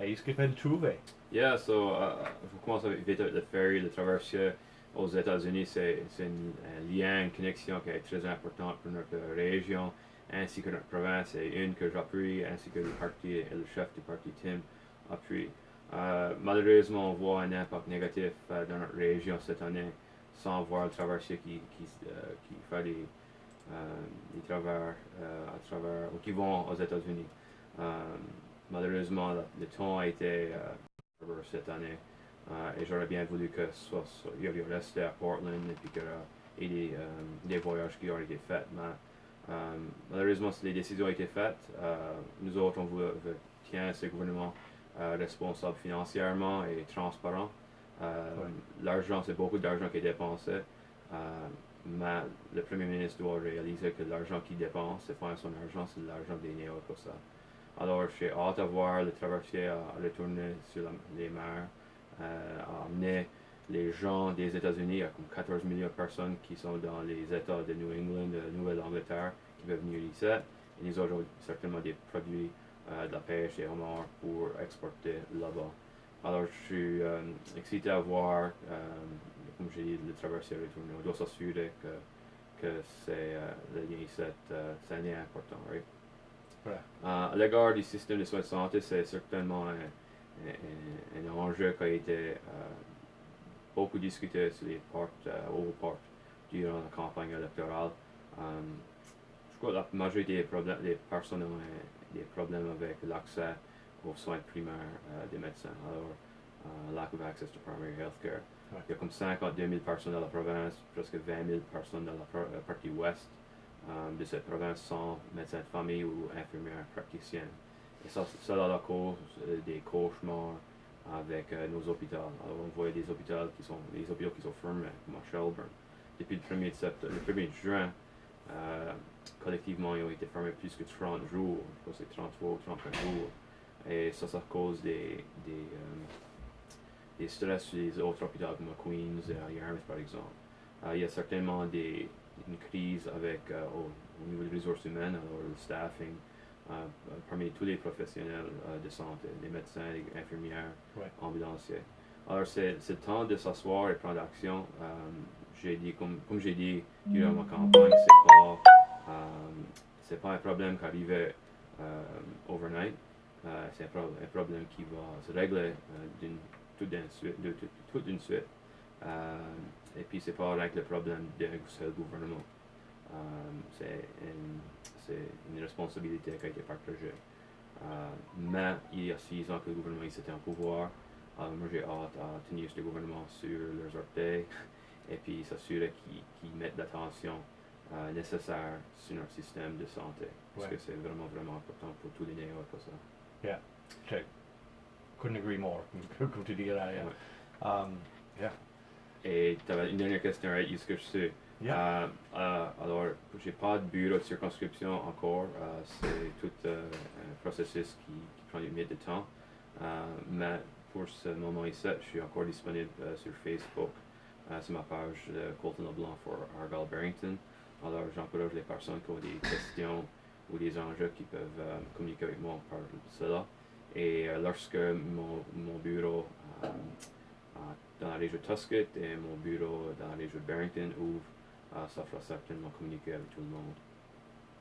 et ce qu'il peut trouver. Yeah, so je commence vite avec le ferry, le traversier aux États-Unis, c'est un lien, une connexion qui est très importante pour notre région ainsi que notre province et une que j'appuie ainsi que le parti et le chef du parti Tim appuie. Malheureusement, on voit un impact négatif dans notre région cette année sans voir le traversier qui fait des travailleurs à travers ou qui vont aux États-Unis. Malheureusement, le temps a été cette année et j'aurais bien voulu que il aurait resté à Portland et puis qu'il y ait des voyages qui auraient été faits. Mais malheureusement, si les décisions ont été faites, nous autres, on tient ce gouvernement responsable financièrement et transparent. L'argent, c'est beaucoup d'argent qui est dépensé. mais le premier ministre doit réaliser que l'argent qu'il dépense, c'est pas son argent, c'est l'argent des néo-écossais. Alors, j'ai hâte de voir le traversier à retourner sur les mers, à amener les gens des États-Unis, il y a comme 14 millions de personnes qui sont dans les États de New England, de Nouvelle-Angleterre, qui peuvent venir ici. Et ils ont certainement des produits de la pêche et homards pour exporter là-bas. Alors, je suis excité à voir, comme j'ai dit, le traversier retourner. On doit s'assurer que c'est le lien ici, c'est un lien important, right? À l'égard du système de soins de santé, c'est certainement un enjeu qui a été beaucoup discuté sur les portes, aux portes durant la campagne électorale. Je crois que la majorité des personnes ont des problèmes avec l'accès aux soins primaires des médecins. Alors, lack of access to primary health care. Ouais. Il y a comme 52 000 personnes dans la province, presque 20 000 personnes dans la partie ouest de cette province sans médecin de famille ou infirmière praticienne. Et ça à la cause des cauchemars avec nos hôpitaux. Alors on voit des hôpitaux qui sont fermés, comme à Shelburne. Depuis le 1er juin, collectivement, ils ont été fermés plus que 30 jours, je crois que c'est 33 ou 34 jours. Et ça à cause des stress sur les autres hôpitaux comme à Queens et à Yarmouth par exemple. Il y a certainement une crise avec, au niveau des ressources humaines, alors le staffing, parmi tous les professionnels de santé, les médecins, les infirmières, ambulanciers. Alors c'est le temps de s'asseoir et prendre action. J'ai dit, comme j'ai dit durant ma campagne, c'est pas un problème qui arrivait overnight. C'est un problème qui va se régler tout d'une suite. Et puis c'est pas avec le problème d'un seul gouvernement. C'est une responsabilité qui a été partagée. Mais il y a 6 ans que le gouvernement était en pouvoir. Alors moi j'ai hâte à tenir ce gouvernement sur leurs orteils et puis s'assurer qu'ils mettent l'attention nécessaire sur notre système de santé. Parce que c'est vraiment important pour tous les néo-écossais. Yeah, okay. Couldn't agree more. Comme tu dis là, yeah. Et tu avais une dernière question, right? Est-ce que je sais? Yeah. Alors, j'ai pas de bureau de circonscription encore. C'est tout un processus qui prend une minute de temps. Mais pour ce moment ici, je suis encore disponible sur Facebook. C'est ma page Colton LeBlanc pour Argyle Barrington. Alors, j'encourage les personnes qui ont des questions ou des enjeux qui peuvent communiquer avec moi par cela. Et lorsque mon bureau dans la région de Tuscott et mon bureau dans la région de Barrington ouvre, ça fera certainement communiquer avec tout le monde.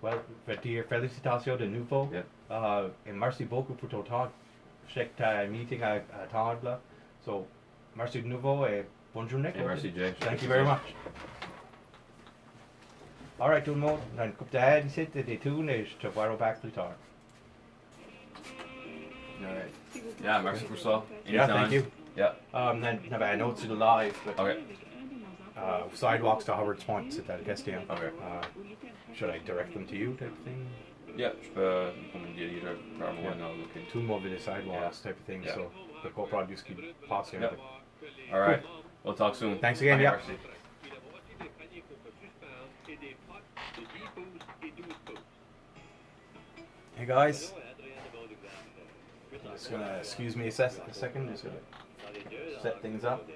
Well, je vais dire félicitations de nouveau. Yeah. Et merci beaucoup pour ton temps. Je sais que tu as un meeting à attendre là. So, merci de nouveau et bonne journée. Et merci Jay. Thank you very much. Alright tout le monde, on a une coupe d'aide ici, des tunes et je te vois au bac plus tard. Alright. Yeah, merci pour ça. Yeah, thank you. Yeah. Then j'avais un autre sur le live. Okay. Sidewalks to Hubbard's Point, c'est la question. Okay. Should I direct them to you type of thing? Yeah, je peux dirige vers moi. Tout le monde veut des sidewalks type of thing, so the co-prod just keep passing. Yep. Alright, we'll talk soon. Thanks again, yeah. Merci. Hey guys, just gonna excuse me a second, just gonna set things up.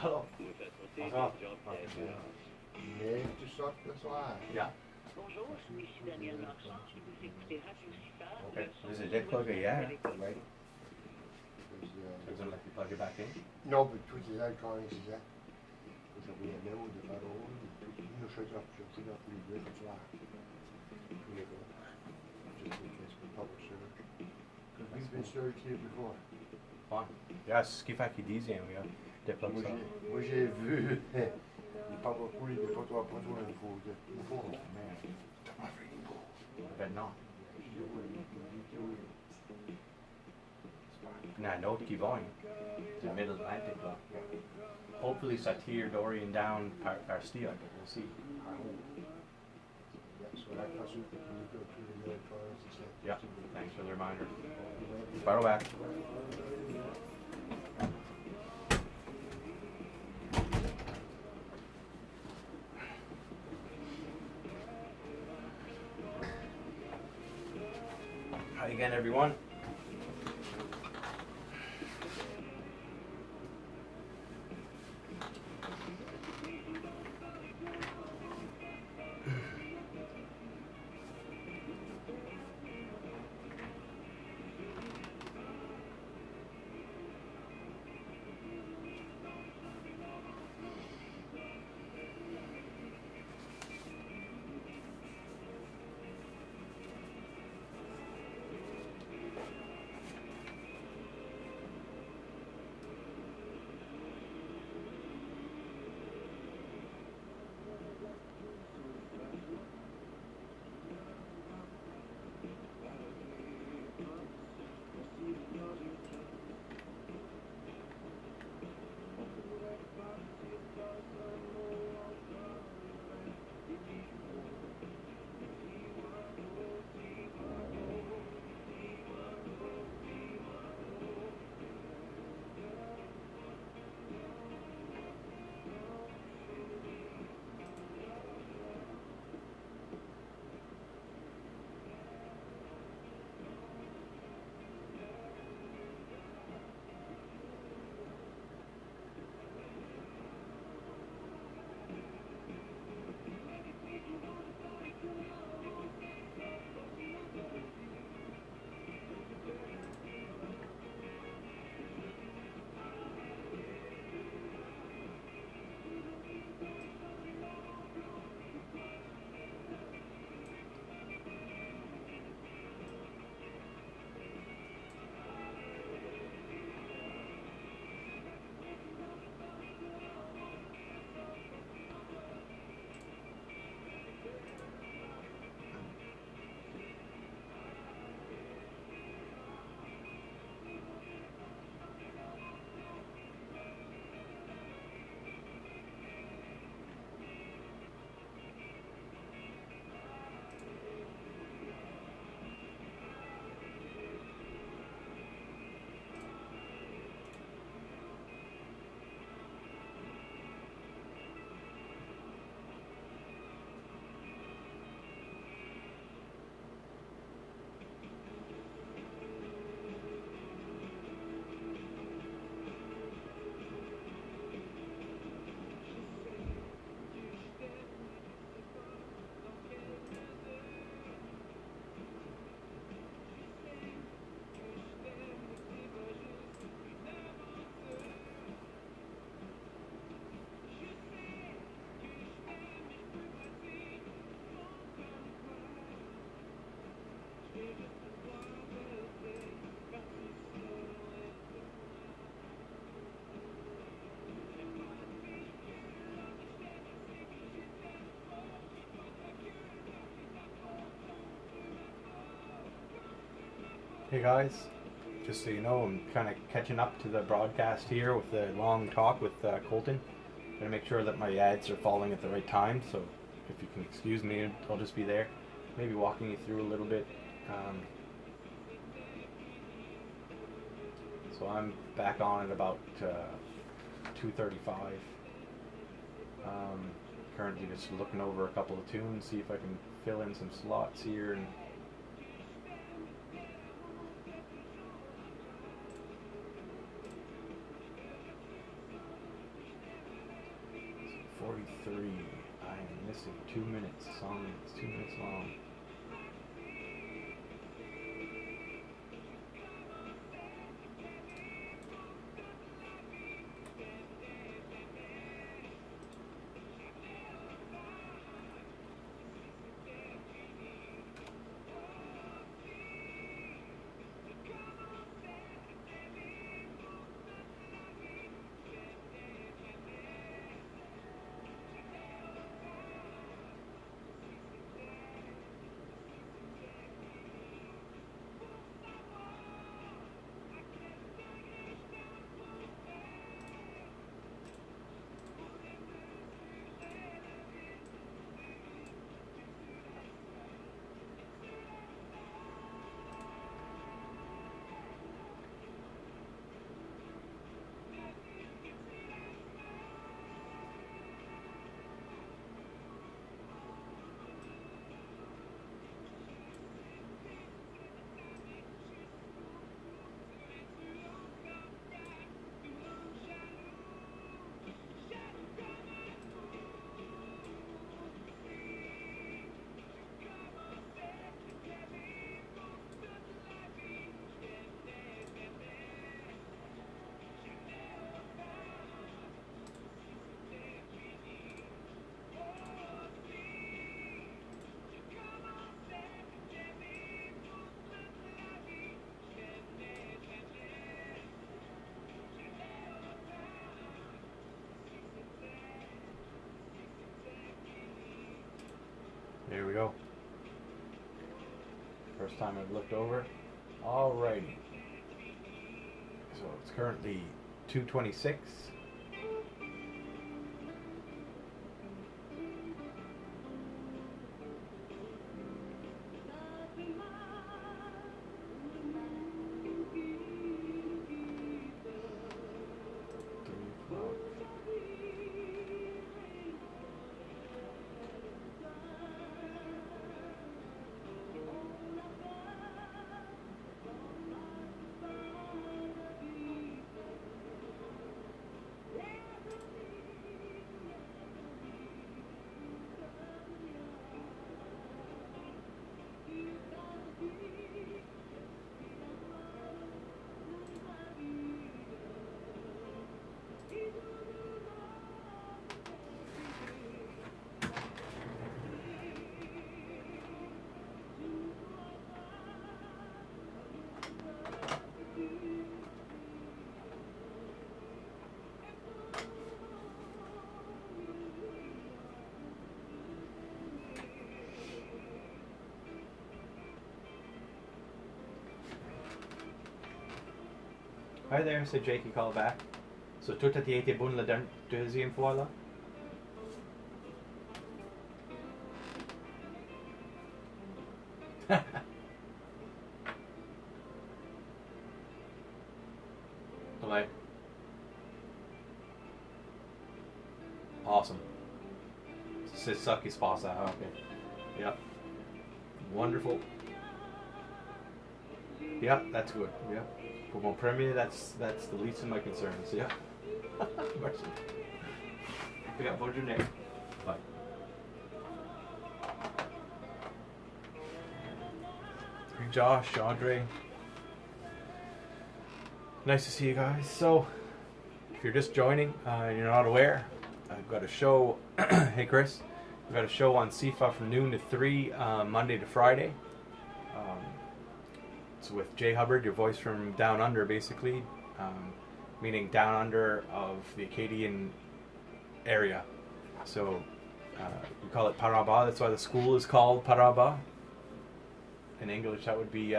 Hello. Mais tu sortes le soir. Yeah. Bonjour, ici Daniel Marchand, et vous écoutez Radio CIFA. Okay, there's a dead plug here, right? Because, Does it let you plug it back in? no, but tout est là, quand même, c'est ça. Vous avez un mémo de parole, nous faisons plus dans tous les deux ce soir. Tous les deux. Just in case we publish it. Because we've been served here before. Fine. Yeah, CIFA qui disait, oui, des plugs ça. Moi j'ai vu, il parle beaucoup des photos à prendre une photo. Man, I bet not. Nah, note qui vont. The Mid-Atlantic là. Hopefully Satir, Dorian down par steel, but we'll see. Yeah, so Yeah, thanks for the reminder. Battle back. Hi again, everyone. Hey guys, just so you know, I'm kind of catching up to the broadcast here with the long talk with Colton. I'm going to make sure that my ads are falling at the right time, so if you can excuse me, I'll just be there. Maybe walking you through a little bit. So I'm back on at about 2:35. Currently just looking over a couple of tunes, see if I can fill in some slots here and 43. I am missing 2 minutes. Song is 2 minutes long. Here we go. First time I've looked over. Alrighty. So it's currently 2:26. Hi there, c'est Jay qui call back. So tout a été bon la deuxième fois là? Ouais. Awesome. C'est ça qui se passe. Okay. Yep. Wonderful. Yeah, that's good. Yeah. For mon premier, that's the least of my concerns. Yeah. Merci. Yeah, bonne journée. Bye. Hey Josh, Andre. Nice to see you guys. So, if you're just joining and you're not aware, I've got a show. Hey Chris, I've got a show on CIFA from noon to 3, Monday to Friday. It's with Jay Hubbard, your voice from down under, basically, meaning down under of the Acadian area. So we call it Par-en-Bas. That's why the school is called Par-en-Bas. In English, that would be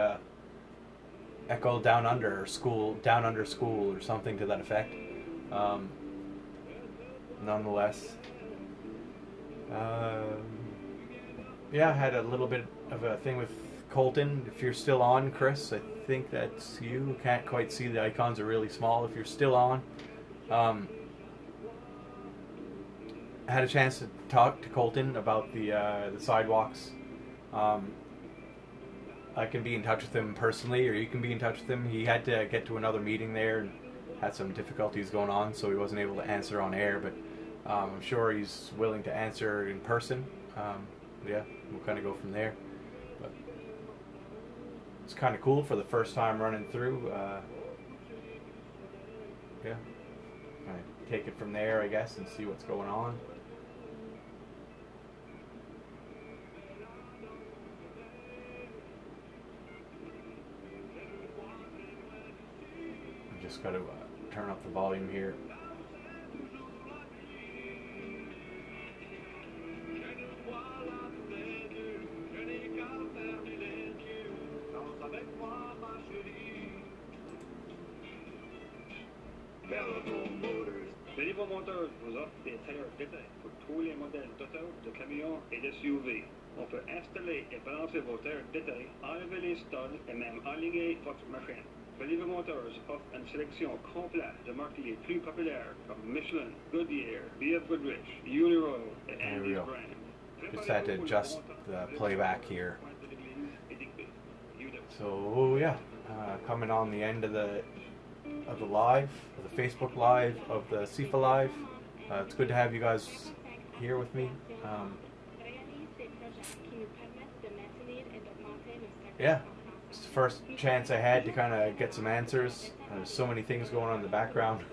Echo Down Under, or School Down Under School, or something to that effect. Nonetheless, yeah, I had a little bit of a thing with Colton. If you're still on, Chris, I think that's you. Can't quite see, the icons are really small. If you're still on, I had a chance to talk to Colton about the sidewalks. I can be in touch with him personally, or you can be in touch with him. He had to get to another meeting there and had some difficulties going on, so he wasn't able to answer on air, but I'm sure he's willing to answer in person. Yeah, we'll kind of go from there. But it's kind of cool for the first time running through. Yeah, kind of take it from there, I guess, and see what's going on. I just got to turn up the volume here. Believer Motors vous offre des tailleurs détaillés pour tous les modèles d'auto, de camions et de SUV. On peut installer et balancer vos tailleurs détaillés, enlever les studs et même aligner votre machine. Believer Motors offre une sélection complète de marques les plus populaires comme Michelin, Goodyear, BF Goodrich, Uniroyal et Andy's Brand. Just had to adjust the playback here. So yeah, coming on the end of the live, of the Facebook live, of the CIFA live. It's good to have you guys here with me. Yeah, it's the first chance I had to kind of get some answers. There's so many things going on in the background.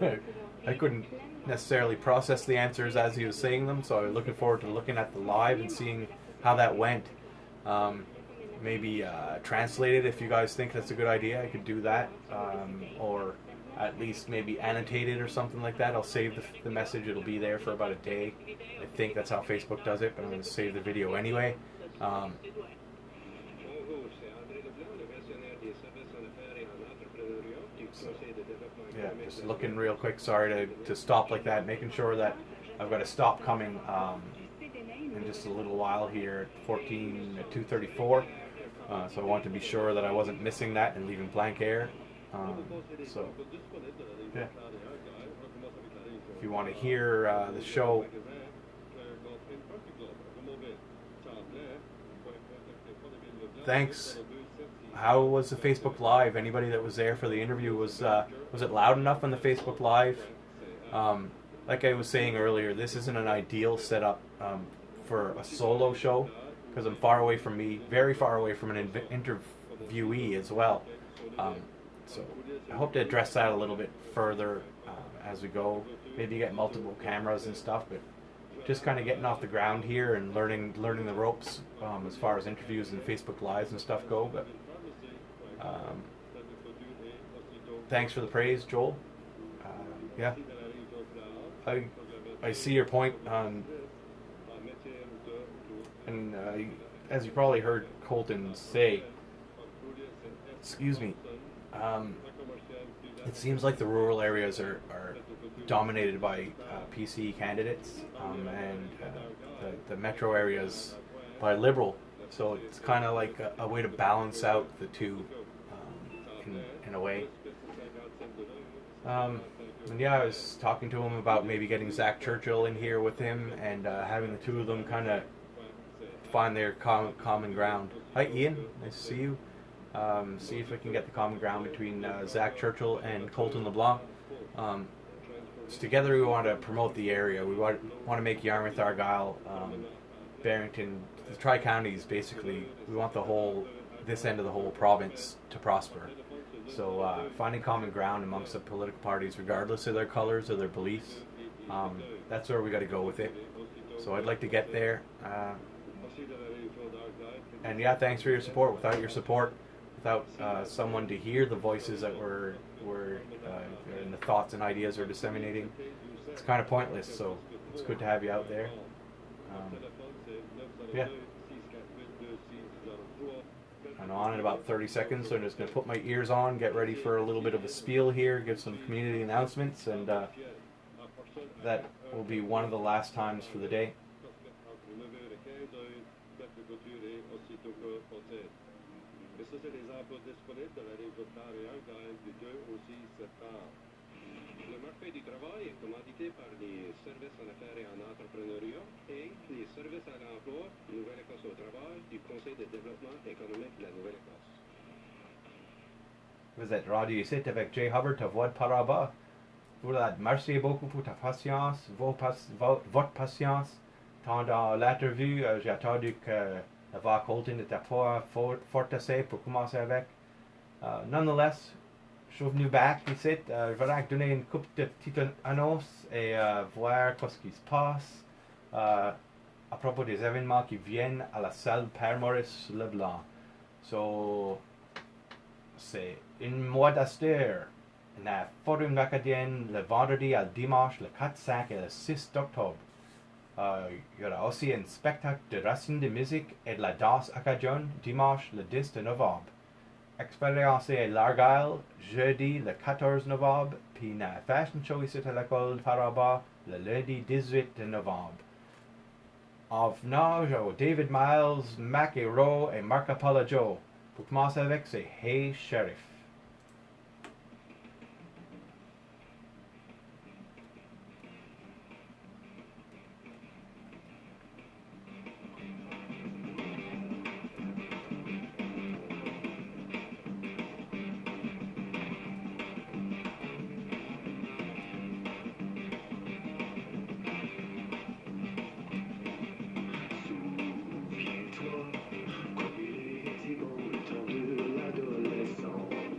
I couldn't necessarily process the answers as he was saying them, so I was looking forward to looking at the live and seeing how that went. Maybe translate it if you guys think that's a good idea. I could do that, or at least maybe annotate it or something like that. I'll save the message. It'll be there for about a day. I think that's how Facebook does it, but I'm going to save the video anyway. Yeah, just looking real quick. Sorry to stop like that. Making sure that I've got to stop coming in just a little while here at 2:34. So I want to be sure that I wasn't missing that and leaving blank air. So, yeah. If you want to hear the show, thanks. How was the Facebook Live? Anybody that was there for the interview, was it loud enough on the Facebook Live? Like I was saying earlier, this isn't an ideal setup for a solo show because I'm far away from me, very far away from an interviewee as well. So I hope to address that a little bit further as we go. Maybe get multiple cameras and stuff, but just kind of getting off the ground here and learning the ropes as far as interviews and Facebook Lives and stuff go. But thanks for the praise, Joel. Yeah, I see your point on, and as you probably heard Colton say, excuse me, it seems like the rural areas are dominated by PC candidates, and the metro areas by Liberal. So it's kind of like a way to balance out the two in a way. And yeah, I was talking to him about maybe getting Zach Churchill in here with him and having the two of them kind of find their common ground. Hi Ian, nice to see you. See if we can get the common ground between Zach Churchill and Colton LeBlanc. Together we want to promote the area. We want to make Yarmouth, Argyll, Barrington, the Tri-Counties basically. We want this end of the whole province to prosper. So finding common ground amongst the political parties, regardless of their colors or their beliefs, that's where we got to go with it. So I'd like to get there. And yeah, thanks for your support. Without your support, without someone to hear the voices that we're and the thoughts and ideas we're disseminating, it's kind of pointless. So it's good to have you out there. Yeah. I'm on in about 30 seconds, so I'm just going to put my ears on, get ready for a little bit of a spiel here, give some community announcements, and that will be one of the last times for the day. Le marché du travail est commandité par les services en affaires et en entrepreneuriat et les services à l'emploi, Nouvelle-Écosse au travail, du Conseil de développement économique de la Nouvelle-Écosse. Vous êtes radio Sept avec Jay Hubbard à Voix'd Par-en-Bas. Merci beaucoup pour ta patience, votre patience. Tant dans l'interview, j'ai attendu que la voix Colton était pas forte assez pour commencer avec. Nonetheless, je suis venu back ici. Je vais donner une couple de petites annonces et voir ce qui se passe à propos des événements qui viennent à la salle Père Maurice Leblanc. So, c'est une mois d'Astère. La Forum acadienne le vendredi à dimanche, le 4, 5 et le 6 d'octobre. Il y aura aussi un spectacle de racines de musique et de la danse acadienne dimanche le 10 de novembre. Expériencer l'Argyll jeudi le 14 novembre, puis une fashion show ici à l'école Par-en-Bas le lundi 18 de novembre. En venant au David Miles, Mac et Rowe et Marco Polo Joe. Pour commencer avec, c'est Hey Sheriff. Souviens-toi, comme il était beau le temps de l'adolescence.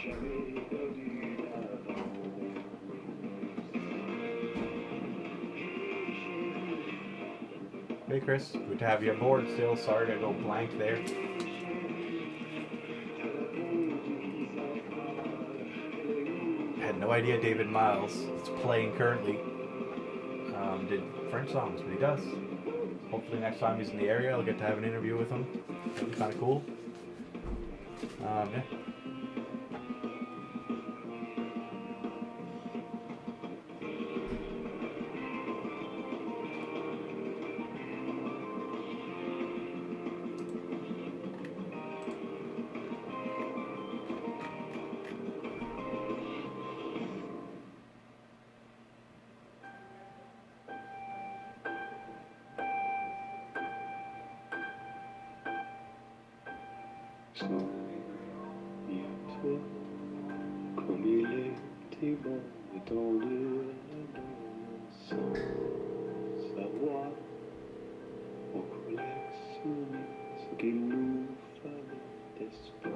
Hey Chris, good to have you aboard still. Sorry to go blank there. Had no idea David Miles is playing currently. Did French songs, but he does. Hopefully next time he's in the area, I'll get to have an interview with him. That'd be kind of cool. Yeah. Souviens-toi comme il était bon le temps de l'adolescence, sans savoir au collectionner ce qu'il nous fallait d'espoir,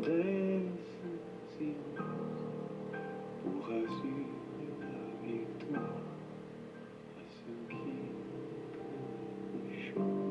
des sentiments pour assurer la victoire à ceux qui échouent.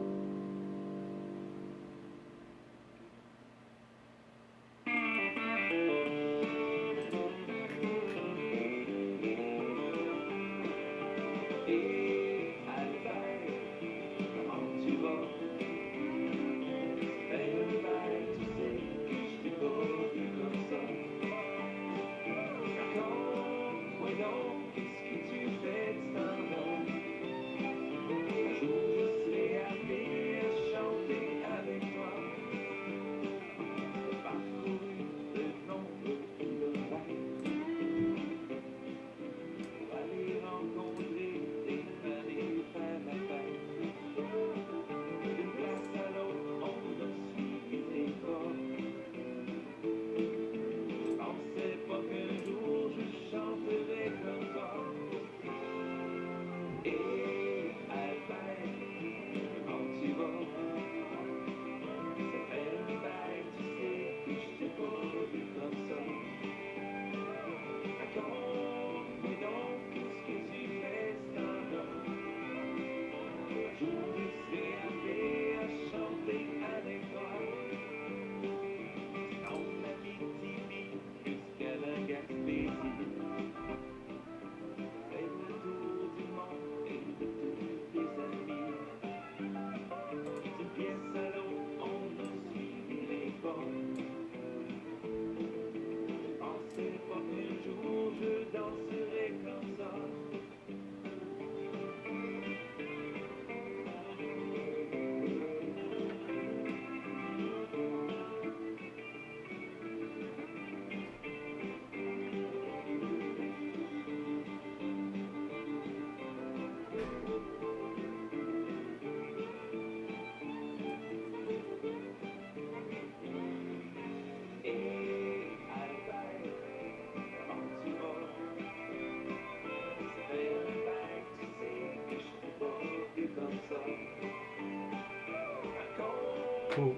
Cool.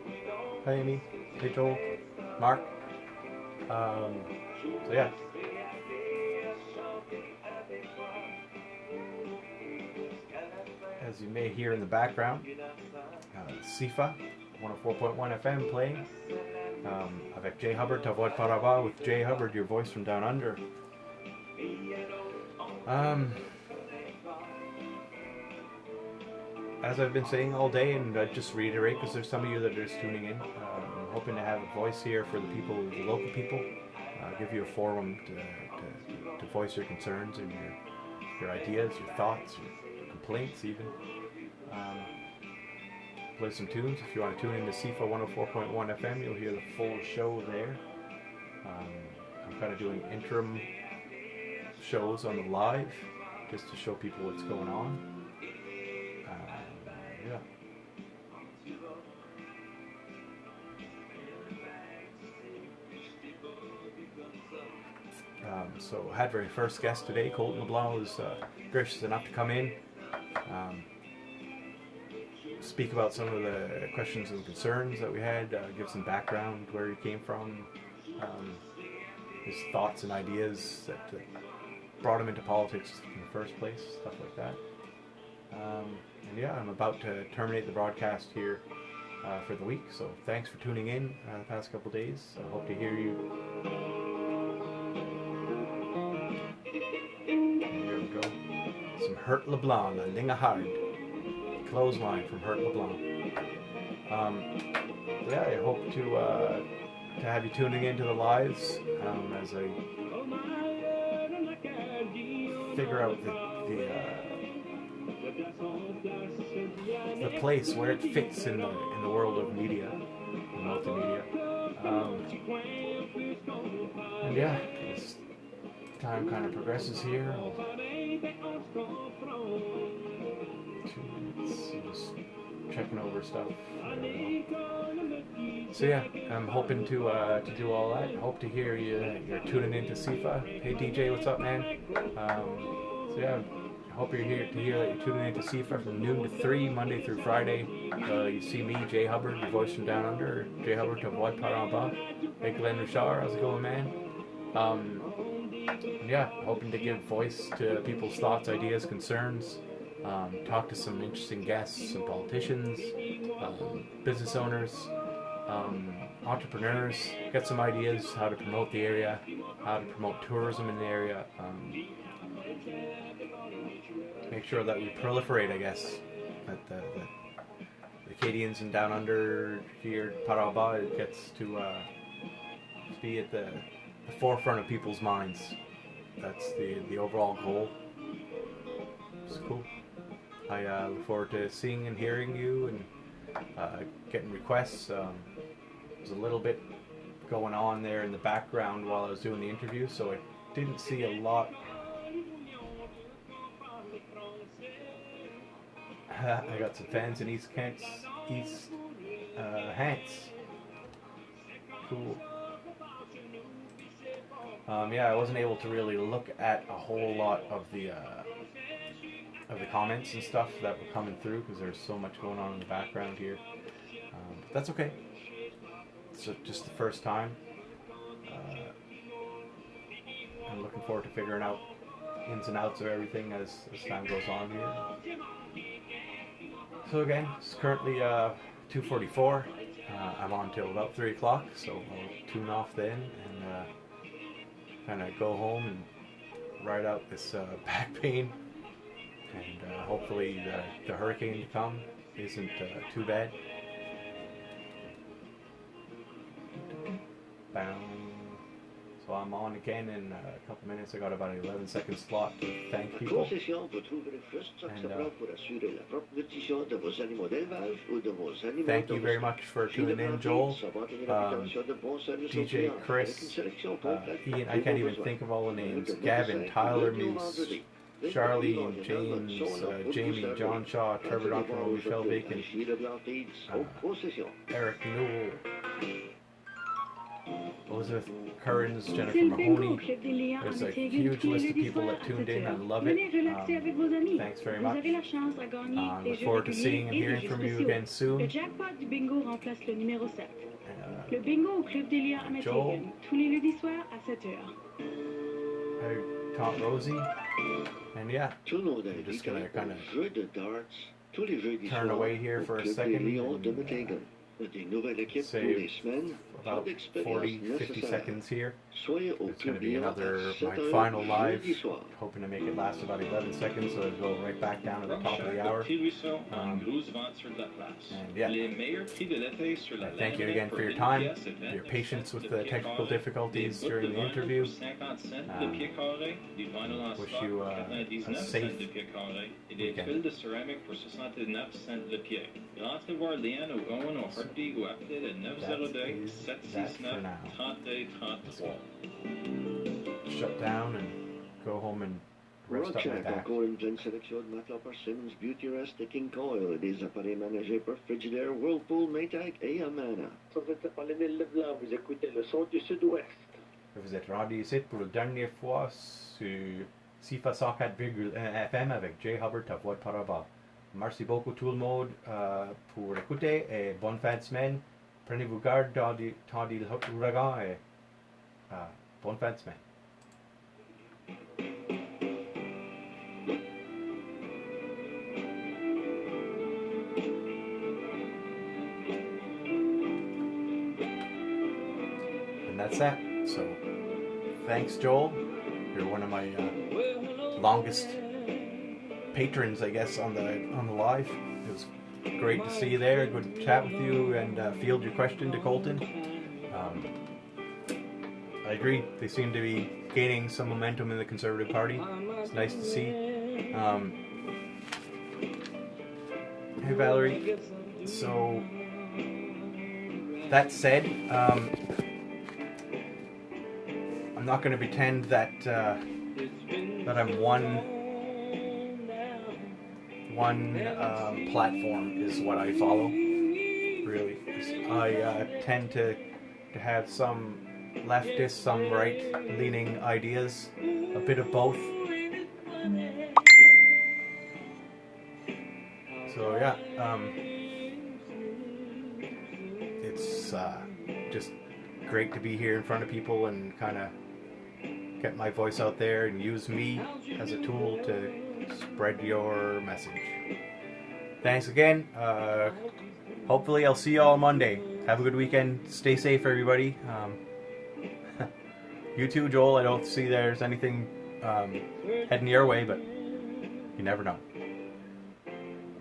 Hey Amy. Hey Joel. Mark. So yeah. As you may hear in the background, CIFA 104.1 FM playing. Avec Jay Hubbard, Voix'd Par-en-Bas with Jay Hubbard, your voice from down under. As I've been saying all day, and I just reiterate because there's some of you that are just tuning in, I'm hoping to have a voice here for the people, the local people, give you a forum to voice your concerns and your ideas, your thoughts, your complaints even. Play some tunes. If you want to tune in to CIFA 104.1 FM, you'll hear the full show there. I'm kind of doing interim shows on the live just to show people what's going on. Yeah. So had very first guest today, Colton LeBlanc, was gracious enough to come in, speak about some of the questions and concerns that we had, give some background, where he came from, his thoughts and ideas that brought him into politics in the first place, stuff like that. And yeah, I'm about to terminate the broadcast here for the week, so thanks for tuning in the past couple days. I hope to hear you. And here we go. Some Hurt LeBlanc, a Linga Hard. Clothesline from Hurt LeBlanc. Yeah, I hope to have you tuning into the lives as I figure out the place where it fits in the world of media, multimedia. And yeah, as time kind of progresses here, just checking over stuff. So yeah, I'm hoping to do all that. Hope to hear you're tuning into CIFA. Hey DJ, what's up, man? So yeah, I hope you're here to hear that you're tuning into CIFA from noon to 3, Monday through Friday. You see me, Jay Hubbard, your voice from down under. Jay Hubbard to Voix'd Par-en-Bas. Hey Glenn Richard, how's it going, man? Yeah, hoping to give voice to people's thoughts, ideas, concerns. Talk to some interesting guests, some politicians, business owners, entrepreneurs, get some ideas how to promote the area, how to promote tourism in the area, make sure that we proliferate, I guess, that the Acadians and Down Under here, Par-en-Bas, gets to be at the forefront of people's minds. That's the overall goal. It's cool. I look forward to seeing and hearing you and getting requests. There's a little bit going on there in the background while I was doing the interview, so I didn't see a lot. I got some fans in East Hants. Cool. Yeah, I wasn't able to really look at a whole lot of the comments and stuff that were coming through because there's so much going on in the background here. But that's okay. It's just the first time. I'm looking forward to figuring out ins and outs of everything as time goes on here. So again, it's currently 2:44. I'm on till about 3 o'clock, so I'll tune off then and kind of go home and ride out this back pain. And hopefully the hurricane to come isn't too bad. Bam. So I'm on again in a couple minutes. I got about an 11-second slot to thank people. And, thank you very much for tuning in, Joel, DJ Chris, Ian, I can't even think of all the names, Gavin, Tyler Muse, Charlie, James, Jamie, John Shaw, Trevor Dontrell, Michelle Bacon, Eric Newell, Elizabeth Currans, Jennifer Mahoney. There's a huge list of people that tuned in. I love it. Thanks very much. Look forward to seeing and hearing from you again soon. Le bingo au Club Delia à Metzingen, tous les lundis soirs à 7h. Tom Rosie. And yeah, I'm just going to kind of turn away here for a second and say about 40-50 seconds here. It's going to be my final live, hoping to make it last about 11 seconds, so it'll go right back down to the top of the hour. And yeah, thank you again for your time, your patience with the technical difficulties during the interview. Wish you a safe weekend. That's for now. Shut down and go home and rest up my back. Vous êtes rendu ici pour la dernière fois sur CIFA 104.1 FM avec Jay Hubbard à Voix'd Par-en-Bas. Merci beaucoup tout le monde pour écouter et bonne fin de semaine. Prenez-vous garde dans l'ouragan et bonne fin de semaine. And that's that. So, thanks, Joel. You're one of my longest patrons, I guess, on the live. It was great to see you there. Good to chat with you and field your question to Colton. I agree. They seem to be gaining some momentum in the Conservative Party. It's nice to see. Hey, Valerie. So, that said, I'm not going to pretend that that I'm one platform is what I follow. Really, I tend to have some leftist, some right-leaning ideas, a bit of both. So yeah, it's just great to be here in front of people and kind of get my voice out there and use me as a tool to spread your message. Thanks again. Hopefully I'll see you all Monday. Have a good weekend. Stay safe, everybody. You too, Joel. I don't see there's anything heading your way, but you never know.